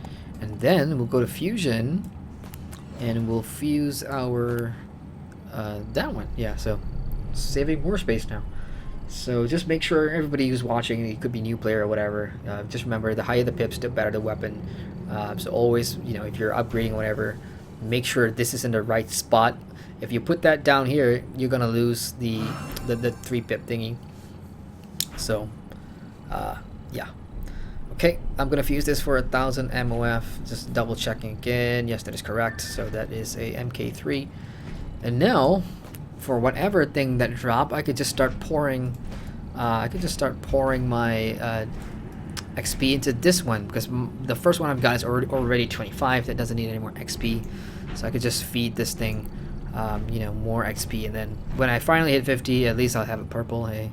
And then we'll go to fusion. And we'll fuse our... that one. Yeah, so saving more space now. So just make sure everybody who's watching, it could be new player or whatever, just remember the higher the pips, the better the weapon. So always, if you're upgrading whatever, make sure this is in the right spot. If you put that down here, you're gonna lose the 3-pip thingy. So yeah. Okay, I'm gonna fuse this for 1000 MOF. Just double checking again. Yes, that is correct. So that is a MK3. And now, for whatever thing that drop, I could just start pouring. I could just start pouring my XP into this one, because the first one I've got is already 25. That doesn't need any more XP. So I could just feed this thing, you know, more XP, and then when I finally hit 50, at least I'll have a purple. Hey.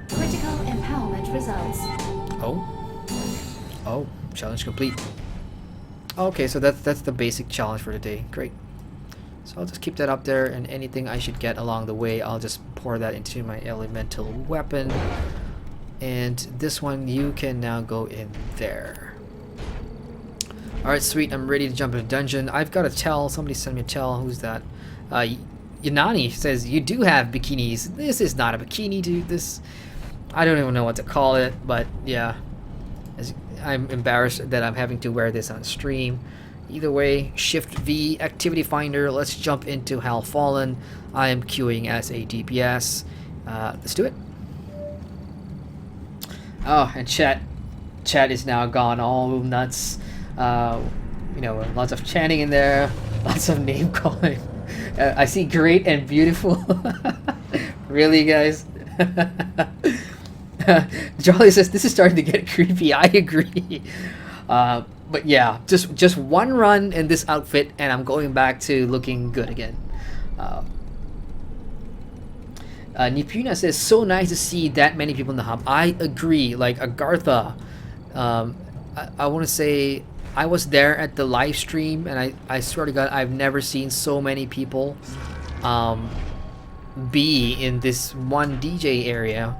Critical empowerment results. Oh, challenge complete. Okay, so that's the basic challenge for today. Great. So I'll just keep that up there, and anything I should get along the way, I'll just pour that into my elemental weapon. And this one, you can now go in there. Alright, sweet. I'm ready to jump into dungeon. I've got a tell. Somebody sent me a tell. Who's that? Yanani says, you do have bikinis. This is not a bikini, dude. This, I don't even know what to call it, but yeah. I'm embarrassed that I'm having to wear this on stream. Either way, Shift V, Activity Finder. Let's jump into Hell Fallen. I am queuing as a DPS. Let's do it. Oh, and chat is now gone all nuts. You know, lots of chanting in there, lots of name calling. I see great and beautiful. Really, guys? Jolly says this is starting to get creepy. I agree. But yeah, just one run in this outfit, and I'm going back to looking good again. Nipuna says, so nice to see that many people in the hub. I agree. Like Agartha, I want to say I was there at the live stream, and I swear to God, I've never seen so many people be in this one DJ area.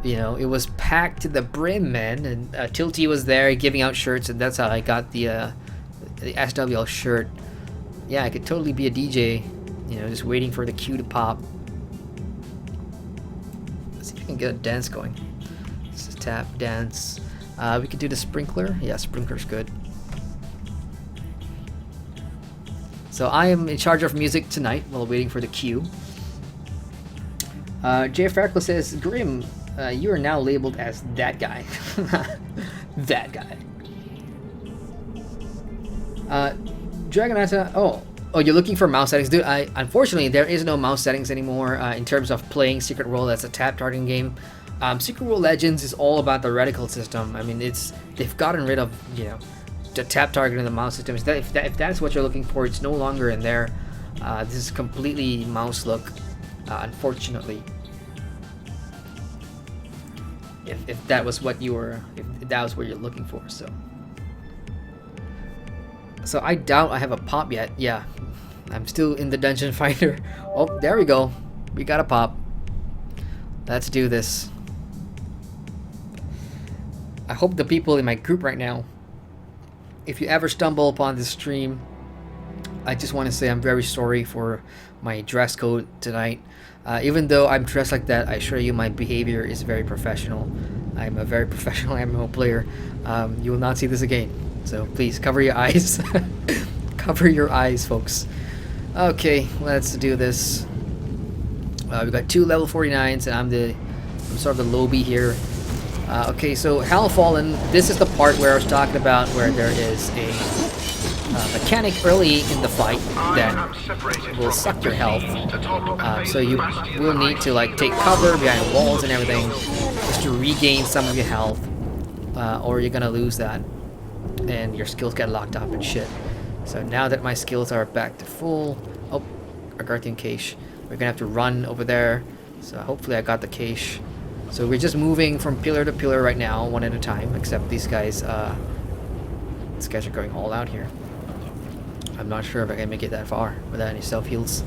You know, it was packed to the brim, man. And Tilty was there giving out shirts, and that's how I got the SWL shirt. Yeah, I could totally be a DJ. You know, just waiting for the cue to pop. Let's see if we can get a dance going. This is tap dance. We could do the sprinkler. Yeah, sprinkler's good. So I am in charge of music tonight while waiting for the cue. Jay Farkle says, Grim, you are now labeled as that guy. That guy. Dragonata, oh, you're looking for mouse settings, dude. Unfortunately, there is no mouse settings anymore in terms of playing Secret World as a tap targeting game. Secret World Legends is all about the reticle system. I mean, they've gotten rid of, you know, the tap targeting the mouse system. If that's what you're looking for, it's no longer in there. This is completely mouse look, unfortunately. If that was what you were, if that was what you're looking for, so I doubt I have a pop yet. Yeah, I'm still in the dungeon finder. Oh, there we go. We got a pop. Let's do this. I hope the people in my group right now, if you ever stumble upon this stream, I just want to say I'm very sorry for my dress code tonight. Even though I'm dressed like that, I assure you my behavior is very professional. I'm a very professional MMO player. You will not see this again. So please cover your eyes. Cover your eyes, folks. Okay, let's do this. We got 2 level 49s, and I'm sort of the lobby here. Okay, so Hell Fallen. This is the part where I was talking about, where there is a mechanic early in the fight that will suck your health. So you will need to like take cover behind walls and everything just to regain some of your health, or you're gonna lose that and your skills get locked up and shit. So now that my skills are back to full, oh, a Guardian cache. We're gonna have to run over there. So hopefully I got the cache. So we're just moving from pillar to pillar right now, one at a time. Except these guys are going all out here. I'm not sure if I can make it that far without any self heals.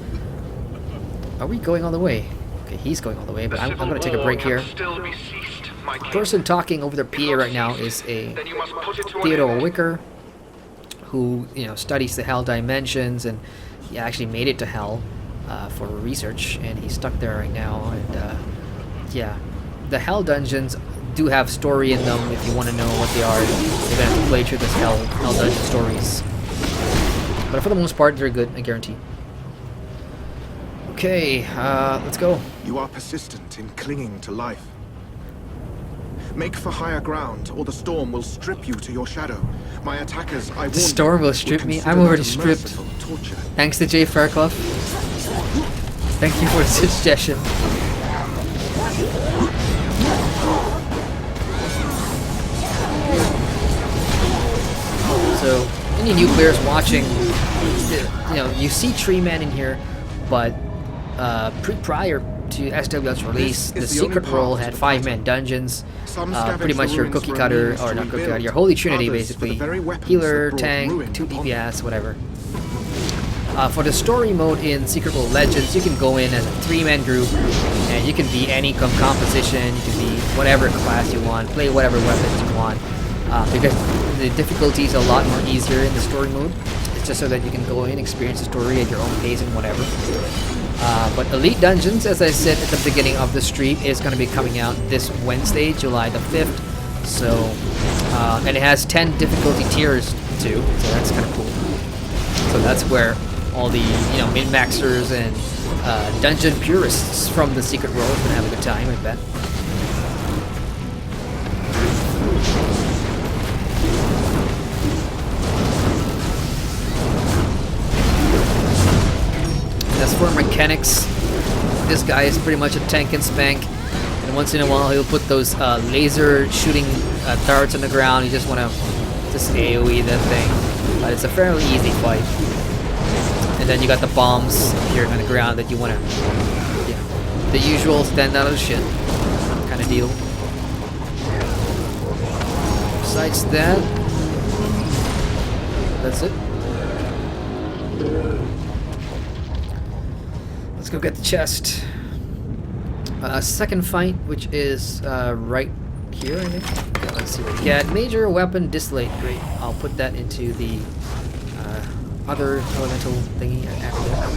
Are we going all the way? Okay, he's going all the way, but I'm going to take a break here. The person talking over the PA right now is a Theodore Wicker, who, you know, studies the Hell dimensions, and he actually made it to Hell for research, and he's stuck there right now. And yeah, the Hell dungeons do have story in them. If you want to know what they are, you're gonna have to play through this Hell dungeon stories. But for the most part, they're good, I guarantee. Okay, let's go. You are persistent in clinging to life. Make for higher ground, or the storm will strip you to your shadow. My attackers, I warn The storm you, will strip me? consider I'm already that a stripped. merciful torture. Thanks to Jay Fairclough. Thank you for the suggestion. So, any new players watching, you know, you see Tree Man in here, but prior to SWL's release, the Secret World had 5-man dungeons. Pretty much your cookie cutter, or not cookie cutter, your holy trinity basically. Healer, tank, 2 DPS, whatever. For the story mode in Secret World Legends, you can go in as a 3-man group, and you can be any composition, you can be whatever class you want, play whatever weapons you want, because the difficulty is a lot more easier in the story mode. It's just so that you can go in, experience the story at your own pace and whatever. But Elite Dungeons, as I said at the beginning of the stream, is going to be coming out this Wednesday, July the 5th. So, and it has 10 difficulty tiers too, so that's kind of cool. So that's where all the, you know, min-maxers and dungeon purists from the Secret World are going to have a good time, I bet. As for mechanics, this guy is pretty much a tank and spank, and once in a while he'll put those laser shooting darts on the ground. You just want to just AoE that thing, but it's a fairly easy fight. And then you got the bombs here on the ground that you want to, you know, the usual stand out of the shit kind of deal. Besides that, that's it. Let's go get the chest. Second fight, which is right here, I think. Okay, let's see what we get. Major weapon distillate. Great. I'll put that into the other elemental thingy after that.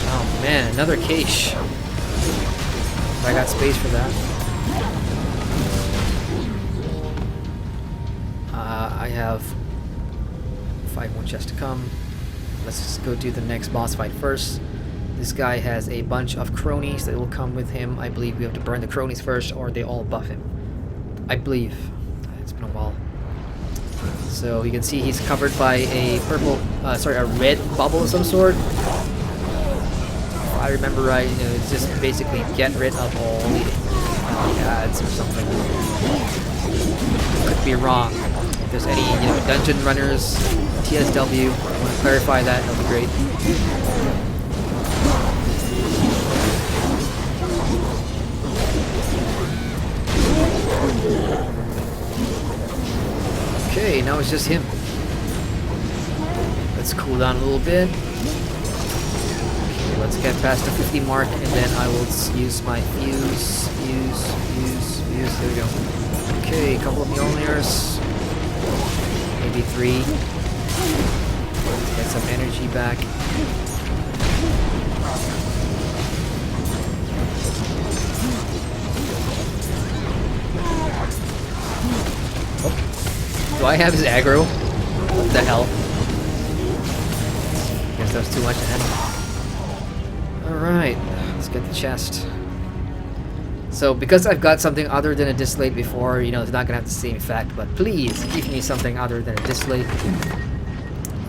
Oh man, another cache. I got space for that. I have 5 more chests to come. Let's just go do the next boss fight first. This guy has a bunch of cronies that will come with him. I believe we have to burn the cronies first, or they all buff him. I believe. It's been a while. So you can see he's covered by a purple, a red bubble of some sort. If I remember right, you know, it's just basically get rid of all the ads or something. Could be wrong. If there's any, you know, dungeon runners, TSW, want to clarify that, that'll be great. Okay, now it's just him. Let's cool down a little bit. Okay, let's get past the 50 mark, and then I will use my fuse. There we go. Okay, a couple of Mjolnirs. Maybe 3. Let's get some energy back. Do I have his aggro? What the hell? Guess that was too much to handle. Alright, let's get the chest. So, because I've got something other than a distillate before, you know, it's not gonna have the same effect, but please give me something other than a distillate.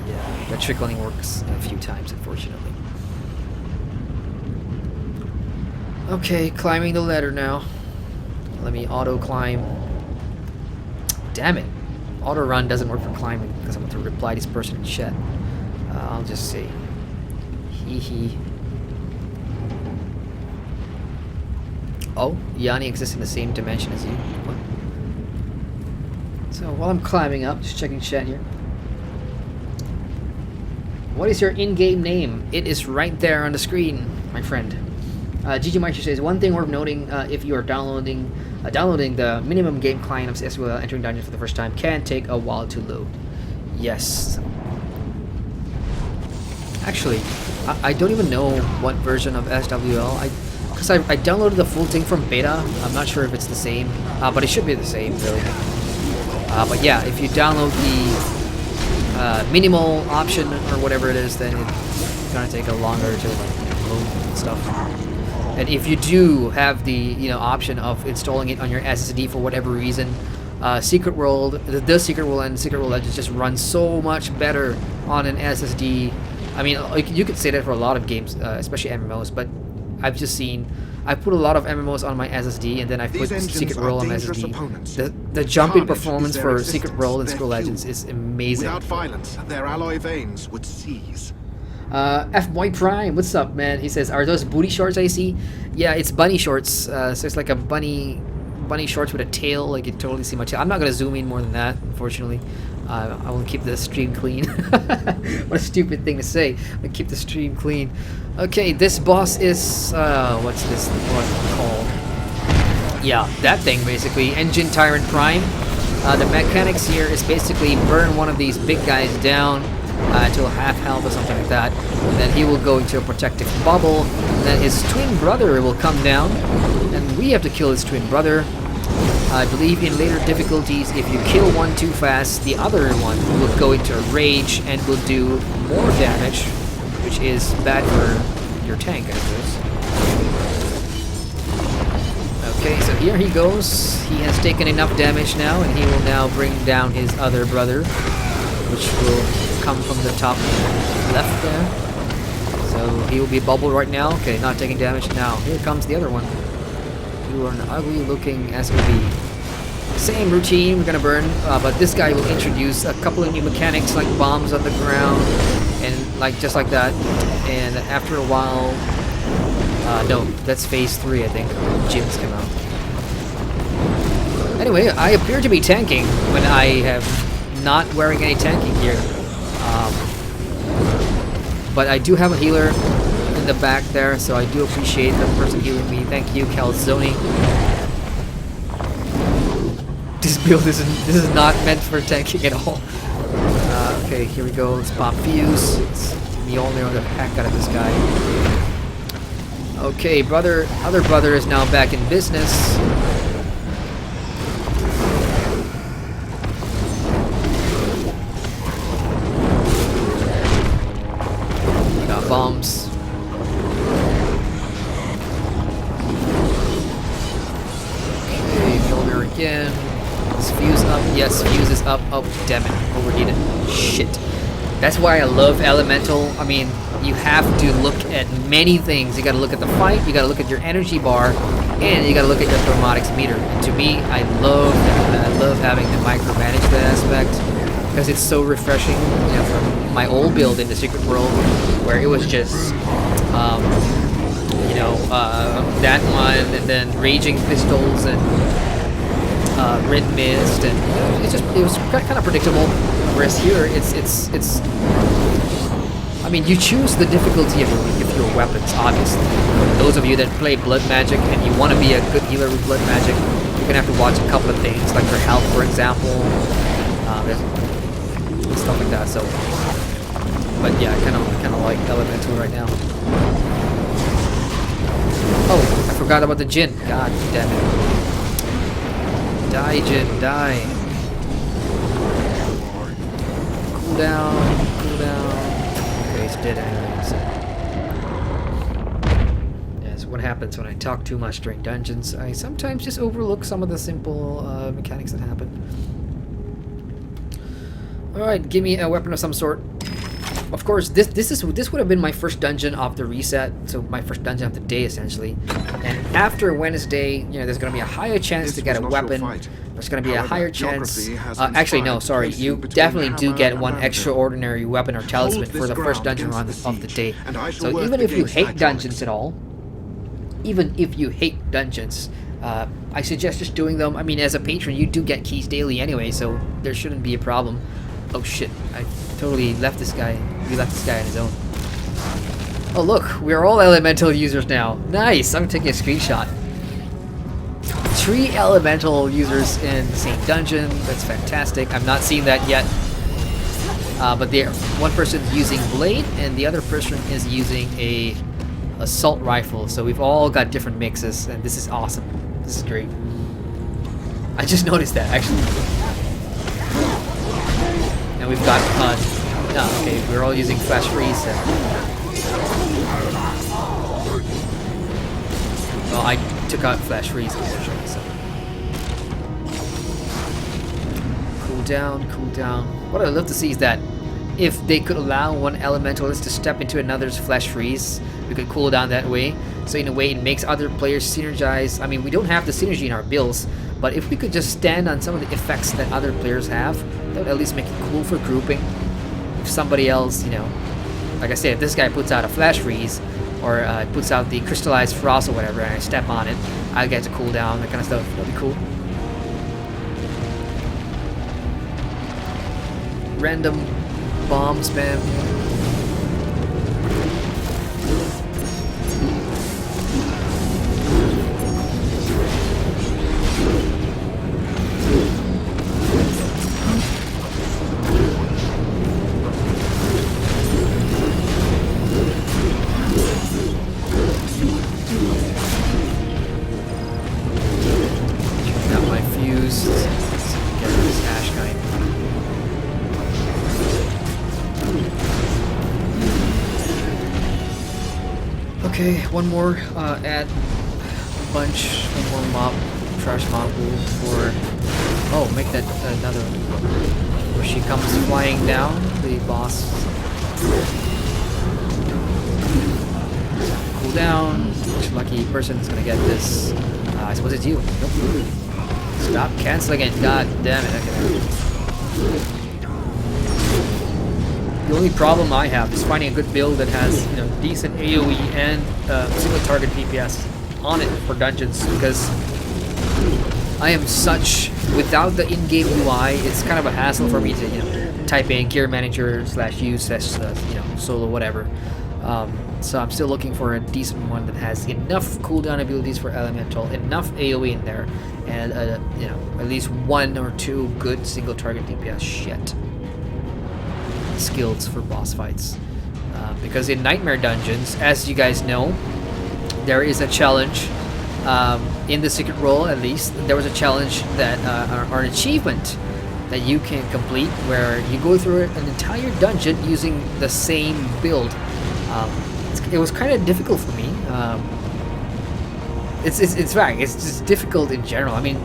Yeah, the trickling works a few times, unfortunately. Okay, climbing the ladder now. Let me auto climb. Damn it. Auto run doesn't work for climbing because I want to reply to this person in chat. I'll just say, hee. Oh, Yanni exists in the same dimension as you. What? So while I'm climbing up, just checking chat here. What is your in-game name? It is right there on the screen, my friend. GG Meister says, one thing worth noting, if you are downloading the minimum game client of SWL, entering dungeons for the first time can take a while to load. Yes. Actually, I don't even know what version of SWL. Because I downloaded the full thing from beta. I'm not sure if it's the same, but it should be the same, really. But yeah, if you download the minimal option or whatever it is, then it's gonna take a longer to like load and stuff. And if you do have the option of installing it on your SSD for whatever reason, Secret World, the Secret World and Secret World Legends just run so much better on an SSD. I mean, you could say that for a lot of games, especially MMOs, but I've just seen, I put a lot of MMOs on my SSD, and then I put Secret World on SSD. The jumping performance for Secret World and Secret Legends is amazing. Without violence, their alloy veins would seize. F-Boy Prime, what's up, man? He says, are those booty shorts I see? Yeah, it's bunny shorts. So it's like a bunny shorts with a tail. Like, you totally see my tail. I'm not gonna zoom in more than that, unfortunately. I will keep the stream clean. What a stupid thing to say. I keep the stream clean. Okay, this boss is what's this one called? Yeah, that thing basically. Engine Tyrant Prime. The mechanics here is basically burn one of these big guys down until half health or something like that. And then he will go into a protective bubble. And then his twin brother will come down, and we have to kill his twin brother. I believe in later difficulties, if you kill one too fast, the other one will go into a rage and will do more damage, which is bad for your tank, I suppose. Okay, so here he goes. He has taken enough damage now, and he will now bring down his other brother, which will come from the top left there. So he will be bubbled right now. Okay, not taking damage now. Here comes the other one. You are an ugly looking SOB. Same routine, we're gonna burn, but this guy will introduce a couple of new mechanics like bombs on the ground, and like just like that. And after a while, no, that's phase 3, I think. Gyms come out. Anyway, I appear to be tanking when I have not wearing any tanking gear. But I do have a healer in the back there, so I do appreciate the person healing me. Thank you, Calzone. This build is not meant for tanking at all. Okay, here we go. Let's pop fuse. Let's Mjolnir the heck out of this guy. Okay, other brother is now back in business. Got bombs. Okay, Mjolnir again. Is fuse up? Yes, fuse is up. Oh, damn it. Overheated. Shit. That's why I love Elemental. I mean, you have to look at many things. You gotta look at the fight, you gotta look at your energy bar, and you gotta look at your thermotics meter. And to me, I love that. I love having to micromanage that aspect, because it's so refreshing. You know, from my old build in the Secret World, where it was just, that one, and then Raging Pistols, and Red Mist, and it was kind of predictable. Whereas here, it's. I mean, you choose the difficulty of your weapons, obviously. For those of you that play Blood Magic and you want to be a good healer with Blood Magic, you're gonna have to watch a couple of things, like your health, for example, stuff like that. So, but yeah, I kind of like Elemental right now. Oh, I forgot about the Jin. God damn it. Die, Jin, die. Cool down, cool down. Okay, he's dead anyway, so. Yeah, so what happens when I talk too much during dungeons, I sometimes just overlook some of the simple mechanics that happen. Alright, give me a weapon of some sort. Of course, this would have been my first dungeon of the reset, so my first dungeon of the day essentially. And after Wednesday, there's going to be a higher chance to get a weapon. There's going to be a higher chance. Actually, no, sorry. You definitely do get one extraordinary weapon or talisman for the first dungeon run of the day. So even if you hate dungeons at all, I suggest just doing them. I mean, as a patron, you do get keys daily anyway, so there shouldn't be a problem. Oh shit, I totally left this guy. We left this guy on his own. Oh look, we're all elemental users now. Nice, I'm taking a screenshot. 3 elemental users in the same dungeon. That's fantastic. I've not seen that yet. But one person is using blade and the other person is using a assault rifle. So we've all got different mixes, and this is awesome. This is great. I just noticed that actually. And we've got Oh, okay, we're all using flash freeze. Well, I took out flash freeze, unfortunately, so. Cool down, cool down. What I'd love to see is that if they could allow one elementalist to step into another's flash freeze, we could cool down that way. So in a way, it makes other players synergize. I mean, we don't have the synergy in our builds, but if we could just stand on some of the effects that other players have, that would at least make it cool for grouping. If somebody else, you know, like I said, if this guy puts out a flash freeze, or puts out the crystallized frost or whatever, and I step on it, I get to cool down, that kind of stuff. That'd be cool. Random bomb spam. Got my fuse. Let's get rid of this ash guy. Okay, one more add bunch, one more mob, trash mob for, oh, make that another one. Where she comes flying down, the boss. Cool down, which lucky person is gonna get this. I suppose it's you. Nope. Stop canceling it, god damn it. Okay. The only problem I have is finding a good build that has, you know, decent AoE and single target DPS on it for dungeons, because I am such, without the in-game UI, it's kind of a hassle for me to, you know, type in gear manager /use you know, solo whatever. So I'm still looking for a decent one that has enough cooldown abilities for elemental, enough AoE in there, and you know, at least 1 or 2 good single target DPS shit skills for boss fights. Because in Nightmare Dungeons, as you guys know, there is a challenge in the Secret World. At least there was a challenge that or an achievement that you can complete where you go through an entire dungeon using the same build. It was kind of difficult for me. It's right. It's just difficult in general. I mean,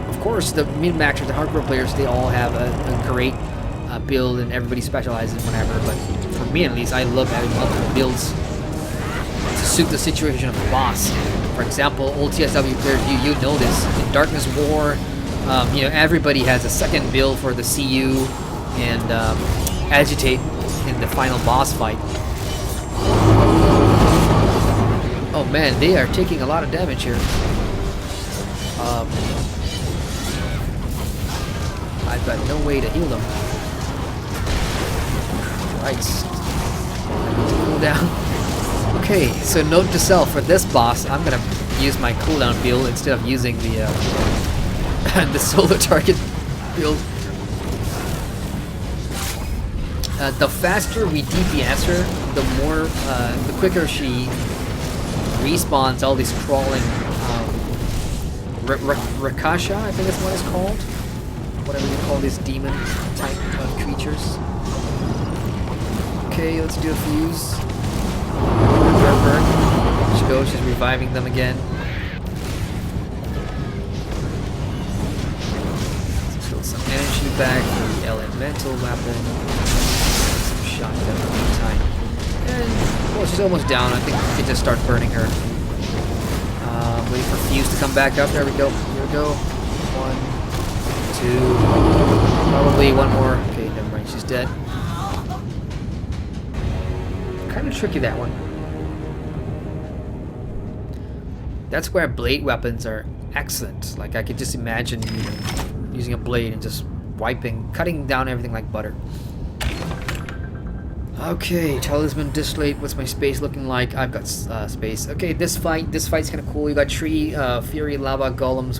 of course, the min-maxers, the hardcore players, they all have a great build, and everybody specializes in whatever. But for me, at least, I love having multiple builds to suit the situation of the boss. For example, old TSW players, you know this. In Darkness War, you know, everybody has a second build for the CU and Agitate in the final boss fight. Oh man, they are taking a lot of damage here. I've got no way to heal them. Christ. Cool down. Okay, so note to self, for this boss, I'm gonna use my cooldown build instead of using the the solo target build. The faster we DPS her, the quicker she respawns all these crawling Rakasha, I think that's what it's called. Whatever you call these demon type of creatures. Okay, let's do a fuse. Burn. She goes, she's reviving them again. Let's build some energy back for the elemental weapon. Some shotgun in the meantime. And, well, she's almost down. I think we can just start burning her. Wait for fuse to come back up. There we go. Here we go. 1, 2. Probably one more. Okay, never mind. She's dead. Kind of tricky, that one. That's where blade weapons are excellent. Like, I could just imagine, you know, using a blade and just cutting down everything like butter. Okay, Talisman Distillate. What's my space looking like? I've got space. Okay, this fight's kind of cool. You got 3 Fury Lava Golems.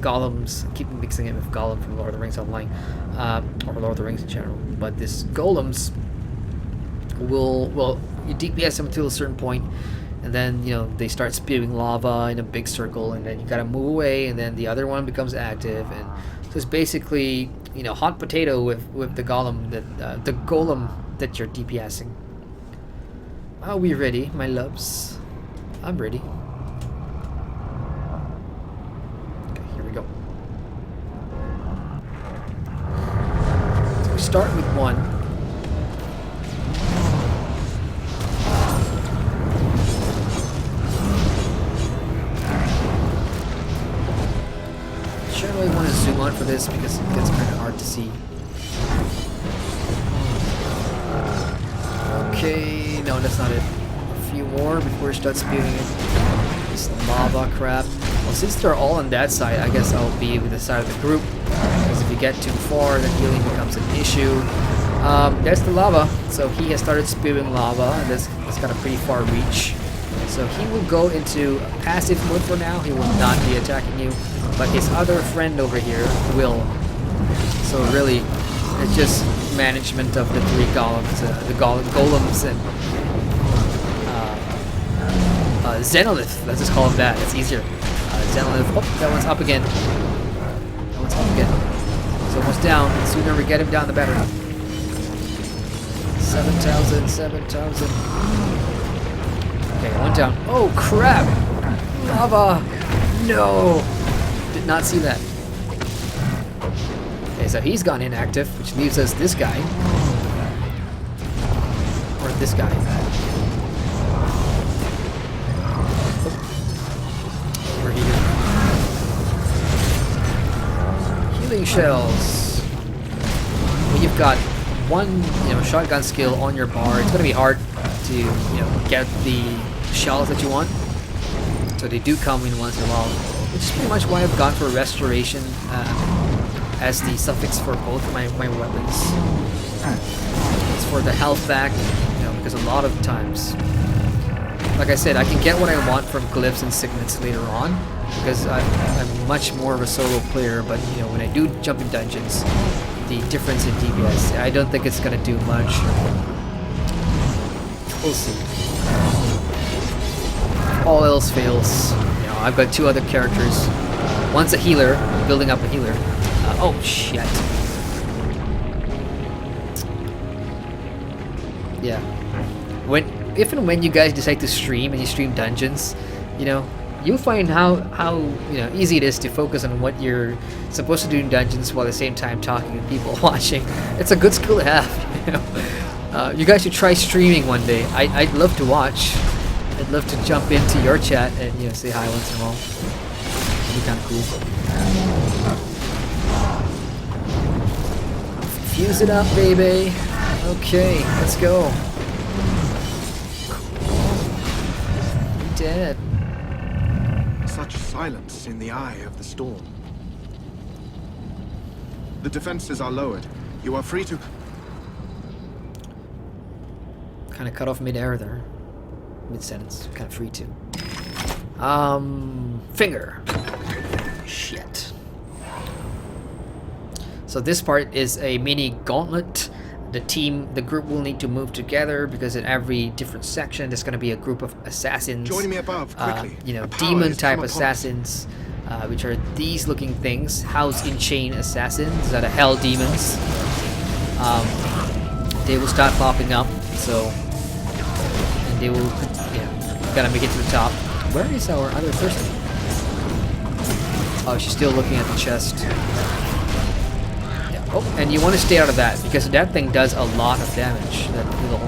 Golems. I keep mixing it with Golem from Lord of the Rings Online, or Lord of the Rings in general. But this Golems will you DPS them until a certain point, and then, you know, they start spewing lava in a big circle, and then you gotta move away, and then the other one becomes active, and so it's basically you know, hot potato with the golem that you're DPSing. Are we ready, my loves? I'm ready. Okay, here we go. So we start with 1. Generally want to zoom on for this because it gets kind of hard to see. Okay, no, that's not it. A few more before we start spewing it. This lava crap. Well, since they're all on that side, I guess I'll be with the side of the group. Because if you get too far, then healing becomes an issue. There's the lava. So he has started spewing lava, and that's got a pretty far reach. So he will go into passive mode for now. He will not be attacking you. But his other friend over here will. So really, it's just management of the 3 golems, golems and Xenolith. Let's just call him that. It's easier. Xenolith. Oh, that one's up again. That one's up again. It's almost down. The sooner we get him down, the better. 7,000, 7,000. Okay, 1 down. Oh crap! Lava! No! Did not see that. Okay, so he's gone inactive, which leaves us this guy. Or this guy. Oh. Over here. Healing shells. Well, you've got 1, shotgun skill on your bar. It's gonna be hard to, get the shells that you want. So they do come in once in a while. Which is pretty much why I've gone for restoration as the suffix for both my weapons. It's for the health back, because a lot of times, like I said, I can get what I want from glyphs and signets later on, because I'm much more of a solo player, but when I do jump in dungeons, the difference in DPS, I don't think it's going to do much. We'll see. All else fails. I've got 2 other characters. One's a healer, building up a healer. Oh shit. Yeah. If and when you guys decide to stream and you stream dungeons, you'll find how easy it is to focus on what you're supposed to do in dungeons while at the same time talking to people watching. It's a good skill to have. You guys should try streaming one day. I'd love to watch. I'd love to jump into your chat and say hi once in a while. It'd be kind of cool. Fuse it up, baby. Okay, let's go. Dead. Such silence in the eye of the storm. The defenses are lowered. You are free to... Kind of cut off mid-air there. Mid-sentence. Kind of free to. Finger. Shit. So this part is a mini gauntlet. The group will need to move together because in every different section there's going to be a group of assassins. Join me above, quickly. Demon type assassins, which are these looking things. House in chain assassins. These are the hell demons. They will start popping up. So, and they will, gotta make it to the top. Where is our other person? Oh, she's still looking at the chest. Yeah. Oh, and you want to stay out of that because that thing does a lot of damage. That little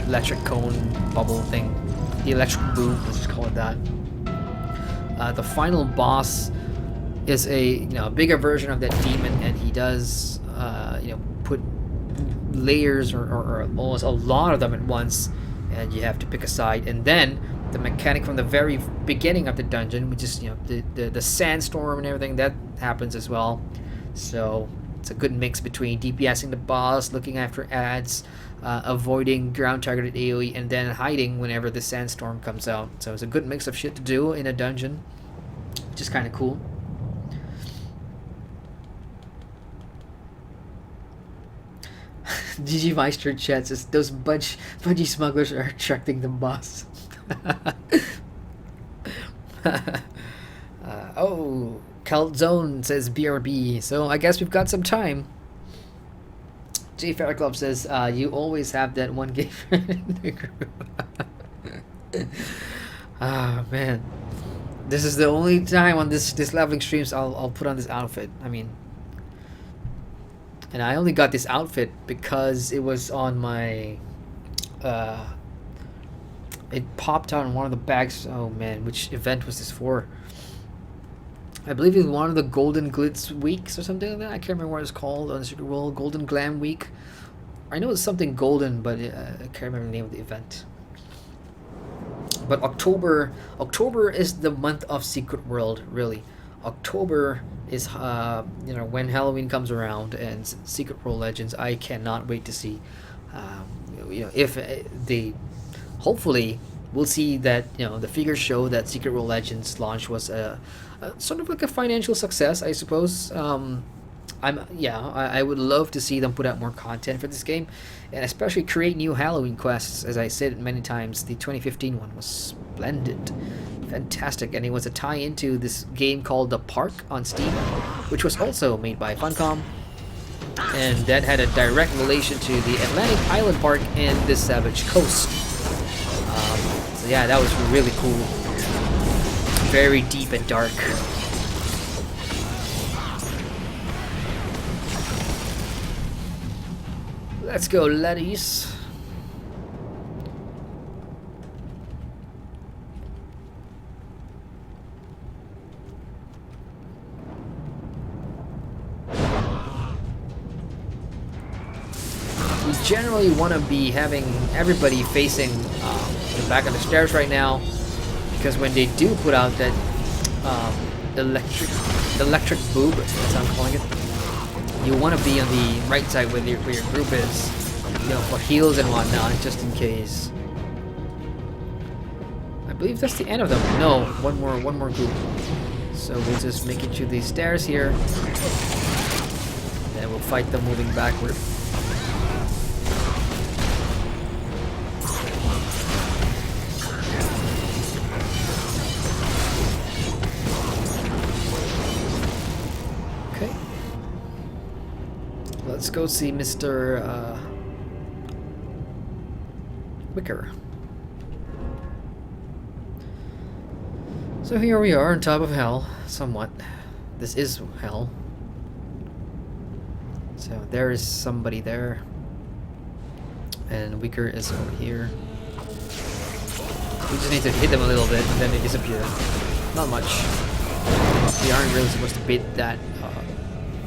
electric cone bubble thing, the electric boom. Let's just call it that. The final boss is a bigger version of that demon, and he does put layers or almost a lot of them at once, and you have to pick a side. And then the mechanic from the very beginning of the dungeon, which is the sandstorm and everything, that happens as well. So it's a good mix between DPSing the boss, looking after ads, avoiding ground targeted AoE, and then hiding whenever the sandstorm comes out. So it's a good mix of shit to do in a dungeon, which is kind of cool. GG Meister chat says those budgie smugglers are attracting the boss. Oh, Cult Zone says BRB, so I guess we've got some time. J Fair Club says, you always have that one gay friend in the group. Ah, man. This is the only time on this leveling streams I'll put on this outfit. I mean, and I only got this outfit because it was on my, it popped out on one of the bags. Oh man, which event was this for? I believe it's one of the Golden Glitz weeks or something like that. I can't remember what it's called on the Secret World. Golden Glam Week. I know it's something golden, but I can't remember the name of the event. But October is the month of Secret World, really. October is you know, when Halloween comes around and Secret World Legends. I cannot wait to see. You know, if they hopefully we'll see that, you know, the figures show that Secret World Legends launch was a sort of like a financial success, I suppose. I would love to see them put out more content for this game, and especially create new Halloween quests. As I said many times, the 2015 one was splendid, fantastic, and it was a tie into this game called The Park on Steam, which was also made by Funcom, and that had a direct relation to the Atlantic Island Park and the Savage Coast. So yeah, that was really cool. Very deep and dark. Let's go, laddies. We generally want to be having everybody facing the back of the stairs right now, because when they do put out that electric boob, that's how I'm calling it, you want to be on the right side where your group is, you know, for heals and whatnot, just in case. I believe that's the end of them. No, one more group. So we'll just make it to these stairs here, and we'll fight them moving backward. Let's go see Mr. Wicker. So here we are on top of hell, somewhat. This is hell. So there is somebody there. And Wicker is over here. We just need to hit them a little bit and then they disappear. Not much. We aren't really supposed to beat that,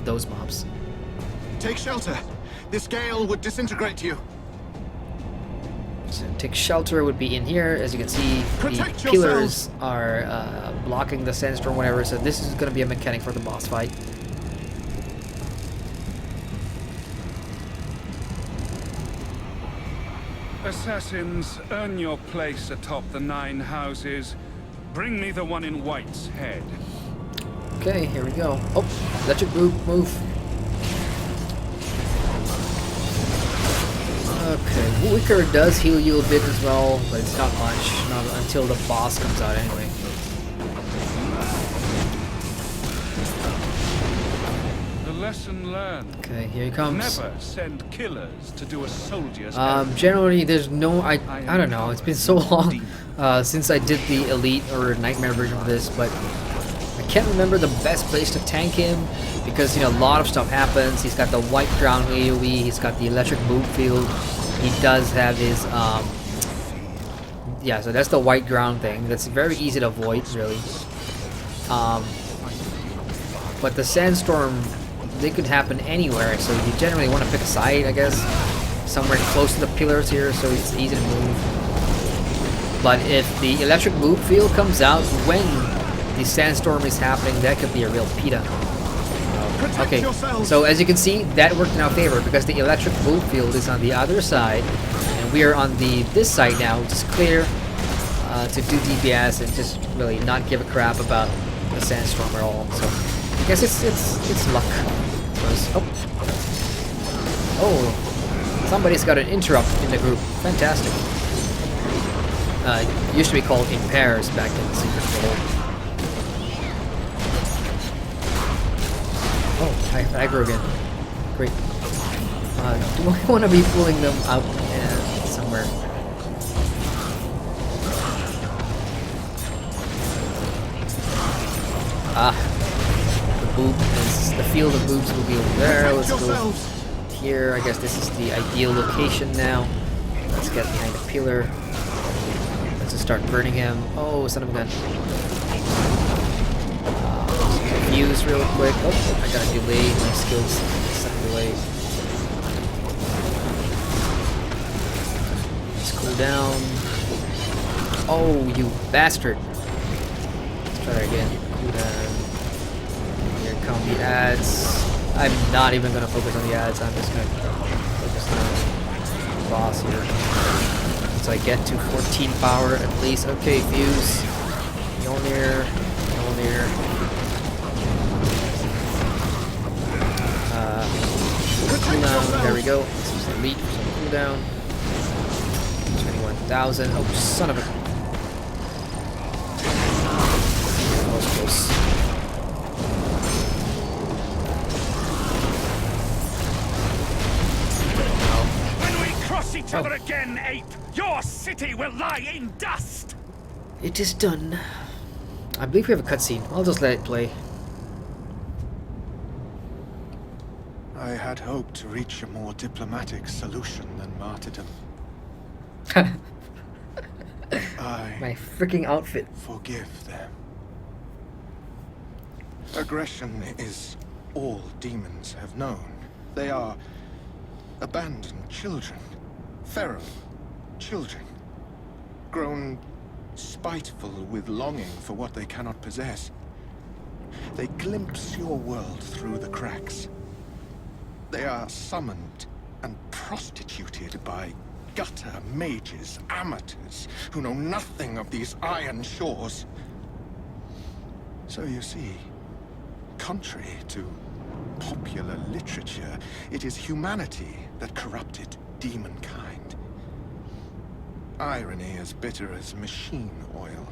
those mobs. Take shelter. This gale would disintegrate you. So take shelter would be in here. As you can see, Protect the pillars are blocking the sandstorm, whatever. So this is going to be a mechanic for the boss fight. Assassins, earn your place atop the 9 houses. Bring me the one in White's head. Okay, here we go. Oh, electric move. Okay, Wicker does heal you a bit as well, but it's not much. Not until the boss comes out anyway. The lesson learned. Okay, here he comes. Never send killers to do a soldier's Generally there's no, I don't know, it's been so long since I did the elite or nightmare version of this, but I can't remember the best place to tank him, because, you know, a lot of stuff happens. He's got the white ground AoE, he's got the electric boom field, he does have his, yeah, so that's the white ground thing. That's very easy to avoid, really. But the sandstorm, they could happen anywhere, so you generally want to pick a side, I guess. Somewhere close to the pillars here, so it's easy to move. But if the electric move field comes out when the sandstorm is happening, that could be a real pita. Okay, so as you can see, that worked in our favor because the electric move field is on the other side, and we are on this side now, which is clear to do DPS and just really not give a crap about the sandstorm at all. So I guess it's luck. Oh, somebody's got an interrupt in the group. Fantastic. It used to be called in pairs back in Secret World. aggro again. Great. Do I want to be pulling them out somewhere? The boob is the field of boobs will be over there. Let's go here. I guess this is the ideal location now. Let's get behind the pillar. Let's just start burning him. Oh, son of a gun. Use real quick. Oh, I gotta delay my skills. Second delay. Let's cool down. Oh, you bastard. Let's try that again. Cool down. Here come the ads. I'm not even gonna focus on the ads. I'm just gonna focus on the boss here. So I get to 14 power at least. Okay, fuse. Mjolnir. Cooldown. There we go. This is elite for some cooldown. 21,000. Oh, son of a. That was close. When we cross each other again, ape, your city will lie in dust! It is done. I believe we have a cutscene. I'll just let it play. I had hoped to reach a more diplomatic solution than martyrdom. My freaking outfit. Forgive them. Aggression is all demons have known. They are abandoned children, feral children, grown spiteful with longing for what they cannot possess. They glimpse your world through the cracks. They are summoned and prostituted by gutter mages, amateurs, who know nothing of these iron shores. So you see, contrary to popular literature, it is humanity that corrupted demonkind. Irony as bitter as machine oil.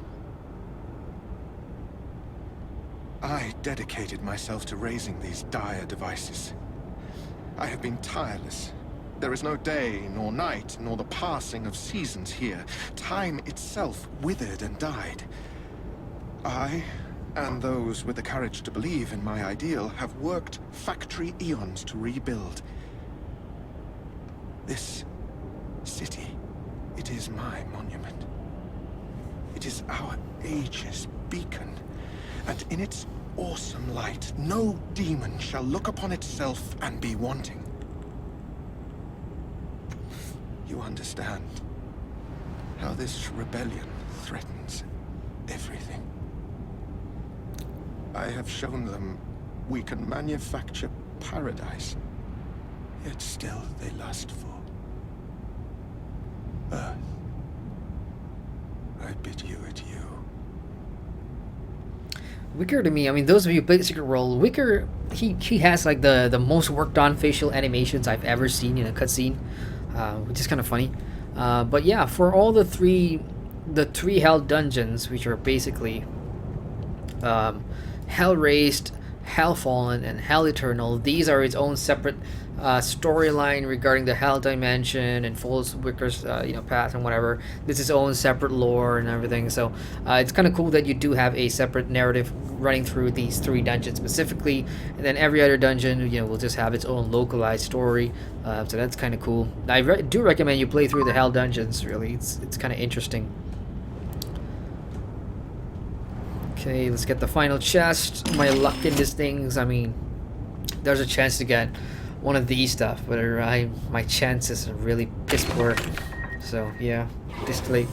I dedicated myself to raising these dire devices. I have been tireless. There is no day, nor night, nor the passing of seasons here. Time itself withered and died. I, and those with the courage to believe in my ideal, have worked factory eons to rebuild. This city, it is my monument. It is our age's beacon, and in its awesome light, no demon shall look upon itself and be wanting. You understand how this rebellion threatens everything. I have shown them we can manufacture paradise, yet still they lust for Earth. I bid you adieu. Wicker to me, I mean, those of you who played Secret World, Wicker, he has like the most worked on facial animations I've ever seen in a cutscene, which is kind of funny. But yeah, for all the three Hell dungeons, which are basically Hell Raised, Hell Fallen, and Hell Eternal, these are its own separate storyline regarding the Hell Dimension and follows Wicker's path and whatever. This is its own separate lore and everything. So it's kind of cool that you do have a separate narrative running through these three dungeons specifically, and then every other dungeon will just have its own localized story. So that's kind of cool. I do recommend you play through the Hell dungeons. Really, it's kind of interesting. Okay, let's get the final chest. My luck in these things, I mean, there's a chance to get one of these stuff, but my chances are really piss poor. So yeah, this late.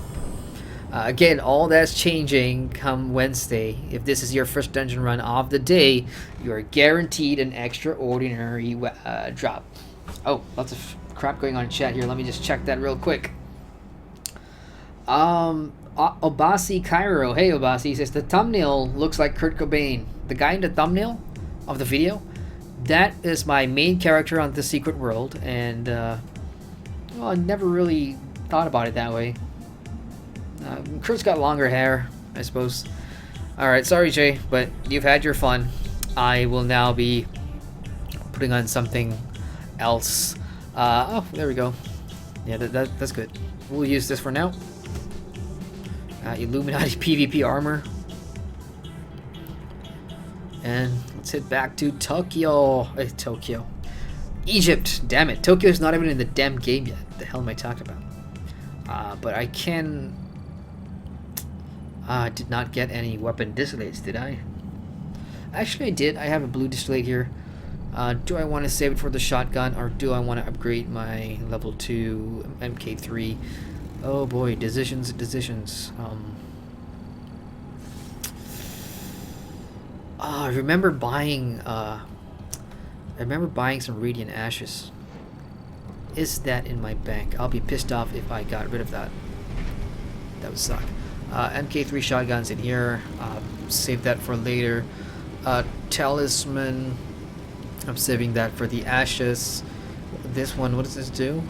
Again, all that's changing come Wednesday. If this is your first dungeon run of the day, you are guaranteed an extraordinary drop. Oh, lots of crap going on in chat here. Let me just check that real quick. Obasi Cairo. Hey Obasi, says the thumbnail looks like Kurt Cobain. The guy in the thumbnail of the video, that is my main character on the Secret World, and well, I never really thought about it that way. Kurt's got longer hair, I suppose. Alright, sorry Jay, but you've had your fun. I will now be putting on something else. Oh, there we go. Yeah, that's good. We'll use this for now. Illuminati PvP armor. And let's head back to Tokyo. Tokyo. Egypt. Damn it. Tokyo is not even in the damn game yet. The hell am I talking about? But I can... did not get any weapon distillates, did I? Actually, I did. I have a blue distillate here. Do I want to save it for the shotgun, or do I want to upgrade my level 2 MK3? Oh boy, decisions. I remember buying some radiant ashes. Is that in my bank? I'll be pissed off if I got rid of that. That would suck. MK3 shotguns in here. Save that for later. Talisman. I'm saving that for the ashes. This one, what does this do?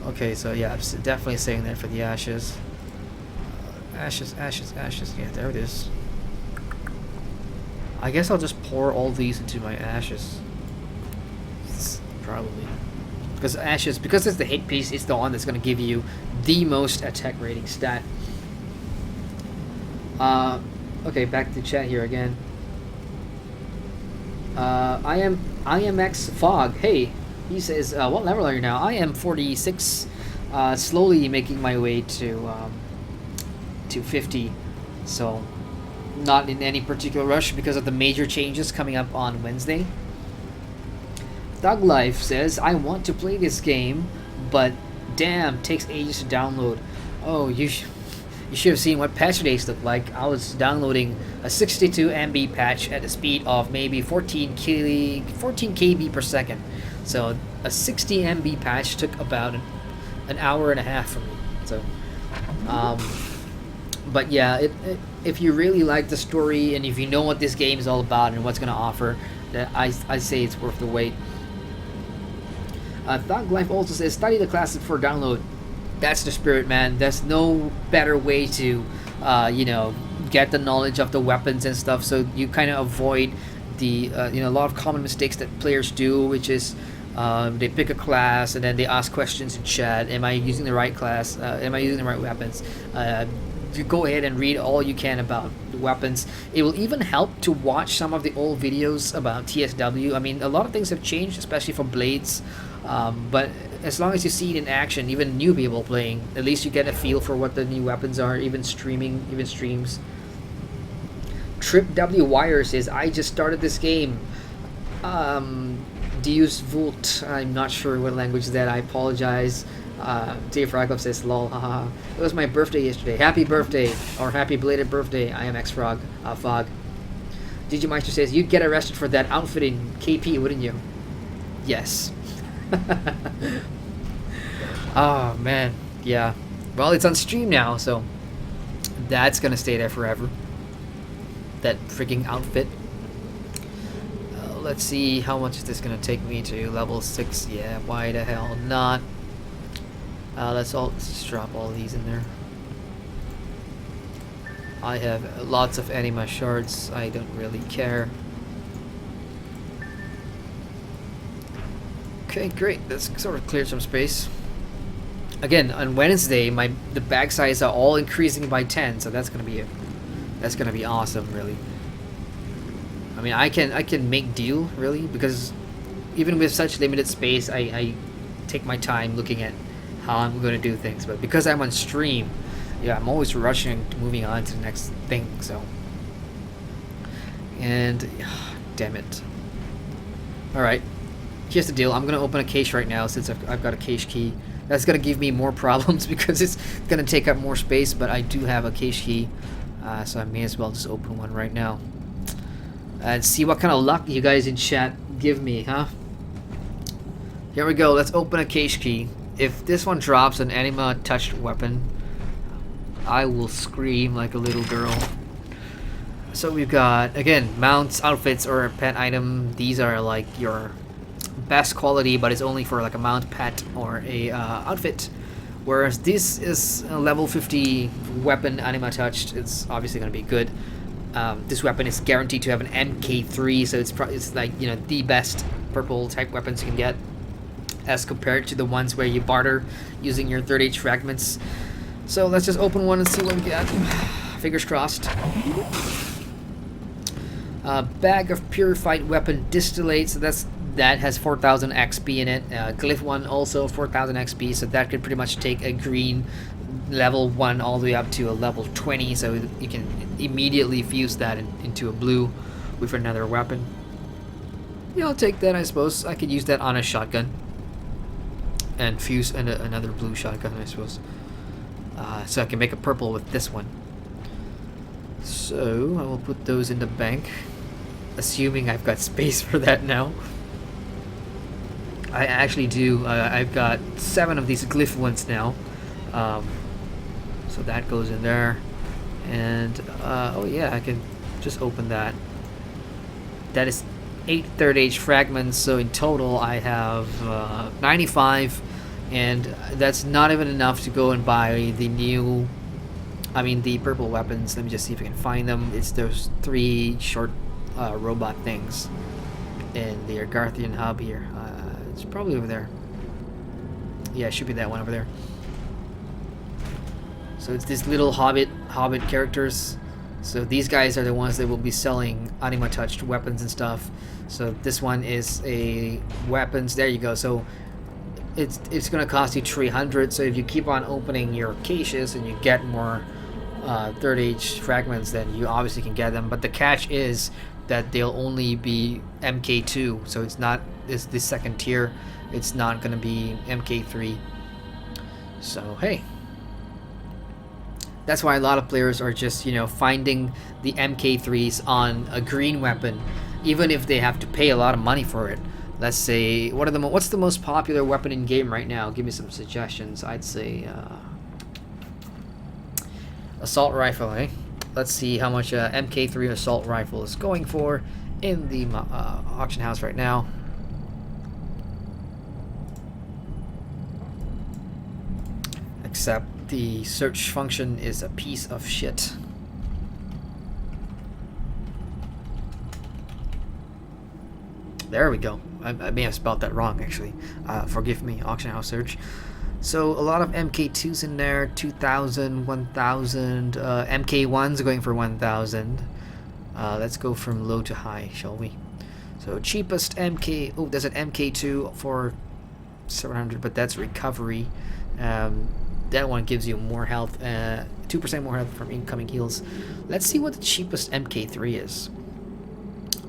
Okay, so yeah, I'm definitely saving that for the ashes. Ashes. Yeah, there it is. I guess I'll just pour all these into my ashes. Probably. Because ashes, because it's the hit piece, it's the one that's going to give you the most attack rating stat. Okay, back to chat here again. I am X Fog. Hey, he says, what level are you now? I am 46. Slowly making my way to 50. So, not in any particular rush because of the major changes coming up on Wednesday. Thug Life says, I want to play this game, but damn, takes ages to download. Oh, you should have seen what patch days look like. I was downloading a 62 MB patch at a speed of maybe 14 KB per second. So a 60 MB patch took about an hour and a half for me. So, but yeah, if you really like the story and if you know what this game is all about and what's going to offer, I say it's worth the wait. Thug Life also says, study the classic for download. That's the spirit, man. There's no better way to, get the knowledge of the weapons and stuff, so you kind of avoid the, a lot of common mistakes that players do, which is they pick a class and then they ask questions in chat. Am I using the right class? Am I using the right weapons? You go ahead and read all you can about the weapons. It will even help to watch some of the old videos about TSW. I mean, a lot of things have changed, especially for blades. But as long as you see it in action, even new people playing, at least you get a feel for what the new weapons are, even streams. Trip W Wire says, I just started this game. Deus Vult, I'm not sure what language is that, I apologize. Dave Frogclub says, lol, haha. It was my birthday yesterday. Happy birthday, or happy belated birthday. I am X-Frog, Fog. Digimeister says, you'd get arrested for that outfit in KP, wouldn't you? Yes. Oh man, yeah. Well, it's on stream now, so that's gonna stay there forever. That freaking outfit. Let's see, how much is this gonna take me to level 6? Yeah, why the hell not? Let's just drop all these in there. I have lots of anima shards. I don't really care. Okay, great. That's sort of cleared some space. Again, on Wednesday, the bag size are all increasing by 10, so that's gonna be awesome, really. I mean, I can make deal, really, because even with such limited space, I take my time looking at how I'm gonna do things. But because I'm on stream, yeah, I'm always rushing to moving on to the next thing. So, and damn it. All right. Here's the deal. I'm gonna open a cache right now since I've got a cache key. That's gonna give me more problems because it's gonna take up more space, but I do have a cache key, so I may as well just open one right now and see what kind of luck you guys in chat give me, huh? Here we go. Let's open a cache key. If this one drops an anima touched weapon, I will scream like a little girl. So we've got, again, mounts, outfits, or a pet item. These are like your best quality, but it's only for like a mount, pet, or a outfit. Whereas this is a level 50 weapon, anima touched. It's obviously going to be good. This weapon is guaranteed to have an MK3, so it's like, the best purple type weapons you can get, as compared to the ones where you barter using your third age fragments. So let's just open one and see what we get. Fingers crossed. Bag of purified weapon distillate, so that has 4,000 XP in it. Glyph one also 4,000 XP, so that could pretty much take a green level 1 all the way up to a level 20, so you can immediately fuse that into a blue with another weapon. Yeah, I'll take that, I suppose. I could use that on a shotgun and fuse another blue shotgun, I suppose. So I can make a purple with this one. So I will put those in the bank, assuming I've got space for that now. I actually do. I've got 7 of these glyph ones now. So that goes in there. And, oh yeah, I can just open that. That is 8 third age fragments, so in total I have 95. And that's not even enough to go and buy the the purple weapons. Let me just see if I can find them. It's those 3 short robot things in the Argarthian hub here. It's probably over there. Yeah, it should be that one over there. So it's these little hobbit characters. So these guys are the ones that will be selling anima touched weapons and stuff. So this one is a weapons. There you go. So it's gonna cost you 300. So if you keep on opening your caches and you get more third age fragments, then you obviously can get them. But the catch is that they'll only be MK2. So it's the second tier. It's not gonna be MK3. So hey. That's why a lot of players are just, finding the MK3s on a green weapon, even if they have to pay a lot of money for it. Let's say, what's the most popular weapon in game right now? Give me some suggestions. I'd say assault rifle, eh? Let's see how much MK3 assault rifle is going for in the auction house right now. Except the search function is a piece of shit. There we go. I may have spelled that wrong, actually. Forgive me, auction house search. So a lot of MK2s in there, 2,000, 1,000. MK1s going for 1,000. Let's go from low to high, shall we? So cheapest MK. Oh, there's an MK2 for 700, but that's recovery. That one gives you more health, 2% more health from incoming heals. Let's see what the cheapest MK3 is.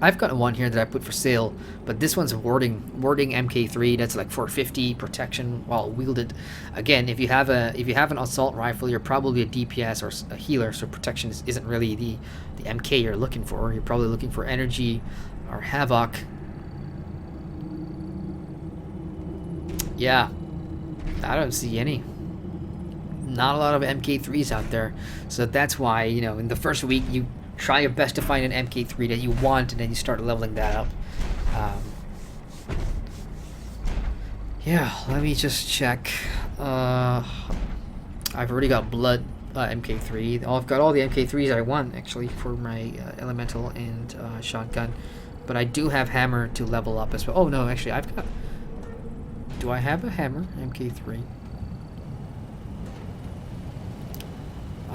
I've got one here that I put for sale, but this one's warding MK3. That's like 450 protection while wielded. Again, if you have an assault rifle, you're probably a DPS or a healer, so protection isn't really the MK you're looking for. You're probably looking for energy or havoc. Yeah, I don't see any. Not a lot of MK3s out there, so that's why, in the first week you try your best to find an MK3 that you want, and then you start leveling that up. Yeah, let me just check. I've already got blood MK3. I've got all the MK3s I want, actually, for my elemental and shotgun, but I do have hammer to level up as well. Oh no, actually I've got, do I have a hammer MK3?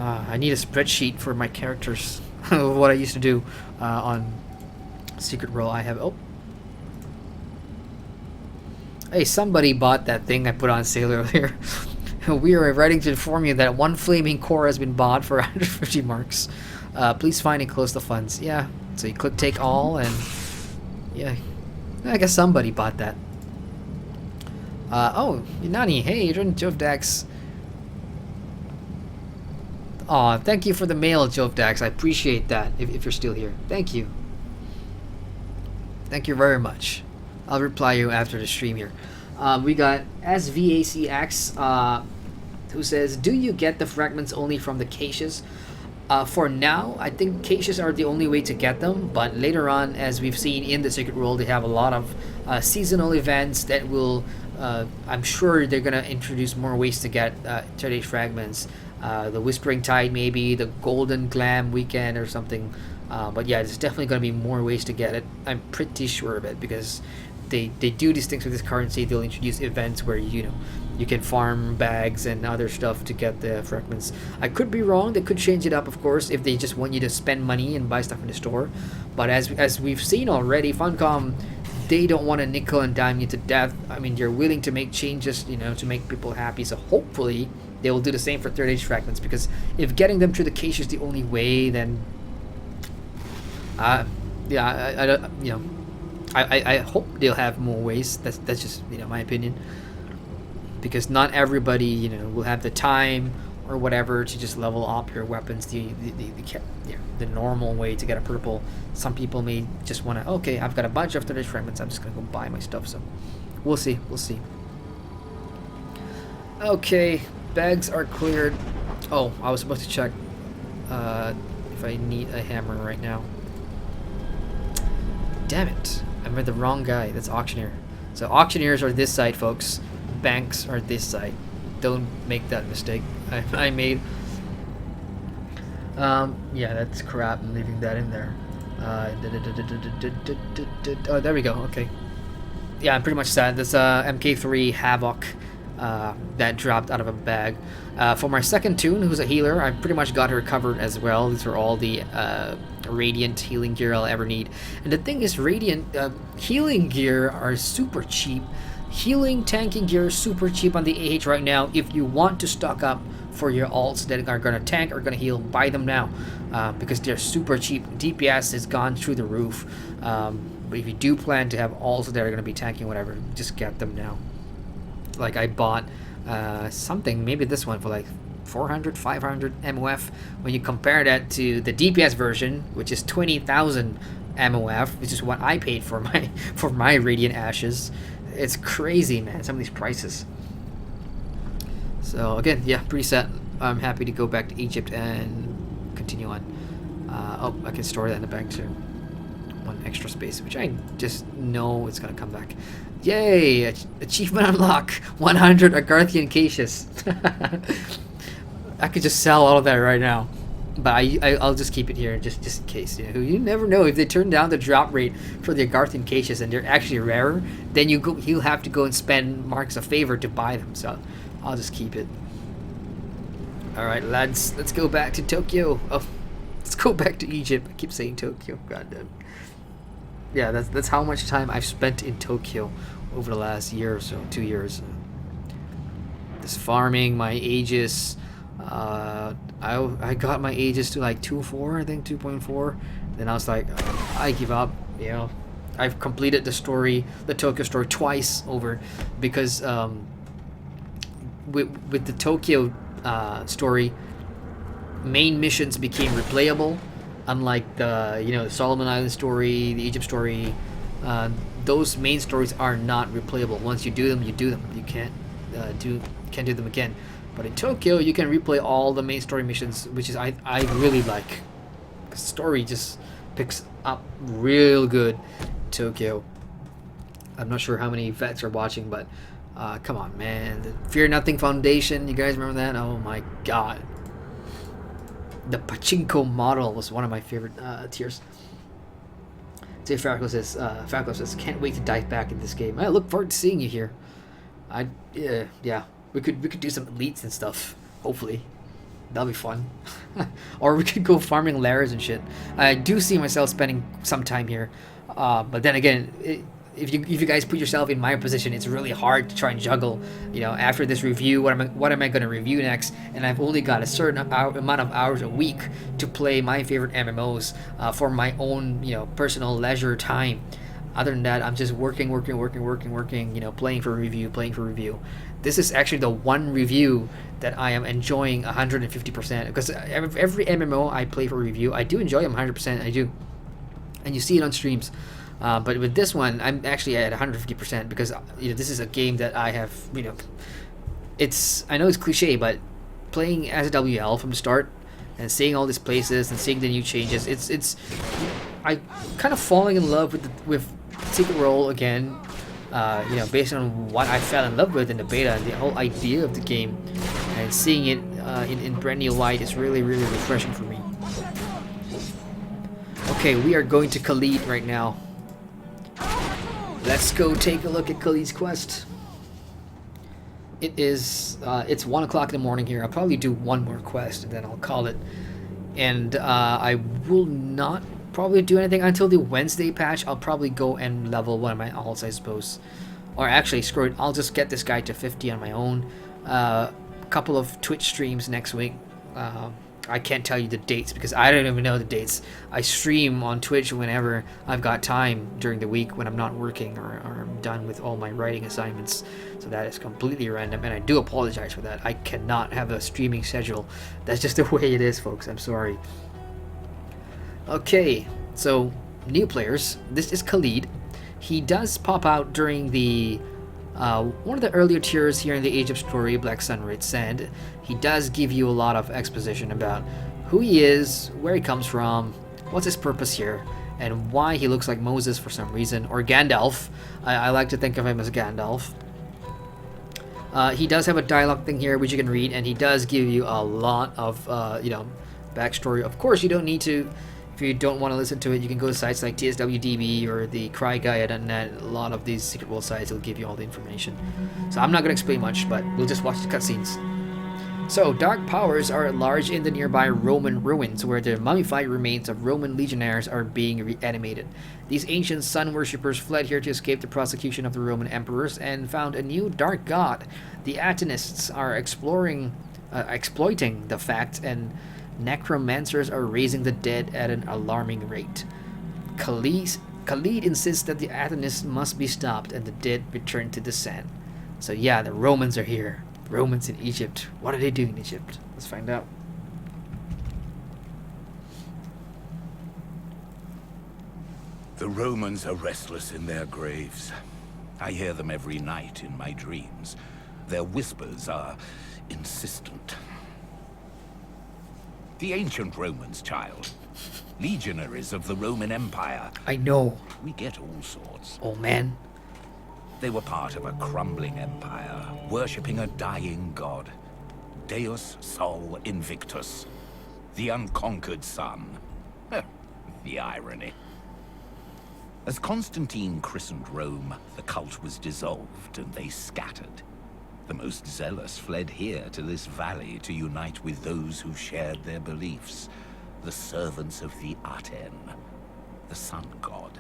I need a spreadsheet for my characters. What I used to do on Secret World. I have. Oh, hey! Somebody bought that thing I put on sale earlier. We are writing to inform you that one flaming core has been bought for 150 marks. Please find and close the funds. Yeah. So you click take all, and yeah, I guess somebody bought that. Oh, Nani. Hey, Adrian Jovdax. Aw, thank you for the mail, Jovdax. I appreciate that, if you're still here. Thank you. Thank you very much. I'll reply you after the stream here. We got SVACX, who says, do you get the fragments only from the caches? For now, I think caches are the only way to get them, but later on, as we've seen in the Secret World, they have a lot of seasonal events that will, I'm sure they're going to introduce more ways to get third age fragments. The Whispering Tide, maybe the Golden Glam weekend or something. But yeah, there's definitely going to be more ways to get it. I'm pretty sure of it, because they do these things with this currency. They'll introduce events where you can farm bags and other stuff to get the fragments. I could be wrong. They could change it up, of course, if they just want you to spend money and buy stuff in the store. But as we've seen already, Funcom, they don't want to nickel and dime you to death. I mean, they're willing to make changes, to make people happy. So hopefully they will do the same for third age fragments, because if getting them through the cache is the only way, then I hope they'll have more ways. That's just my opinion, because not everybody will have the time or whatever to just level up your weapons the normal way to get a purple. Some people may just want to, okay, I've got a bunch of third age fragments, I'm just gonna go buy my stuff. So we'll see. Okay, bags are cleared. Oh, I was supposed to check if I need a hammer right now. Damn it, I made the wrong guy. That's auctioneer. So auctioneers are this side, folks. Banks are this side. Don't make that mistake I made. Yeah, that's crap. I'm leaving that in there. Oh, there we go. Okay. Yeah, I'm pretty much sad. This MK3 Havoc that dropped out of a bag. For my second tune, who's a healer, I pretty much got her covered as well. These are all the Radiant healing gear I'll ever need. And the thing is, Radiant healing gear are super cheap. Healing tanking gear is super cheap on the AH right now. If you want to stock up for your alts that are gonna tank or gonna heal, buy them now, because they're super cheap. DPS has gone through the roof. But if you do plan to have alts that are gonna be tanking whatever, just get them now. Like I bought something, maybe this one for like 400, 500 MOF. When you compare that to the DPS version, which is 20,000 MOF, which is what I paid for my Radiant Ashes. It's crazy, man, some of these prices. So again, yeah, pretty set. I'm happy to go back to Egypt and continue on. Oh, I can store that in the bank too. One extra space, which I just know it's gonna come back. Yay! Achievement unlock 100 Agarthian caches. I could just sell all of that right now, but I'll just keep it here just in case. You never know, if they turn down the drop rate for the Agarthian caches and they're actually rarer, then you'll have to go and spend marks of favor to buy them. So I'll just keep it. All right, lads, let's go back to Tokyo. Oh, let's go back to Egypt. I keep saying Tokyo. God damn. Yeah, that's how much time I've spent in Tokyo over the last year or so, 2 years. Just farming my Aegis. I got my Aegis to like 2.4, I think 2.4. Then I was like, I give up. I've completed the story, the Tokyo story, twice over, because with the Tokyo story, main missions became replayable. Unlike the Solomon Island story, the Egypt story, those main stories are not replayable. Once you do them, you do them. You can't do them again. But in Tokyo, you can replay all the main story missions, which is I really like. The story just picks up real good. Tokyo. I'm not sure how many vets are watching, but come on, man. The Fear Nothing Foundation. You guys remember that? Oh my god. The pachinko model was one of my favorite tiers. Dave Farquhar says, can't wait to dive back in this game. I look forward to seeing you here. Yeah, we could do some elites and stuff. Hopefully, that'll be fun. Or we could go farming lairs and shit. I do see myself spending some time here, but then again, if you guys put yourself in my position, it's really hard to try and juggle. After this review, what am I going to review next? And I've only got a certain amount of hours a week to play my favorite MMOs for my own personal leisure time. Other than that, I'm just working, playing for review. This is actually the one review that I am enjoying 150%, because every MMO I play for review, I do enjoy them 100%. I do, and you see it on streams. But with this one, I'm actually at 150%, because this is a game that I have. I know it's cliche, but playing as a WL from the start and seeing all these places and seeing the new changes, it's I kind of falling in love with Secret World again. Based on what I fell in love with in the beta and the whole idea of the game, and seeing it in brand new light is really, really refreshing for me. Okay, we are going to Khalid right now. Let's go take a look at Khalid's quest. It is, it's 1 o'clock in the morning here. I'll probably do one more quest and then I'll call it. And I will not probably do anything until the Wednesday patch. I'll probably go and level one of my alts, I suppose. Or actually, screw it, I'll just get this guy to 50 on my own. Couple of Twitch streams next week. I can't tell you the dates because I don't even know the dates. I stream on Twitch whenever I've got time during the week when I'm not working or I'm done with all my writing assignments. So that is completely random and I do apologize for that. I cannot have a streaming schedule. That's just the way it is, folks. I'm sorry. Okay, so new players. This is Khalid. He does pop out during the one of the earlier tiers here in the Age of Story, Black Sun Red Sand. He does give you a lot of exposition about who he is, where he comes from, what's his purpose here, and why he looks like Moses for some reason, or Gandalf. I like to think of him as Gandalf. He does have a dialogue thing here which you can read, and he does give you a lot of backstory. Of course, you don't need to. If you don't want to listen to it, you can go to sites like TSWDB or the CryGuy.net. A lot of these Secret World sites will give you all the information. So I'm not going to explain much, but we'll just watch the cutscenes. So, dark powers are at large in the nearby Roman ruins, where the mummified remains of Roman legionaries are being reanimated. These ancient sun worshippers fled here to escape the prosecution of the Roman emperors and found a new dark god. The Atenists are exploiting the fact, and necromancers are raising the dead at an alarming rate. Khalid insists that the Athenists must be stopped and the dead returned to the sand. So yeah, the Romans are here. Romans in Egypt. What are they doing in Egypt? Let's find out. The Romans are restless in their graves. I hear them every night in my dreams. Their whispers are insistent. The ancient Romans, child. Legionaries of the Roman Empire. I know. We get all sorts. Oh man. They were part of a crumbling empire, worshipping a dying god. Deus Sol Invictus. The unconquered sun. The irony. As Constantine christened Rome, the cult was dissolved and they scattered. The most zealous fled here to this valley to unite with those who shared their beliefs. The servants of the Aten, the sun god.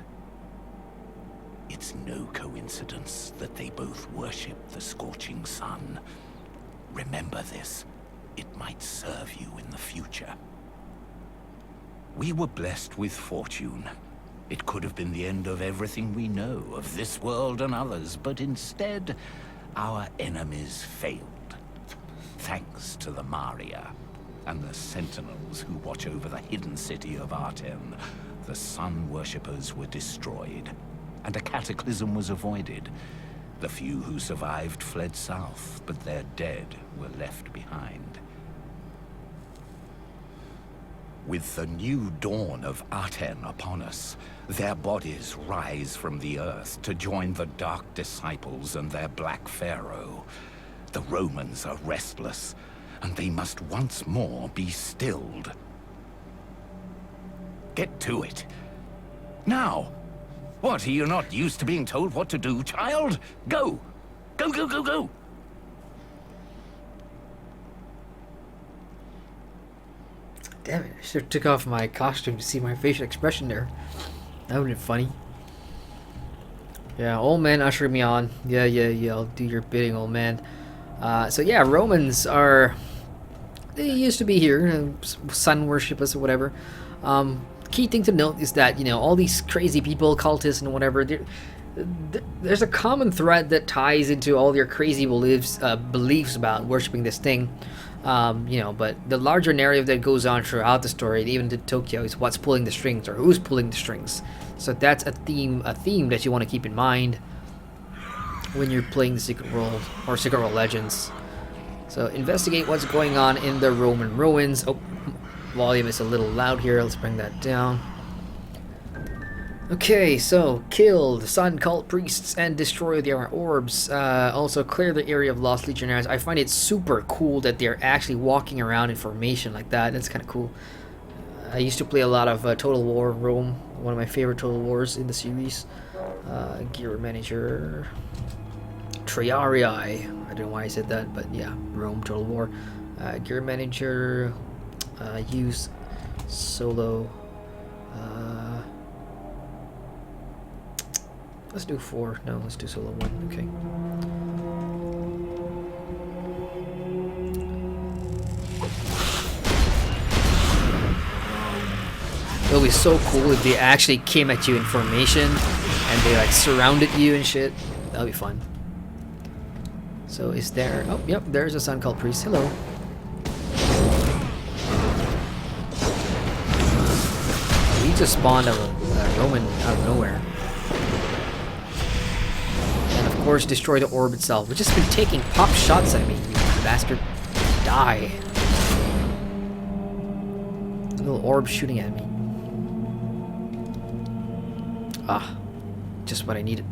It's no coincidence that they both worship the scorching sun. Remember this. It might serve you in the future. We were blessed with fortune. It could have been the end of everything we know, of this world and others, but instead, our enemies failed. Thanks to the Maria and the sentinels who watch over the hidden city of Aten, the sun worshippers were destroyed, and a cataclysm was avoided. The few who survived fled south, but their dead were left behind. With the new dawn of Aten upon us, their bodies rise from the earth to join the Dark Disciples and their Black Pharaoh. The Romans are restless, and they must once more be stilled. Get to it. Now! What, are you not used to being told what to do, child? Go! Go, go, go, go! Damn it, I should have took off my costume to see my facial expression there. That would have been funny. Yeah, old man ushering me on. Yeah, I'll do your bidding, old man. So yeah, Romans are... They used to be here, sun worshippers or whatever. Key thing to note is that, all these crazy people, cultists and whatever, there's a common thread that ties into all their crazy beliefs about worshipping this thing. But the larger narrative that goes on throughout the story, even to Tokyo, is what's pulling the strings or who's pulling the strings. So that's a theme that you want to keep in mind when you're playing the Secret World or Secret World Legends. So investigate what's going on in the Roman ruins. Oh, volume is a little loud here. Let's bring that down. Okay, so kill the sun cult priests and destroy their orbs. Also clear the area of lost legionaries. I find it super cool that they're actually walking around in formation like that. That's kind of cool. I used to play a lot of Total War Rome, one of my favorite Total Wars in the series. Gear manager. Triarii. I don't know why I said that, but yeah, Rome Total War. Gear manager. Use solo. Let's do 4. No, let's do solo 1. Okay. It'll be so cool if they actually came at you in formation and they like surrounded you and shit. That'll be fun. So is there... Oh, yep, there's a Sun Cult Priest. Hello. We just spawned a Roman out of nowhere. And of course destroy the orb itself, which has been taking pop shots at me, you bastard. Die. A little orb shooting at me. Ah, just what I needed.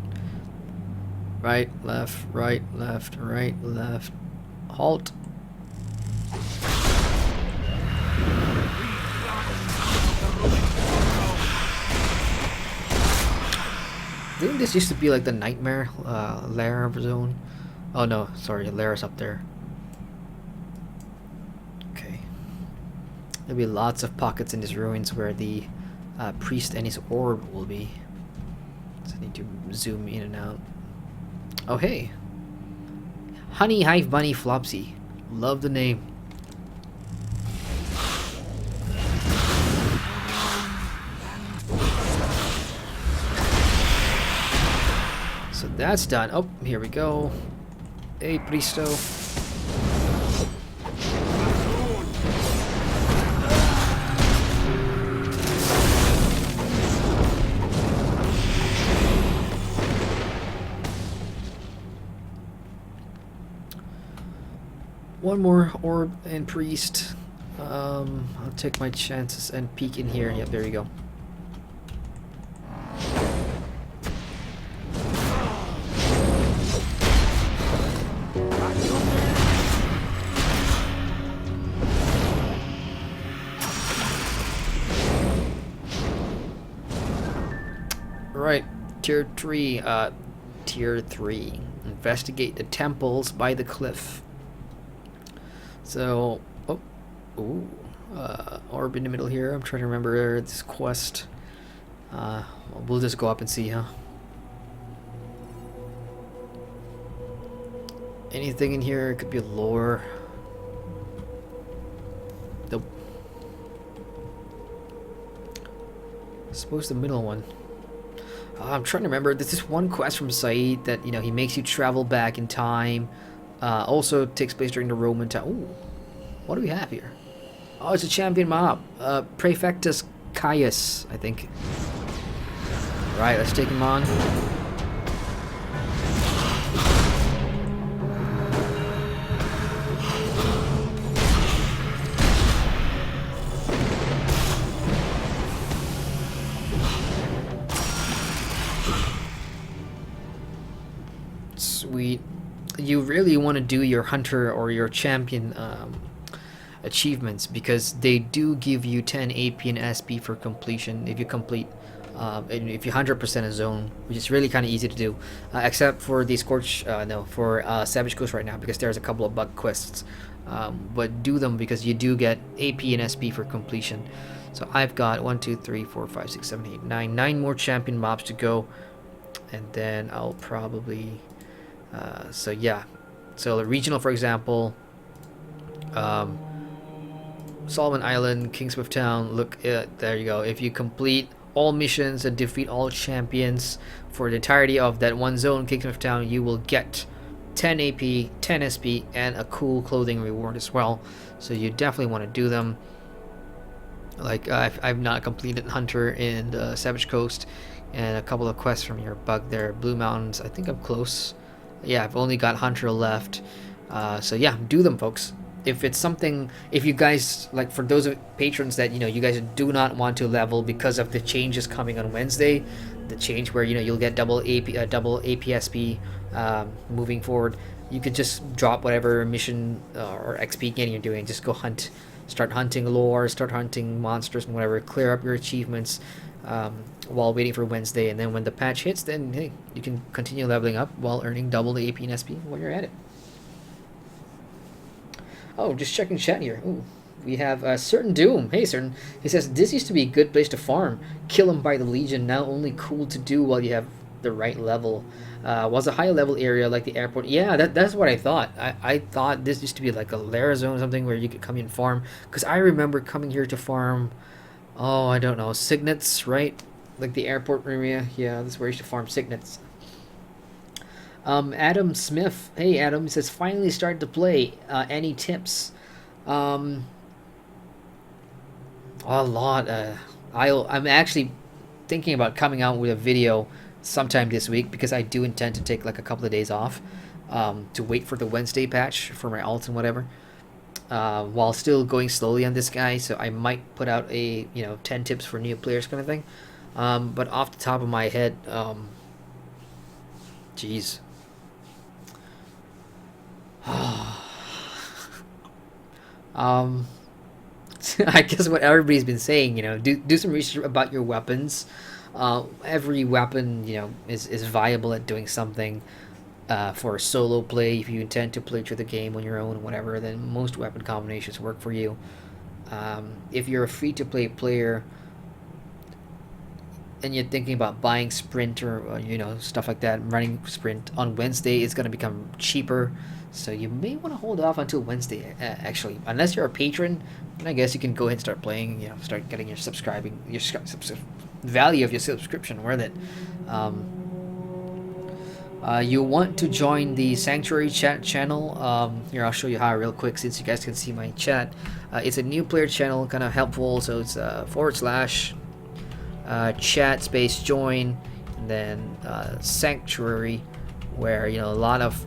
Right, left, right, left, right, left. Halt. Didn't this used to be like the nightmare lair zone? Oh no, sorry, lair is up there. Okay. There'll be lots of pockets in these ruins where the priest and his orb will be. So I need to zoom in and out. Oh hey, Honey Hive Bunny Flopsy. Love the name. So that's done. Oh, here we go. Hey, Pristo. One more orb and priest. I'll take my chances and peek in here. Yep, there you go. Right, tier 3. Tier 3. Investigate the temples by the cliff. So, oh, ooh, orb in the middle here. I'm trying to remember this quest. We'll just go up and see, huh? Anything in here? It could be lore. Nope. I suppose the middle one. I'm trying to remember. There's this one quest from Said that, you know, he makes you travel back in time. Also takes place during the Roman time. Ooh, what do we have here? Oh, it's a champion mob. Praefectus Caius, I think. Right, let's take him on. Sweet. You really want to do your hunter or your champion achievements because they do give you 10 AP and SP for completion if you complete and if you 100% a zone, which is really kind of easy to do, except for the Scorch, for Savage Coast right now because there's a couple of bug quests, but do them because you do get AP and SP for completion. So I've got 1, 2, 3, 4, 5, 6, 7, 8, 9 more champion mobs to go, and then I'll probably so yeah, so the regional, for example, Solomon Island, Kingsmouth Town. Look, there you go. If you complete all missions and defeat all champions for the entirety of that one zone, Kingsmouth Town, you will get 10 AP, 10 SP, and a cool clothing reward as well. So you definitely want to do them. Like I've not completed Hunter in the Savage Coast, and a couple of quests from your bug there, Blue Mountains. I think I'm close. Yeah, I've only got Hunter left. So yeah, do them, folks. If it's something, if you guys, like for those patrons that, you know, you guys do not want to level because of the changes coming on Wednesday, the change where, you know, you'll get double APSP moving forward, you could just drop whatever mission or XP gain you're doing, just go hunt, start hunting lore, start hunting monsters and whatever, clear up your achievements, while waiting for Wednesday, and then when the patch hits, then hey, you can continue leveling up while earning double the AP and SP while you're at it. Oh, just checking chat here. Ooh, we have Certain Doom. Hey, Certain. He says, this used to be a good place to farm. Kill him by the Legion. Now only cool to do while you have the right level. Was a high level area like the airport. Yeah, that's what I thought. I thought this used to be like a lair zone or something where you could come in and farm. Because I remember coming here to farm, oh, I don't know, signets, right? Like the airport area. Yeah, that's where you should farm signets. Adam Smith. Hey, Adam. He says, finally started to play. Any tips? A lot. I'm actually thinking about coming out with a video sometime this week because I do intend to take like a couple of days off to wait for the Wednesday patch for my alt and whatever, while still going slowly on this guy. So I might put out a 10 tips for new players kind of thing, but off the top of my head, jeez. I guess what everybody's been saying, do some research about your weapons. Every weapon, is viable at doing something. For solo play, if you intend to play through the game on your own, whatever, then most weapon combinations work for you. If you're a free-to-play player and you're thinking about buying Sprint or stuff like that, running Sprint on Wednesday, it's going to become cheaper. So you may want to hold off until Wednesday, actually. Unless you're a patron, then I guess you can go ahead and start playing, start getting your value of your subscription worth it. You want to join the Sanctuary chat channel. Here, I'll show you how real quick since you guys can see my chat. It's a new player channel, kind of helpful. So it's / chat space join, and then Sanctuary, where a lot of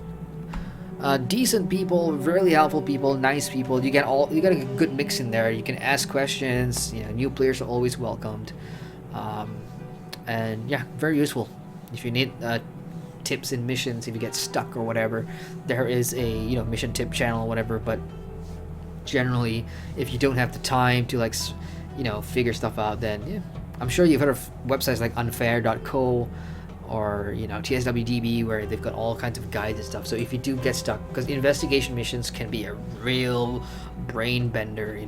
decent people, really helpful people, nice people. You got a good mix in there. You can ask questions. New players are always welcomed, and yeah, very useful. If you need tips and missions, if you get stuck or whatever, there is a mission tip channel or whatever. But generally, if you don't have the time to figure stuff out, then yeah, I'm sure you've heard of websites like unfair.co or TSWDB, where they've got all kinds of guides and stuff. So if you do get stuck, because investigation missions can be a real brain bender,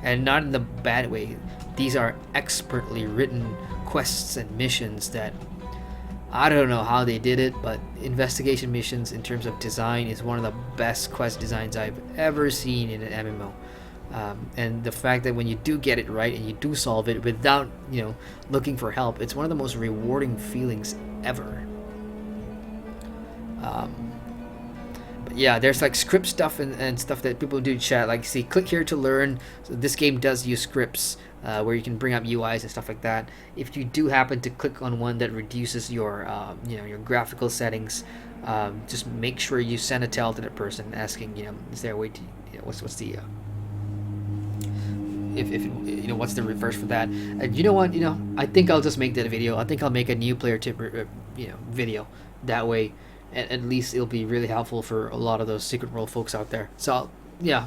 and not in the bad way. These are expertly written quests and missions that I don't know how they did it, but investigation missions in terms of design is one of the best quest designs I've ever seen in an MMO. And the fact that when you do get it right and you do solve it without looking for help, it's one of the most rewarding feelings ever. But yeah, there's like script stuff and stuff that people do in chat, like see, click here to learn. So this game does use scripts where you can bring up UIs and stuff like that. If you do happen to click on one that reduces your your graphical settings, just make sure you send a tell to that person asking, is there a way to what's the if what's the reverse for that. You know what, I think I'll just make that a video. I think I'll make a new player tip video. That way at least it'll be really helpful for a lot of those Secret World folks out there. So yeah,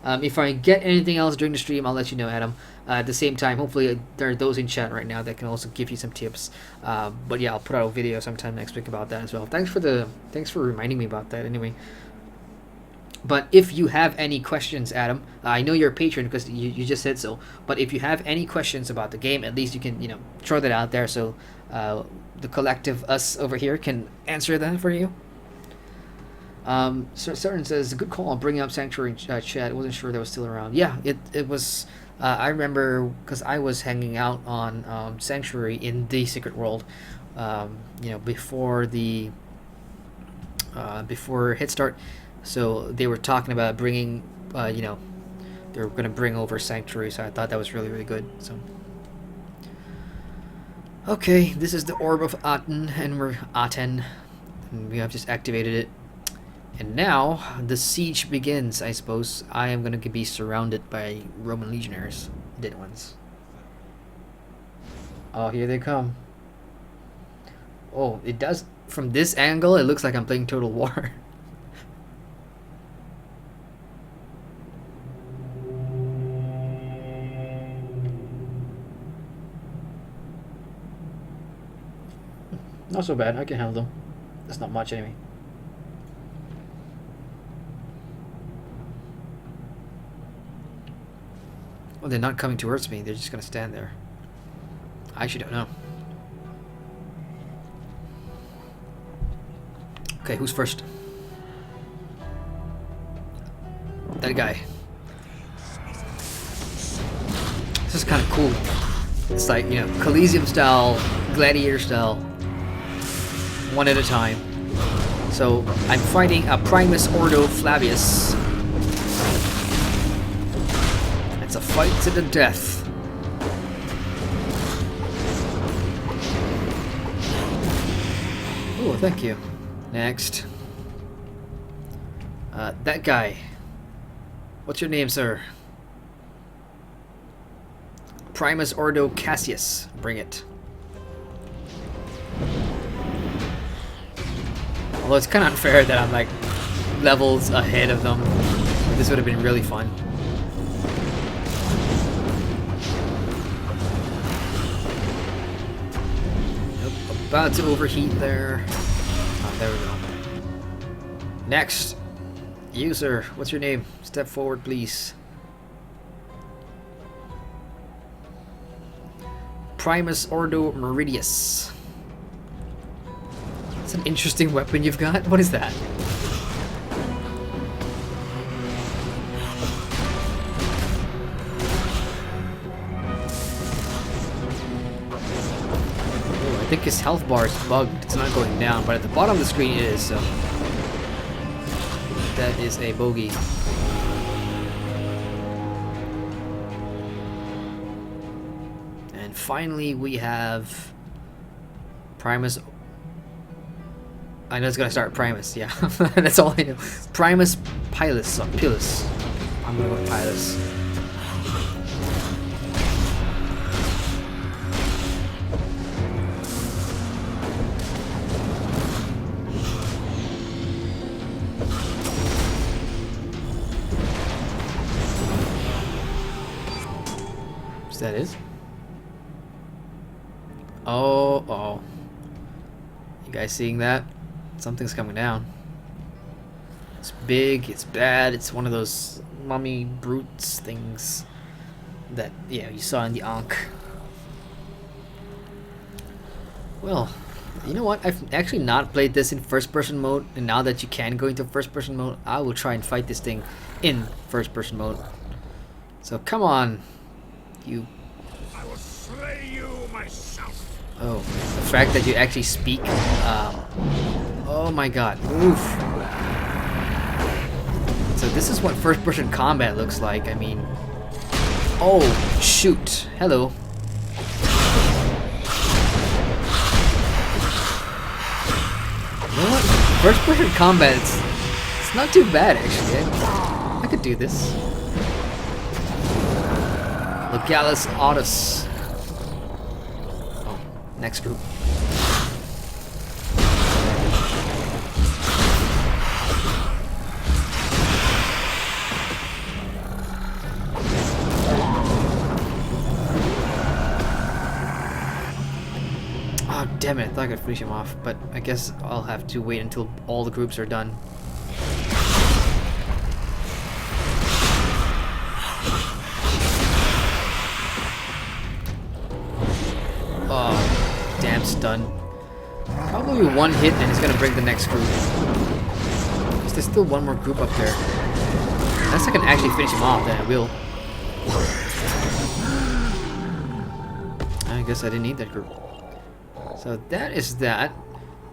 if I get anything else during the stream, I'll let you know, Adam. At the same time, hopefully there are those in chat right now that can also give you some tips. But yeah, I'll put out a video sometime next week about that as well. Thanks for reminding me about that anyway. But if you have any questions, Adam, I know you're a patron because you just said so. But if you have any questions about the game, at least you can throw that out there, so the collective us over here can answer that for you. Certain says, good call on bringing up Sanctuary in chat. I wasn't sure that was still around. Yeah, it was. I remember because I was hanging out on Sanctuary in the Secret World, before the before Hit Start. So they were talking about bringing, they were going to bring over Sanctuary. So I thought that was really, really good. So, okay, this is the Orb of Aten, and we're Aten, and we have just activated it. And now the siege begins. I suppose I am going to be surrounded by Roman legionnaires, dead ones. Oh, here they come. Oh, it does. From this angle, it looks like I'm playing Total War. Not so bad. I can handle them. That's not much anyway. Well, they're not coming towards me. They're just gonna stand there. I actually don't know. Okay, who's first? That guy. This is kind of cool. It's like, you know, Coliseum style, Gladiator style, one at a time. So I'm fighting a Primus Ordo Flavius. It's a fight to the death. Oh, thank you. Next. That guy. What's your name, sir? Primus Ordo Cassius. Bring it. Although it's kind of unfair that I'm like levels ahead of them. This would have been really fun. Nope, about to overheat there. Oh, there we go. Next. You, sir. What's your name? Step forward, please. Primus Ordo Meridius. It's an interesting weapon you've got. What is that? Oh, I think his health bar is bugged. It's not going down, but at the bottom of the screen it is, so that is a bogey. And finally we have Primus. I know it's gonna start Primus, yeah. That's all I know. Primus Pilus. Pilus. I'm gonna go with Pilus. That is. Oh. You guys seeing that? Something's coming down. It's big, it's bad, it's one of those mummy brutes things that, yeah, you saw in the Ankh. Well, you know what? I've actually not played this in first person mode, and now that you can go into first person mode, I will try and fight this thing in first person mode. So come on. You. I will slay you myself. Oh, the fact that you actually speak. Oh my god. Oof. So this is what first-person combat looks like. I mean. Oh, shoot. Hello. You know what? First-person combat. It's not too bad actually. I could do this. Legalis Audus. Oh, next group. Oh, damn it. I thought I could finish him off, but I guess I'll have to wait until all the groups are done. Oh, damn stun. Probably one hit and it's gonna break the next group. There's still one more group up there. Unless I can actually finish him off, then I will. I guess I didn't need that group. So that is that.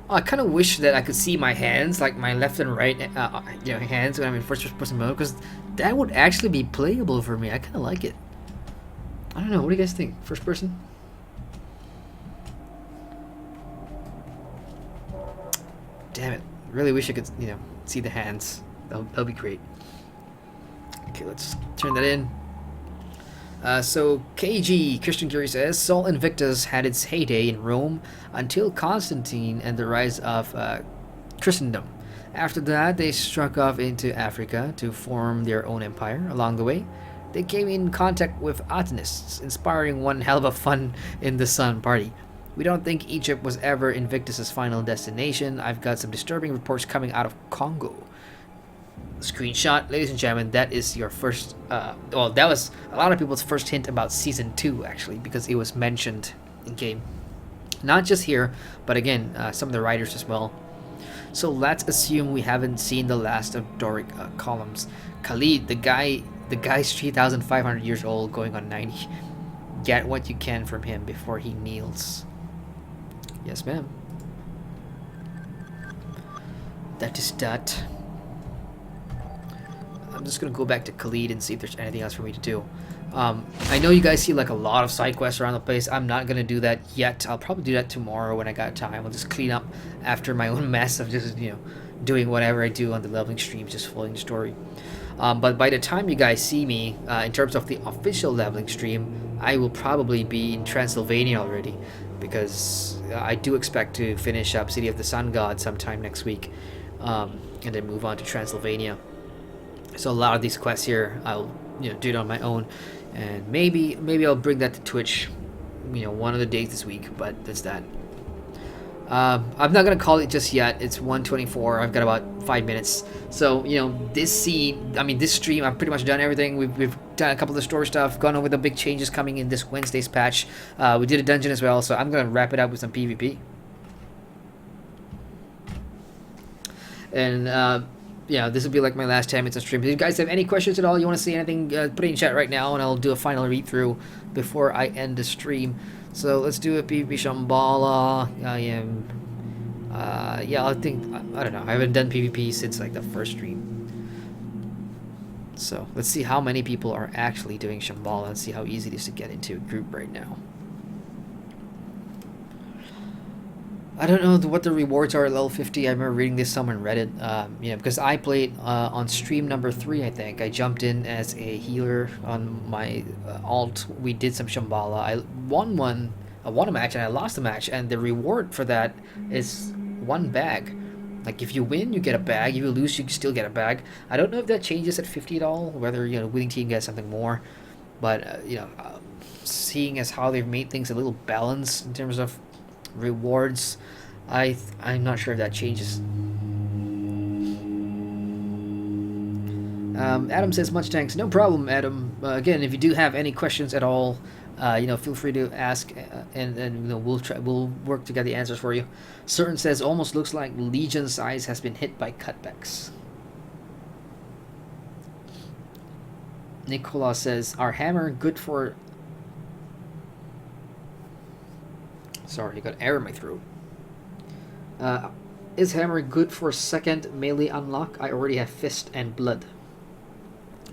Oh, I kind of wish that I could see my hands, like my left and right hands when I'm in first person mode, because that would actually be playable for me. I kind of like it. I don't know. What do you guys think? First person? Damn it. Really wish I could, see the hands. That'll be great. Okay, let's turn that in. So KG, Christian Curie says, Sol Invictus had its heyday in Rome until Constantine and the rise of Christendom. After that, they struck off into Africa to form their own empire. Along the way, they came in contact with Atenists, inspiring one hell of a fun in the Sun party. We don't think Egypt was ever Invictus's final destination. I've got some disturbing reports coming out of Congo. Screenshot, ladies and gentlemen, that is your first, well, that was a lot of people's first hint about Season 2, actually, because it was mentioned in-game. Not just here, but again, some of the writers as well. So let's assume we haven't seen the last of Doric columns. Khalid, the guy's 3,500 years old, going on 90. Get what you can from him before he kneels. Yes, ma'am. That is that. I'm just gonna go back to Khalid and see if there's anything else for me to do. I know you guys see like a lot of side quests around the place. I'm not gonna do that yet. I'll probably do that tomorrow when I got time. I'll just clean up after my own mess of just, you know, doing whatever I do on the leveling streams, just following the story. But by the time you guys see me, in terms of the official leveling stream, I will probably be in Transylvania already, because I do expect to finish up City of the Sun God sometime next week, and then move on to Transylvania. So a lot of these quests here, I'll, you know, do it on my own, and maybe I'll bring that to Twitch, you know, one of the days this week. But that's that. I'm not gonna call it just yet. It's 1:24. I've got about 5 minutes. So, you know, this stream, I've pretty much done everything. We've done a couple of the story stuff, gone over the big changes coming in this Wednesday's patch. We did a dungeon as well, so I'm gonna wrap it up with some PvP. And yeah, this will be like my last 10 minutes of stream. If you guys have any questions at all, you want to say anything, put it in chat right now, and I'll do a final read through before I end the stream. So let's do a PvP Shambhala. I am, yeah, I think, I don't know, I haven't done PvP since like the first stream. So let's see how many people are actually doing Shambhala and see how easy it is to get into a group right now. I don't know what the rewards are at level 50. I remember reading this somewhere on Reddit. You know, because I played on stream number 3, I think. I jumped in as a healer on my alt. We did some Shambhala. I won a match and I lost a match, and the reward for that is 1 bag. Like if you win, you get a bag. If you lose, you still get a bag. I don't know if that changes at 50 at all. Whether, you know, winning team gets something more, but you know, seeing as how they've made things a little balanced in terms of rewards, I'm not sure if that changes. Adam says, much thanks. No problem, Adam. Again, if you do have any questions at all, you know, feel free to ask, and you know, we'll work to get the answers for you. Certain says, almost looks like Legion size has been hit by cutbacks. Nicola says, our hammer good for... Sorry, I got air in my throat. Is hammer good for second melee unlock? I already have fist and blood.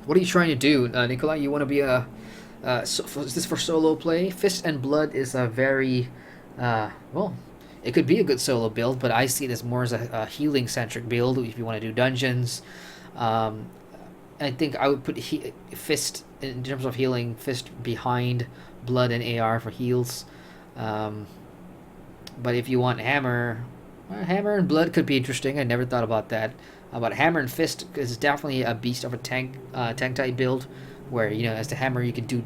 What are you trying to do, Nicola? You want to be a... is this for solo play? Fist and blood is a very... well, it could be a good solo build, but I see it as more as a healing-centric build if you want to do dungeons. I think I would put fist, in terms of healing, fist behind blood and AR for heals. But if you want hammer, well, hammer and blood could be interesting. I never thought about that. But hammer and fist is definitely a beast of a tank type build, where, you know, as the hammer you can do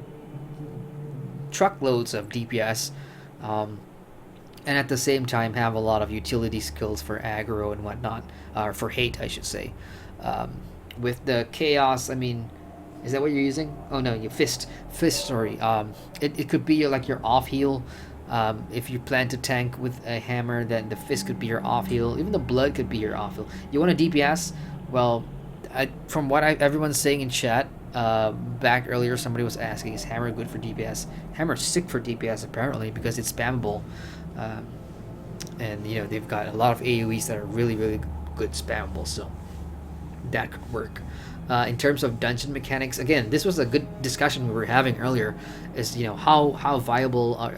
truckloads of DPS, and at the same time have a lot of utility skills for aggro and whatnot, or for hate, I should say. With the chaos, I mean, is that what you're using? Oh no, you fist. Sorry. It could be like your off heal. If you plan to tank with a hammer, then the fist could be your off heal. Even the blood could be your off heal. You want a DPS? Well, from what everyone's saying in chat, back earlier somebody was asking, is hammer good for DPS? Hammer's sick for DPS apparently because it's spammable, and you know, they've got a lot of AoEs that are really good spammable, so that could work. In terms of dungeon mechanics, again, this was a good discussion we were having earlier, is, you know, how viable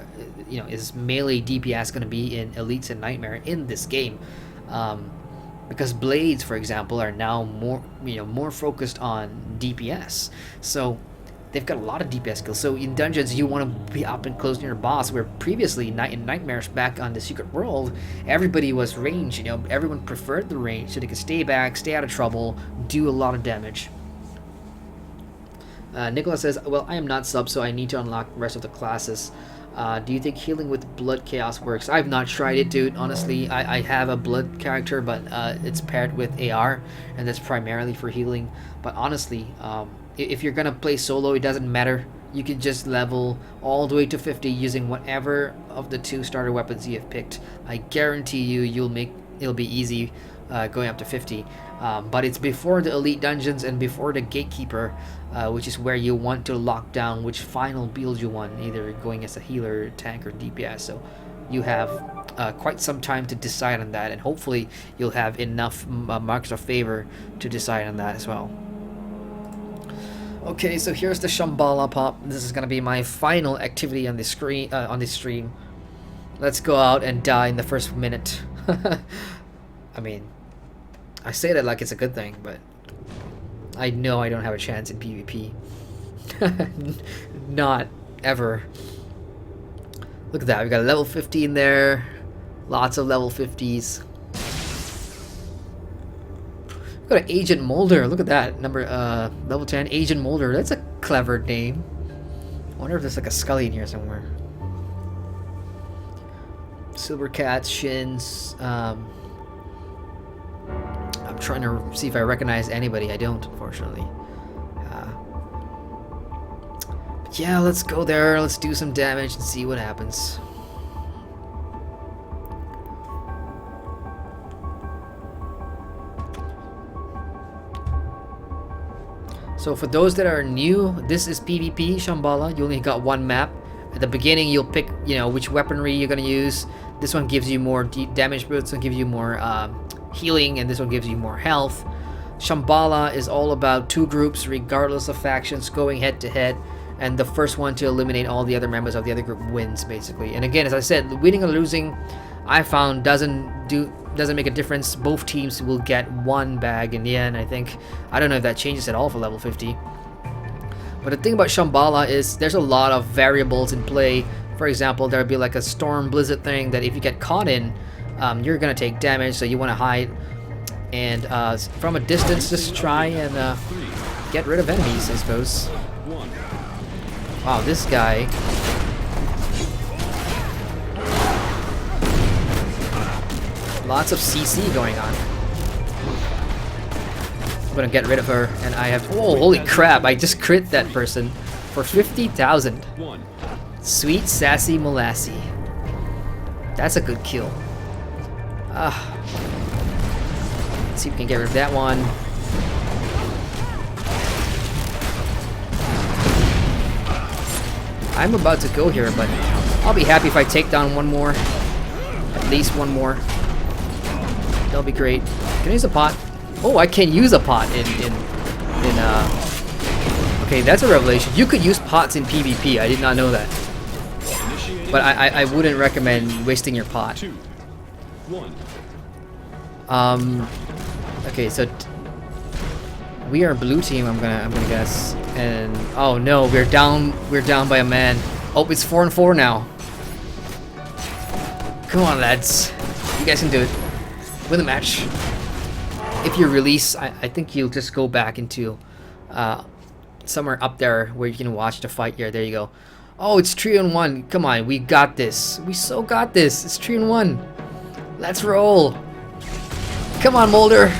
you know, is melee DPS going to be in Elites and Nightmare in this game, because blades, for example, are now more focused on DPS, so they've got a lot of DPS skills. So in dungeons, you want to be up and close near your boss, where previously in Nightmares back on the Secret World, everybody was range. You know, everyone preferred the range so they could stay back, stay out of trouble, do a lot of damage. Nicholas says, well, I am not sub, so I need to unlock the rest of the classes. Do you think healing with blood chaos works? I've not tried it, dude. Honestly, I have a blood character, but it's paired with AR, and that's primarily for healing. But honestly, if you're gonna play solo, it doesn't matter. You can just level all the way to 50 using whatever of the 2 starter weapons you have picked. I guarantee you, it'll be easy going up to 50. But it's before the elite dungeons and before the gatekeeper, which is where you want to lock down which final build you want, either going as a healer, tank, or DPS. So you have quite some time to decide on that, and hopefully you'll have enough marks of favor to decide on that as well. Okay, so here's the Shambhala pop. This is gonna be my final activity on the screen on the stream. Let's go out and die in the first minute. I mean, I say that like it's a good thing, but I know I don't have a chance in PvP. Not ever. Look at that, we got a level 15 there. Lots of level 50s. We got an Agent Molder, look at that. Level 10, Agent Molder. That's a clever name. I wonder if there's like a Scully in here somewhere. Silver Cats, Shins. I'm trying to see if I recognize anybody. I don't, unfortunately. But yeah, let's go there. Let's do some damage and see what happens. So for those that are new, this is PvP Shambhala. You only got one map. At the beginning, you'll pick, which weaponry you're gonna use. This one gives you more damage, but this one gives you more healing, and this one gives you more health. Shambhala is all about 2 groups, regardless of factions, going head to head, and the first one to eliminate all the other members of the other group wins, basically. And again, as I said, winning or losing, I found doesn't make a difference. Both teams will get 1 bag in the end, I think. I don't know if that changes at all for level 50. But the thing about Shambhala is there's a lot of variables in play. For example, there'll be like a storm blizzard thing that if you get caught in, you're gonna take damage, so you want to hide. And from a distance, just try and get rid of enemies, I suppose. Wow, this guy. Lots of CC going on. I'm gonna get rid of her, and I have. Oh, holy crap! I just crit that person for 50,000. Sweet sassy molassie. That's a good kill. Let's see if we can get rid of that one. I'm about to go here, but I'll be happy if I take down one more. At least one more. That'll be great. Can I use a pot? Oh, I can use a pot Okay, that's a revelation. You could use pots in PvP. I did not know that. But I wouldn't recommend wasting your pot. Okay, so we are blue team. I'm gonna guess. And oh no, we're down by a man. Oh, it's 4-4 now. Come on, lads. You guys can do it. Win the match. If you release, I think you'll just go back into somewhere up there where you can watch the fight here. There you go. Oh, it's 3-1. Come on, we got this. We so got this. It's 3-1. Let's roll. Come on, Molder.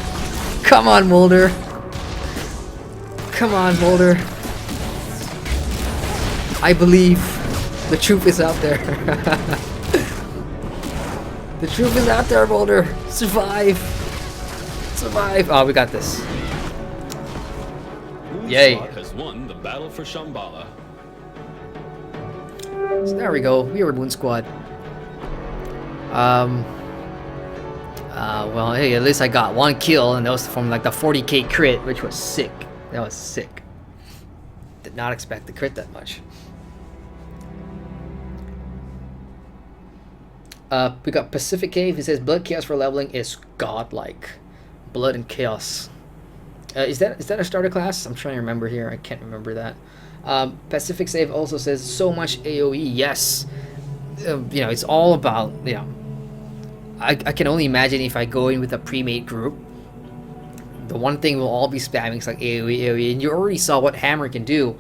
Come on, Molder. Come on, Molder. I believe the truth is out there. The truth is out there, Molder. Survive. Survive. Oh, we got this. Yay. Has won the battle for Shambhala. So there we go. We were Moon Squad. Well, hey, at least I got 1 kill, and that was from like the 40k crit, which was sick. That was sick. Did not expect to crit that much. We got Pacific Cave. It says blood chaos for leveling is godlike. Blood and chaos. Is that a starter class? I'm trying to remember here. I can't remember that. Pacific Save also says so much AoE. Yes, it's all about I can only imagine if I go in with a pre-made group, the one thing we'll all be spamming is like AoE, and you already saw what hammer can do.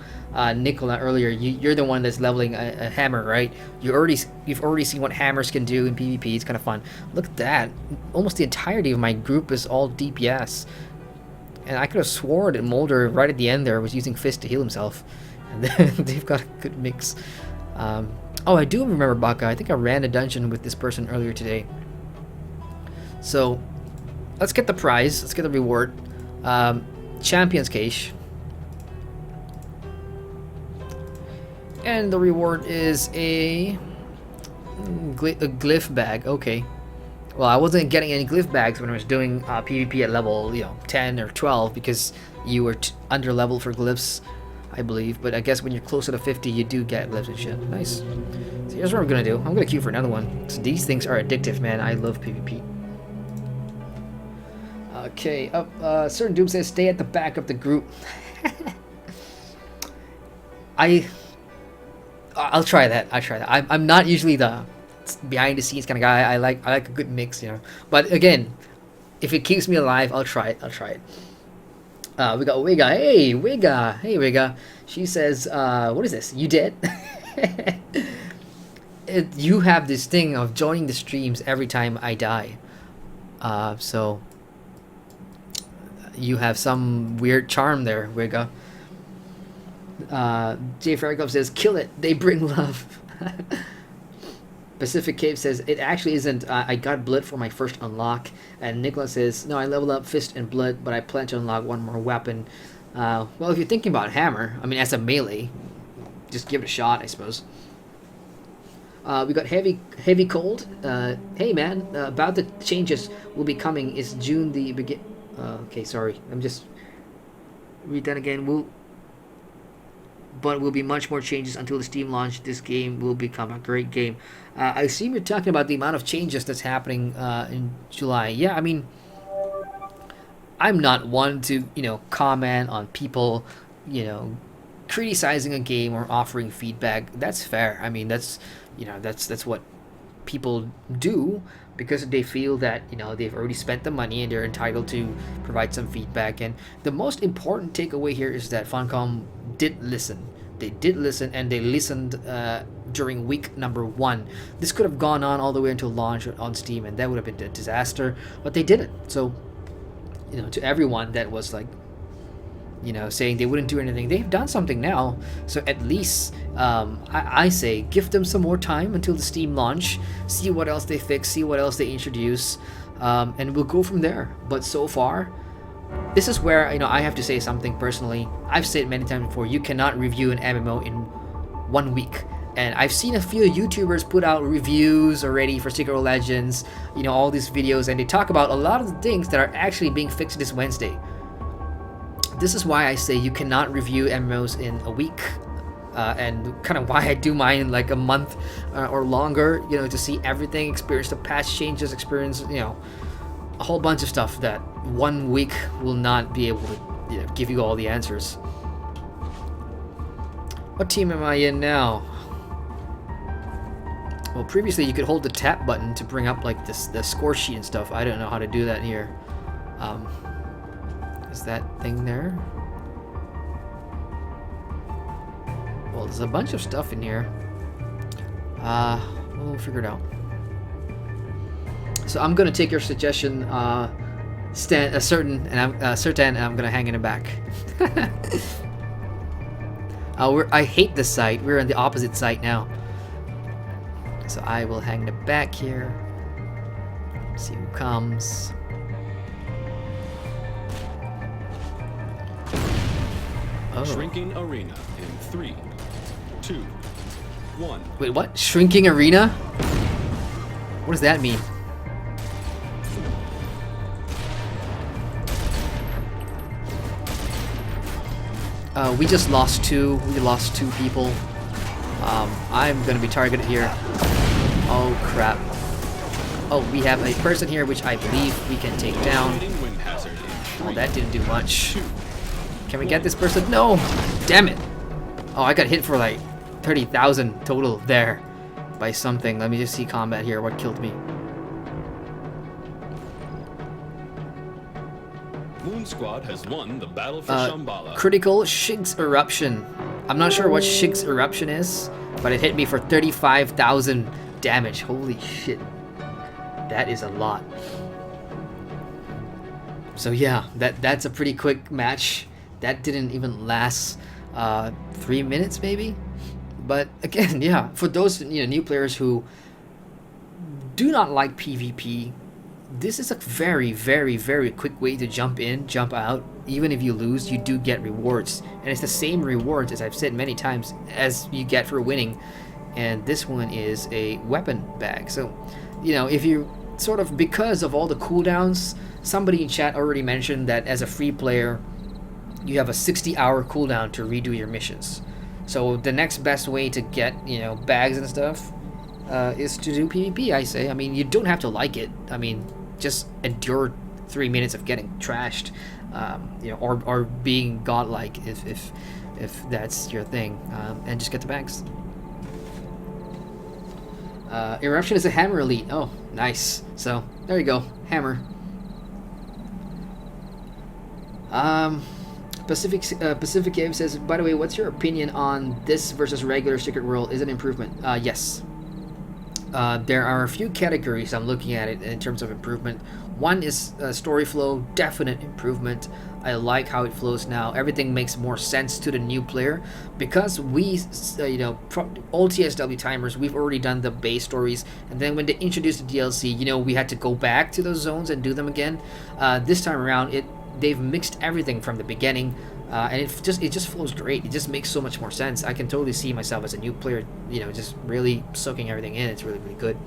Nicola, earlier, you're the one that's leveling a hammer, right? You've already seen what hammers can do in PvP. It's kind of fun. Look at that. Almost the entirety of my group is all DPS. And I could have sworn that Mulder, right at the end there, was using Fist to heal himself. And then they've got a good mix. Oh, I do remember Baka. I think I ran a dungeon with this person earlier today. So, let's get the prize. Let's get the reward. Champion's Cache. And the reward is a glyph bag. Okay. Well, I wasn't getting any glyph bags when I was doing PvP at level, 10 or 12 because you were under level for glyphs, I believe. But I guess when you're closer to 50, you do get glyphs and shit. Nice. So here's what I'm gonna do. I'm gonna queue for another one. So these things are addictive, man. I love PvP. Okay. Certain Doom says stay at the back of the group. I'll try that. I'm not usually the behind the scenes kind of guy. I like a good mix, But again, if it keeps me alive, I'll try it. We got Wiga. Hey Wiga. She says, what is this? You dead? You have this thing of joining the streams every time I die. So you have some weird charm there, Wiga. Jay Farrakhan says, kill it, they bring love. Pacific Cave says, it actually isn't, I got blood for my first unlock. And Nicholas says, no, I leveled up fist and blood, but I plan to unlock one more weapon. Well, if you're thinking about hammer, I mean, as a melee, just give it a shot, I suppose. We got heavy cold. Hey man, about the changes will be coming. Is June the begin? Okay, sorry, I'm just read that again. But will be much more changes until the Steam launch. This game will become a great game. I assume you're talking about the amount of changes that's happening in July. Yeah, I mean, I'm not one to comment on people criticizing a game or offering feedback. That's fair. I mean, that's what people do because they feel that they've already spent the money and they're entitled to provide some feedback. And the most important takeaway here is that Funcom did listen. They did listen, and they listened during week number 1. This could have gone on all the way until launch on Steam, and that would have been a disaster, but they didn't. So to everyone that was like saying they wouldn't do anything, they've done something now. So at least I say give them some more time until the Steam launch, see what else they fix, see what else they introduce, and we'll go from there. But so far, this is where I have to say something personally. I've said many times before, you cannot review an MMO in 1 week. And I've seen a few YouTubers put out reviews already for Secret World Legends, all these videos, and they talk about a lot of the things that are actually being fixed this Wednesday. This is why I say you cannot review MMOs in a week, and kind of why I do mine in like a month or longer, to see everything, experience the patch changes, experience, a whole bunch of stuff that 1 week will not be able to give you all the answers. What team am I in now? Well, previously you could hold the tap button to bring up like the score sheet and stuff. I don't know how to do that here. Is that thing there? Well, there's a bunch of stuff in here. We'll figure it out. So I'm gonna take your suggestion, certain, and I'm gonna hang in the back. I hate this site. We're on the opposite site now. So I will hang the back here. See who comes. Oh. Shrinking arena in 3, 2, 1. Wait, what? Shrinking arena? What does that mean? We just lost 2. We lost 2 people. I'm gonna be targeted here. Oh crap. Oh, we have a person here which I believe we can take down. Oh, that didn't do much. Can we get this person? No! Damn it! Oh, I got hit for like 30,000 total there by something. Let me just see combat here. What killed me? Team Squad has won the battle for Shambhala. Critical Shig's Eruption. I'm not sure what Shig's Eruption is, but it hit me for 35,000 damage. Holy shit. That is a lot. So yeah, that's a pretty quick match. That didn't even last 3 minutes maybe. But again, yeah, for those new players who do not like PvP, this is a very, very, very quick way to jump in, jump out. Even if you lose, you do get rewards. And it's the same rewards, as I've said many times, as you get for winning. And this one is a weapon bag. So, if you sort of, because of all the cooldowns, somebody in chat already mentioned that as a free player, you have a 60-hour cooldown to redo your missions. So the next best way to get, bags and stuff is to do PvP, I say. I mean, you don't have to like it. I mean, just endure 3 minutes of getting trashed, or being godlike if that's your thing, and just get the bags. Eruption is a hammer elite. Oh, nice. So there you go, hammer. Pacific Game says, by the way, what's your opinion on this versus regular Secret World? Is it an improvement? Yes. There are a few categories I'm looking at it in terms of improvement. One is story flow, definite improvement. I like how it flows now. Everything makes more sense to the new player because we, all TSW timers, we've already done the base stories, and then when they introduced the DLC, we had to go back to those zones and do them again. This time around, they've mixed everything from the beginning, and it just flows great. It just makes so much more sense. I can totally see myself as a new player, just really soaking everything in. It's really, really good.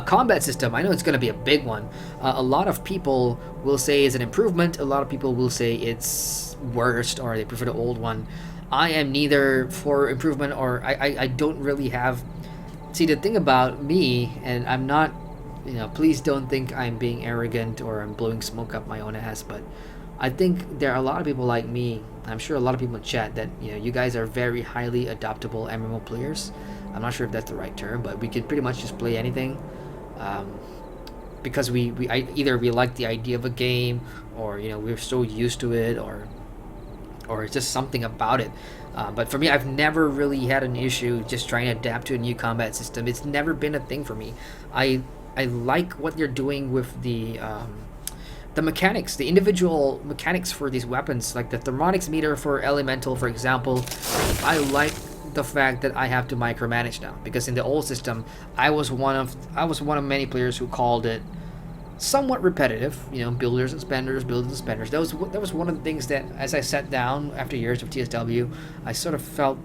Combat system, I know it's going to be a big one. A lot of people will say it's an improvement. A lot of people will say it's worst, or they prefer the old one. I am neither for improvement, or I don't really have... See, the thing about me, and I'm not... please don't think I'm being arrogant or I'm blowing smoke up my own ass, but I think there are a lot of people like me, I'm sure a lot of people in chat, that you guys are very highly adaptable MMO players. I'm not sure if that's the right term, but we can pretty much just play anything, because either we like the idea of a game, or we're so used to it, or it's just something about it. But for me, I've never really had an issue just trying to adapt to a new combat system. It's never been a thing for me. I like what you're doing with the mechanics, the individual mechanics for these weapons, like the thermonics meter for elemental, for example. I like the fact that I have to micromanage now, because in the old system, I was one of many players who called it somewhat repetitive. Builders and spenders, builders and spenders. That was one of the things that, as I sat down after years of TSW, I sort of felt,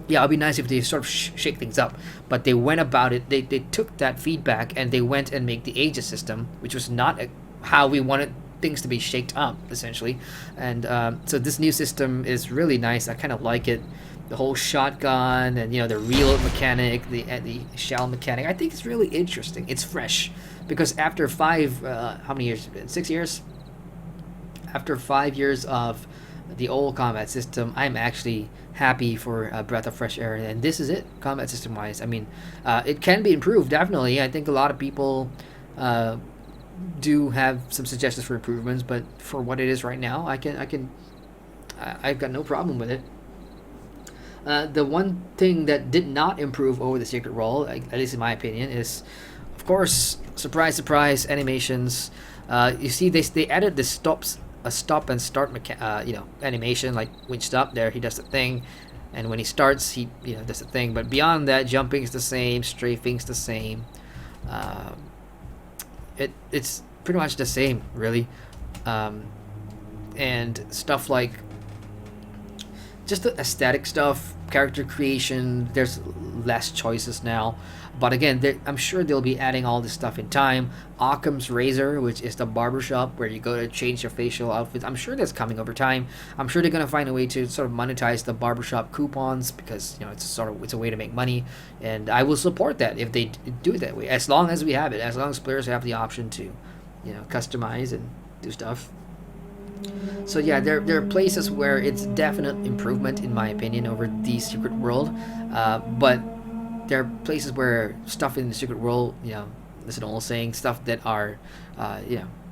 yeah, it'd be nice if they sort of shake things up. But they went about it, they took that feedback and they went and made the Aegis system, which was not how we wanted things to be shaked up, essentially. And so this new system is really nice. I kind of like it. The whole shotgun and the reload mechanic, the shell mechanic. I think it's really interesting. It's fresh, because after how many years? 6 years? After 5 years of the old combat system, I'm actually happy for a breath of fresh air, and this is it, combat system wise. I mean, it can be improved, definitely. I think a lot of people do have some suggestions for improvements, but for what it is right now, I've got no problem with it. The one thing that did not improve over the Secret World, at least in my opinion, is, of course, surprise, surprise, animations. You see, they added the stop and start animation, like when you stop there, he does the thing, and when he starts, he does the thing. But beyond that, jumping is the same, strafing's the same. It's pretty much the same, really. And stuff like just the aesthetic stuff, character creation, there's less choices now. But again, I'm sure they'll be adding all this stuff in time. Occam's Razor, which is the barbershop where you go to change your facial outfits, I'm sure that's coming over time. I'm sure they're going to find a way to sort of monetize the barbershop coupons, because it's a way to make money, and I will support that if they do it that way, as long as we have it, as long as players have the option to customize and do stuff. So yeah, there are places where it's definite improvement, in my opinion, over the Secret World, but there are places where stuff in the Secret World, there's an old saying, stuff that are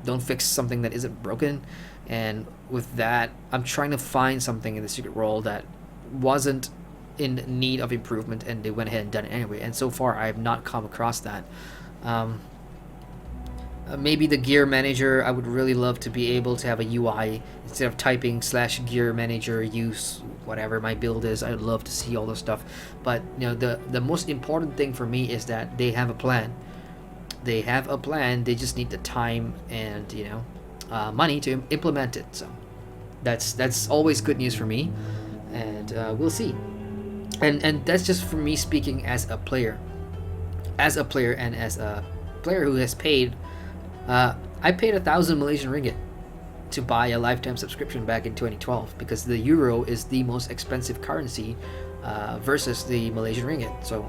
don't fix something that isn't broken. And with that, I'm trying to find something in the Secret World that wasn't in need of improvement, and they went ahead and done it anyway. And so far, I have not come across that. Maybe the gear manager, I would really love to be able to have a UI instead of typing /gear manager use whatever my build is. I'd love to see all this stuff. But the most important thing for me is that they have a plan. They have a plan. They just need the time and money to implement it. So that's always good news for me, and we'll see. And that's just for me speaking as a player and as a player who has paid. I paid 1,000 Malaysian ringgit to buy a lifetime subscription back in 2012 because the euro is the most expensive currency versus the Malaysian ringgit. So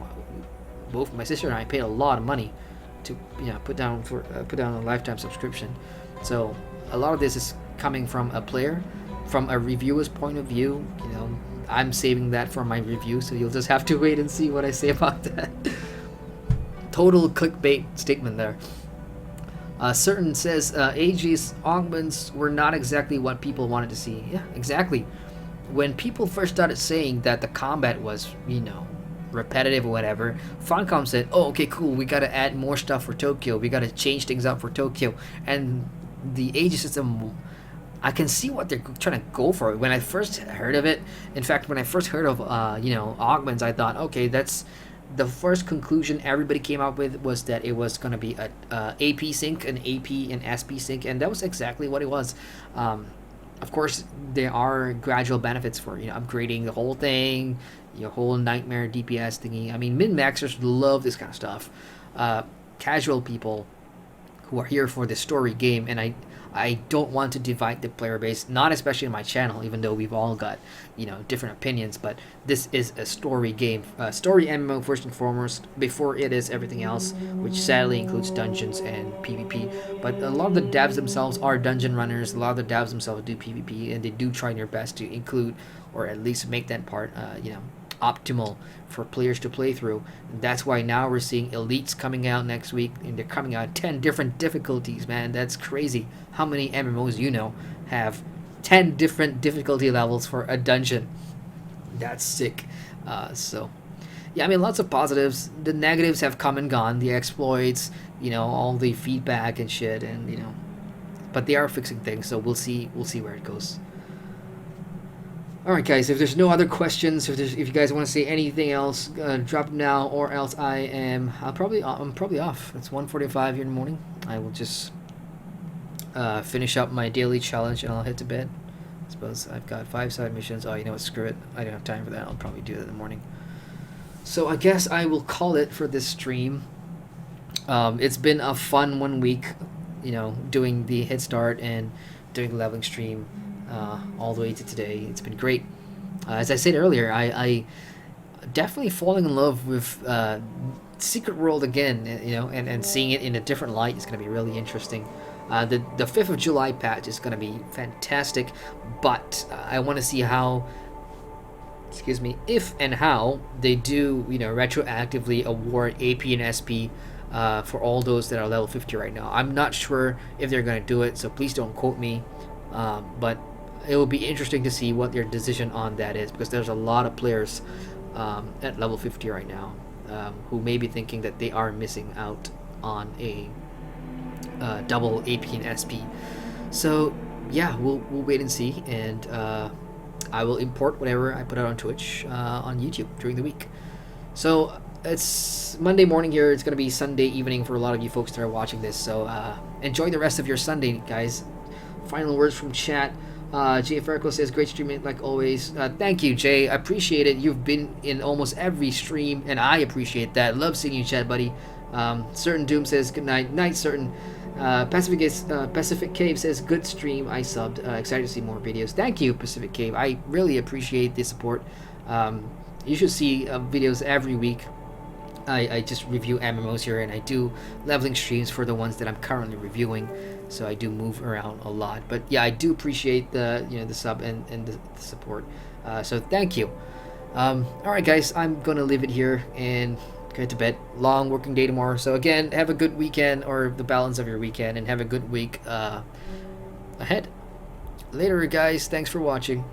both my sister and I paid a lot of money to put down a lifetime subscription. So a lot of this is coming from a player, from a reviewer's point of view. I'm saving that for my review, so you'll just have to wait and see what I say about that. Total clickbait statement there. Certain says AG's augments were not exactly what people wanted to see. Yeah, exactly. When people first started saying that the combat was, repetitive or whatever, Funcom said, "Oh, okay, cool. We gotta add more stuff for Tokyo. We gotta change things up for Tokyo." And the AG system, I can see what they're trying to go for. When I first heard of it, in fact, when I first heard of augments, I thought, okay, that's. The first conclusion everybody came up with was that it was going to be a AP sync, an AP and SP sync, and that was exactly what it was. Of course, there are gradual benefits for upgrading the whole thing, your whole nightmare DPS thingy. I mean, min-maxers love this kind of stuff. Casual people who are here for the story game, and I don't want to divide the player base, not especially in my channel, even though we've all got different opinions. But this is a story game, story MMO first and foremost, before it is everything else, which sadly includes dungeons and PvP. But a lot of the devs themselves are dungeon runners. A lot of the devs themselves do PvP, and they do try their best to include or at least make that part optimal for players to play through. And that's why now we're seeing elites coming out next week, and they're coming out 10 different difficulties. Man, that's crazy. How many MMOs have 10 different difficulty levels for a dungeon? That's sick. So yeah, I mean, lots of positives. The negatives have come and gone, the exploits, all the feedback and shit, and but they are fixing things, so we'll see where it goes. Alright guys, if there's no other questions, if you guys want to say anything else, drop them now, or else I'm probably off. It's 1:45 here in the morning. I will just finish up my daily challenge and I'll head to bed. I suppose I've got 5 side missions. Oh, you know what, screw it. I don't have time for that. I'll probably do that in the morning. So I guess I will call it for this stream. It's been a fun 1 week, doing the head start and doing the leveling stream. All the way to today. It's been great. As I said earlier, I definitely falling in love with Secret World again, and seeing it in a different light is going to be really interesting. The 5th of July patch is going to be fantastic, but I want to see how, if and how they do, retroactively award AP and SP for all those that are level 50 right now. I'm not sure if they're going to do it, so please don't quote me, but it will be interesting to see what their decision on that is, because there's a lot of players at level 50 right now who may be thinking that they are missing out on a double AP and SP. So yeah, we'll wait and see, and I will import whatever I put out on Twitch on YouTube during the week. So it's Monday morning here. It's going to be Sunday evening for a lot of you folks that are watching this, so enjoy the rest of your Sunday, guys. Final words from chat. Jay Ferco says, great streaming like always. Thank you, Jay. I appreciate it. You've been in almost every stream, and I appreciate that. Love seeing you, chat, buddy. Certain Doom says, good night. Night, Certain. Pacific Cave says, good stream. I subbed. Excited to see more videos. Thank you, Pacific Cave. I really appreciate the support. You should see videos every week. I just review MMOs here, and I do leveling streams for the ones that I'm currently reviewing. So I do move around a lot, but yeah, I do appreciate the the sub and the support. So thank you. All right, guys, I'm gonna leave it here, and go to bed. Long working day tomorrow. So again, have a good weekend, or the balance of your weekend, and have a good week ahead. Later, guys. Thanks for watching.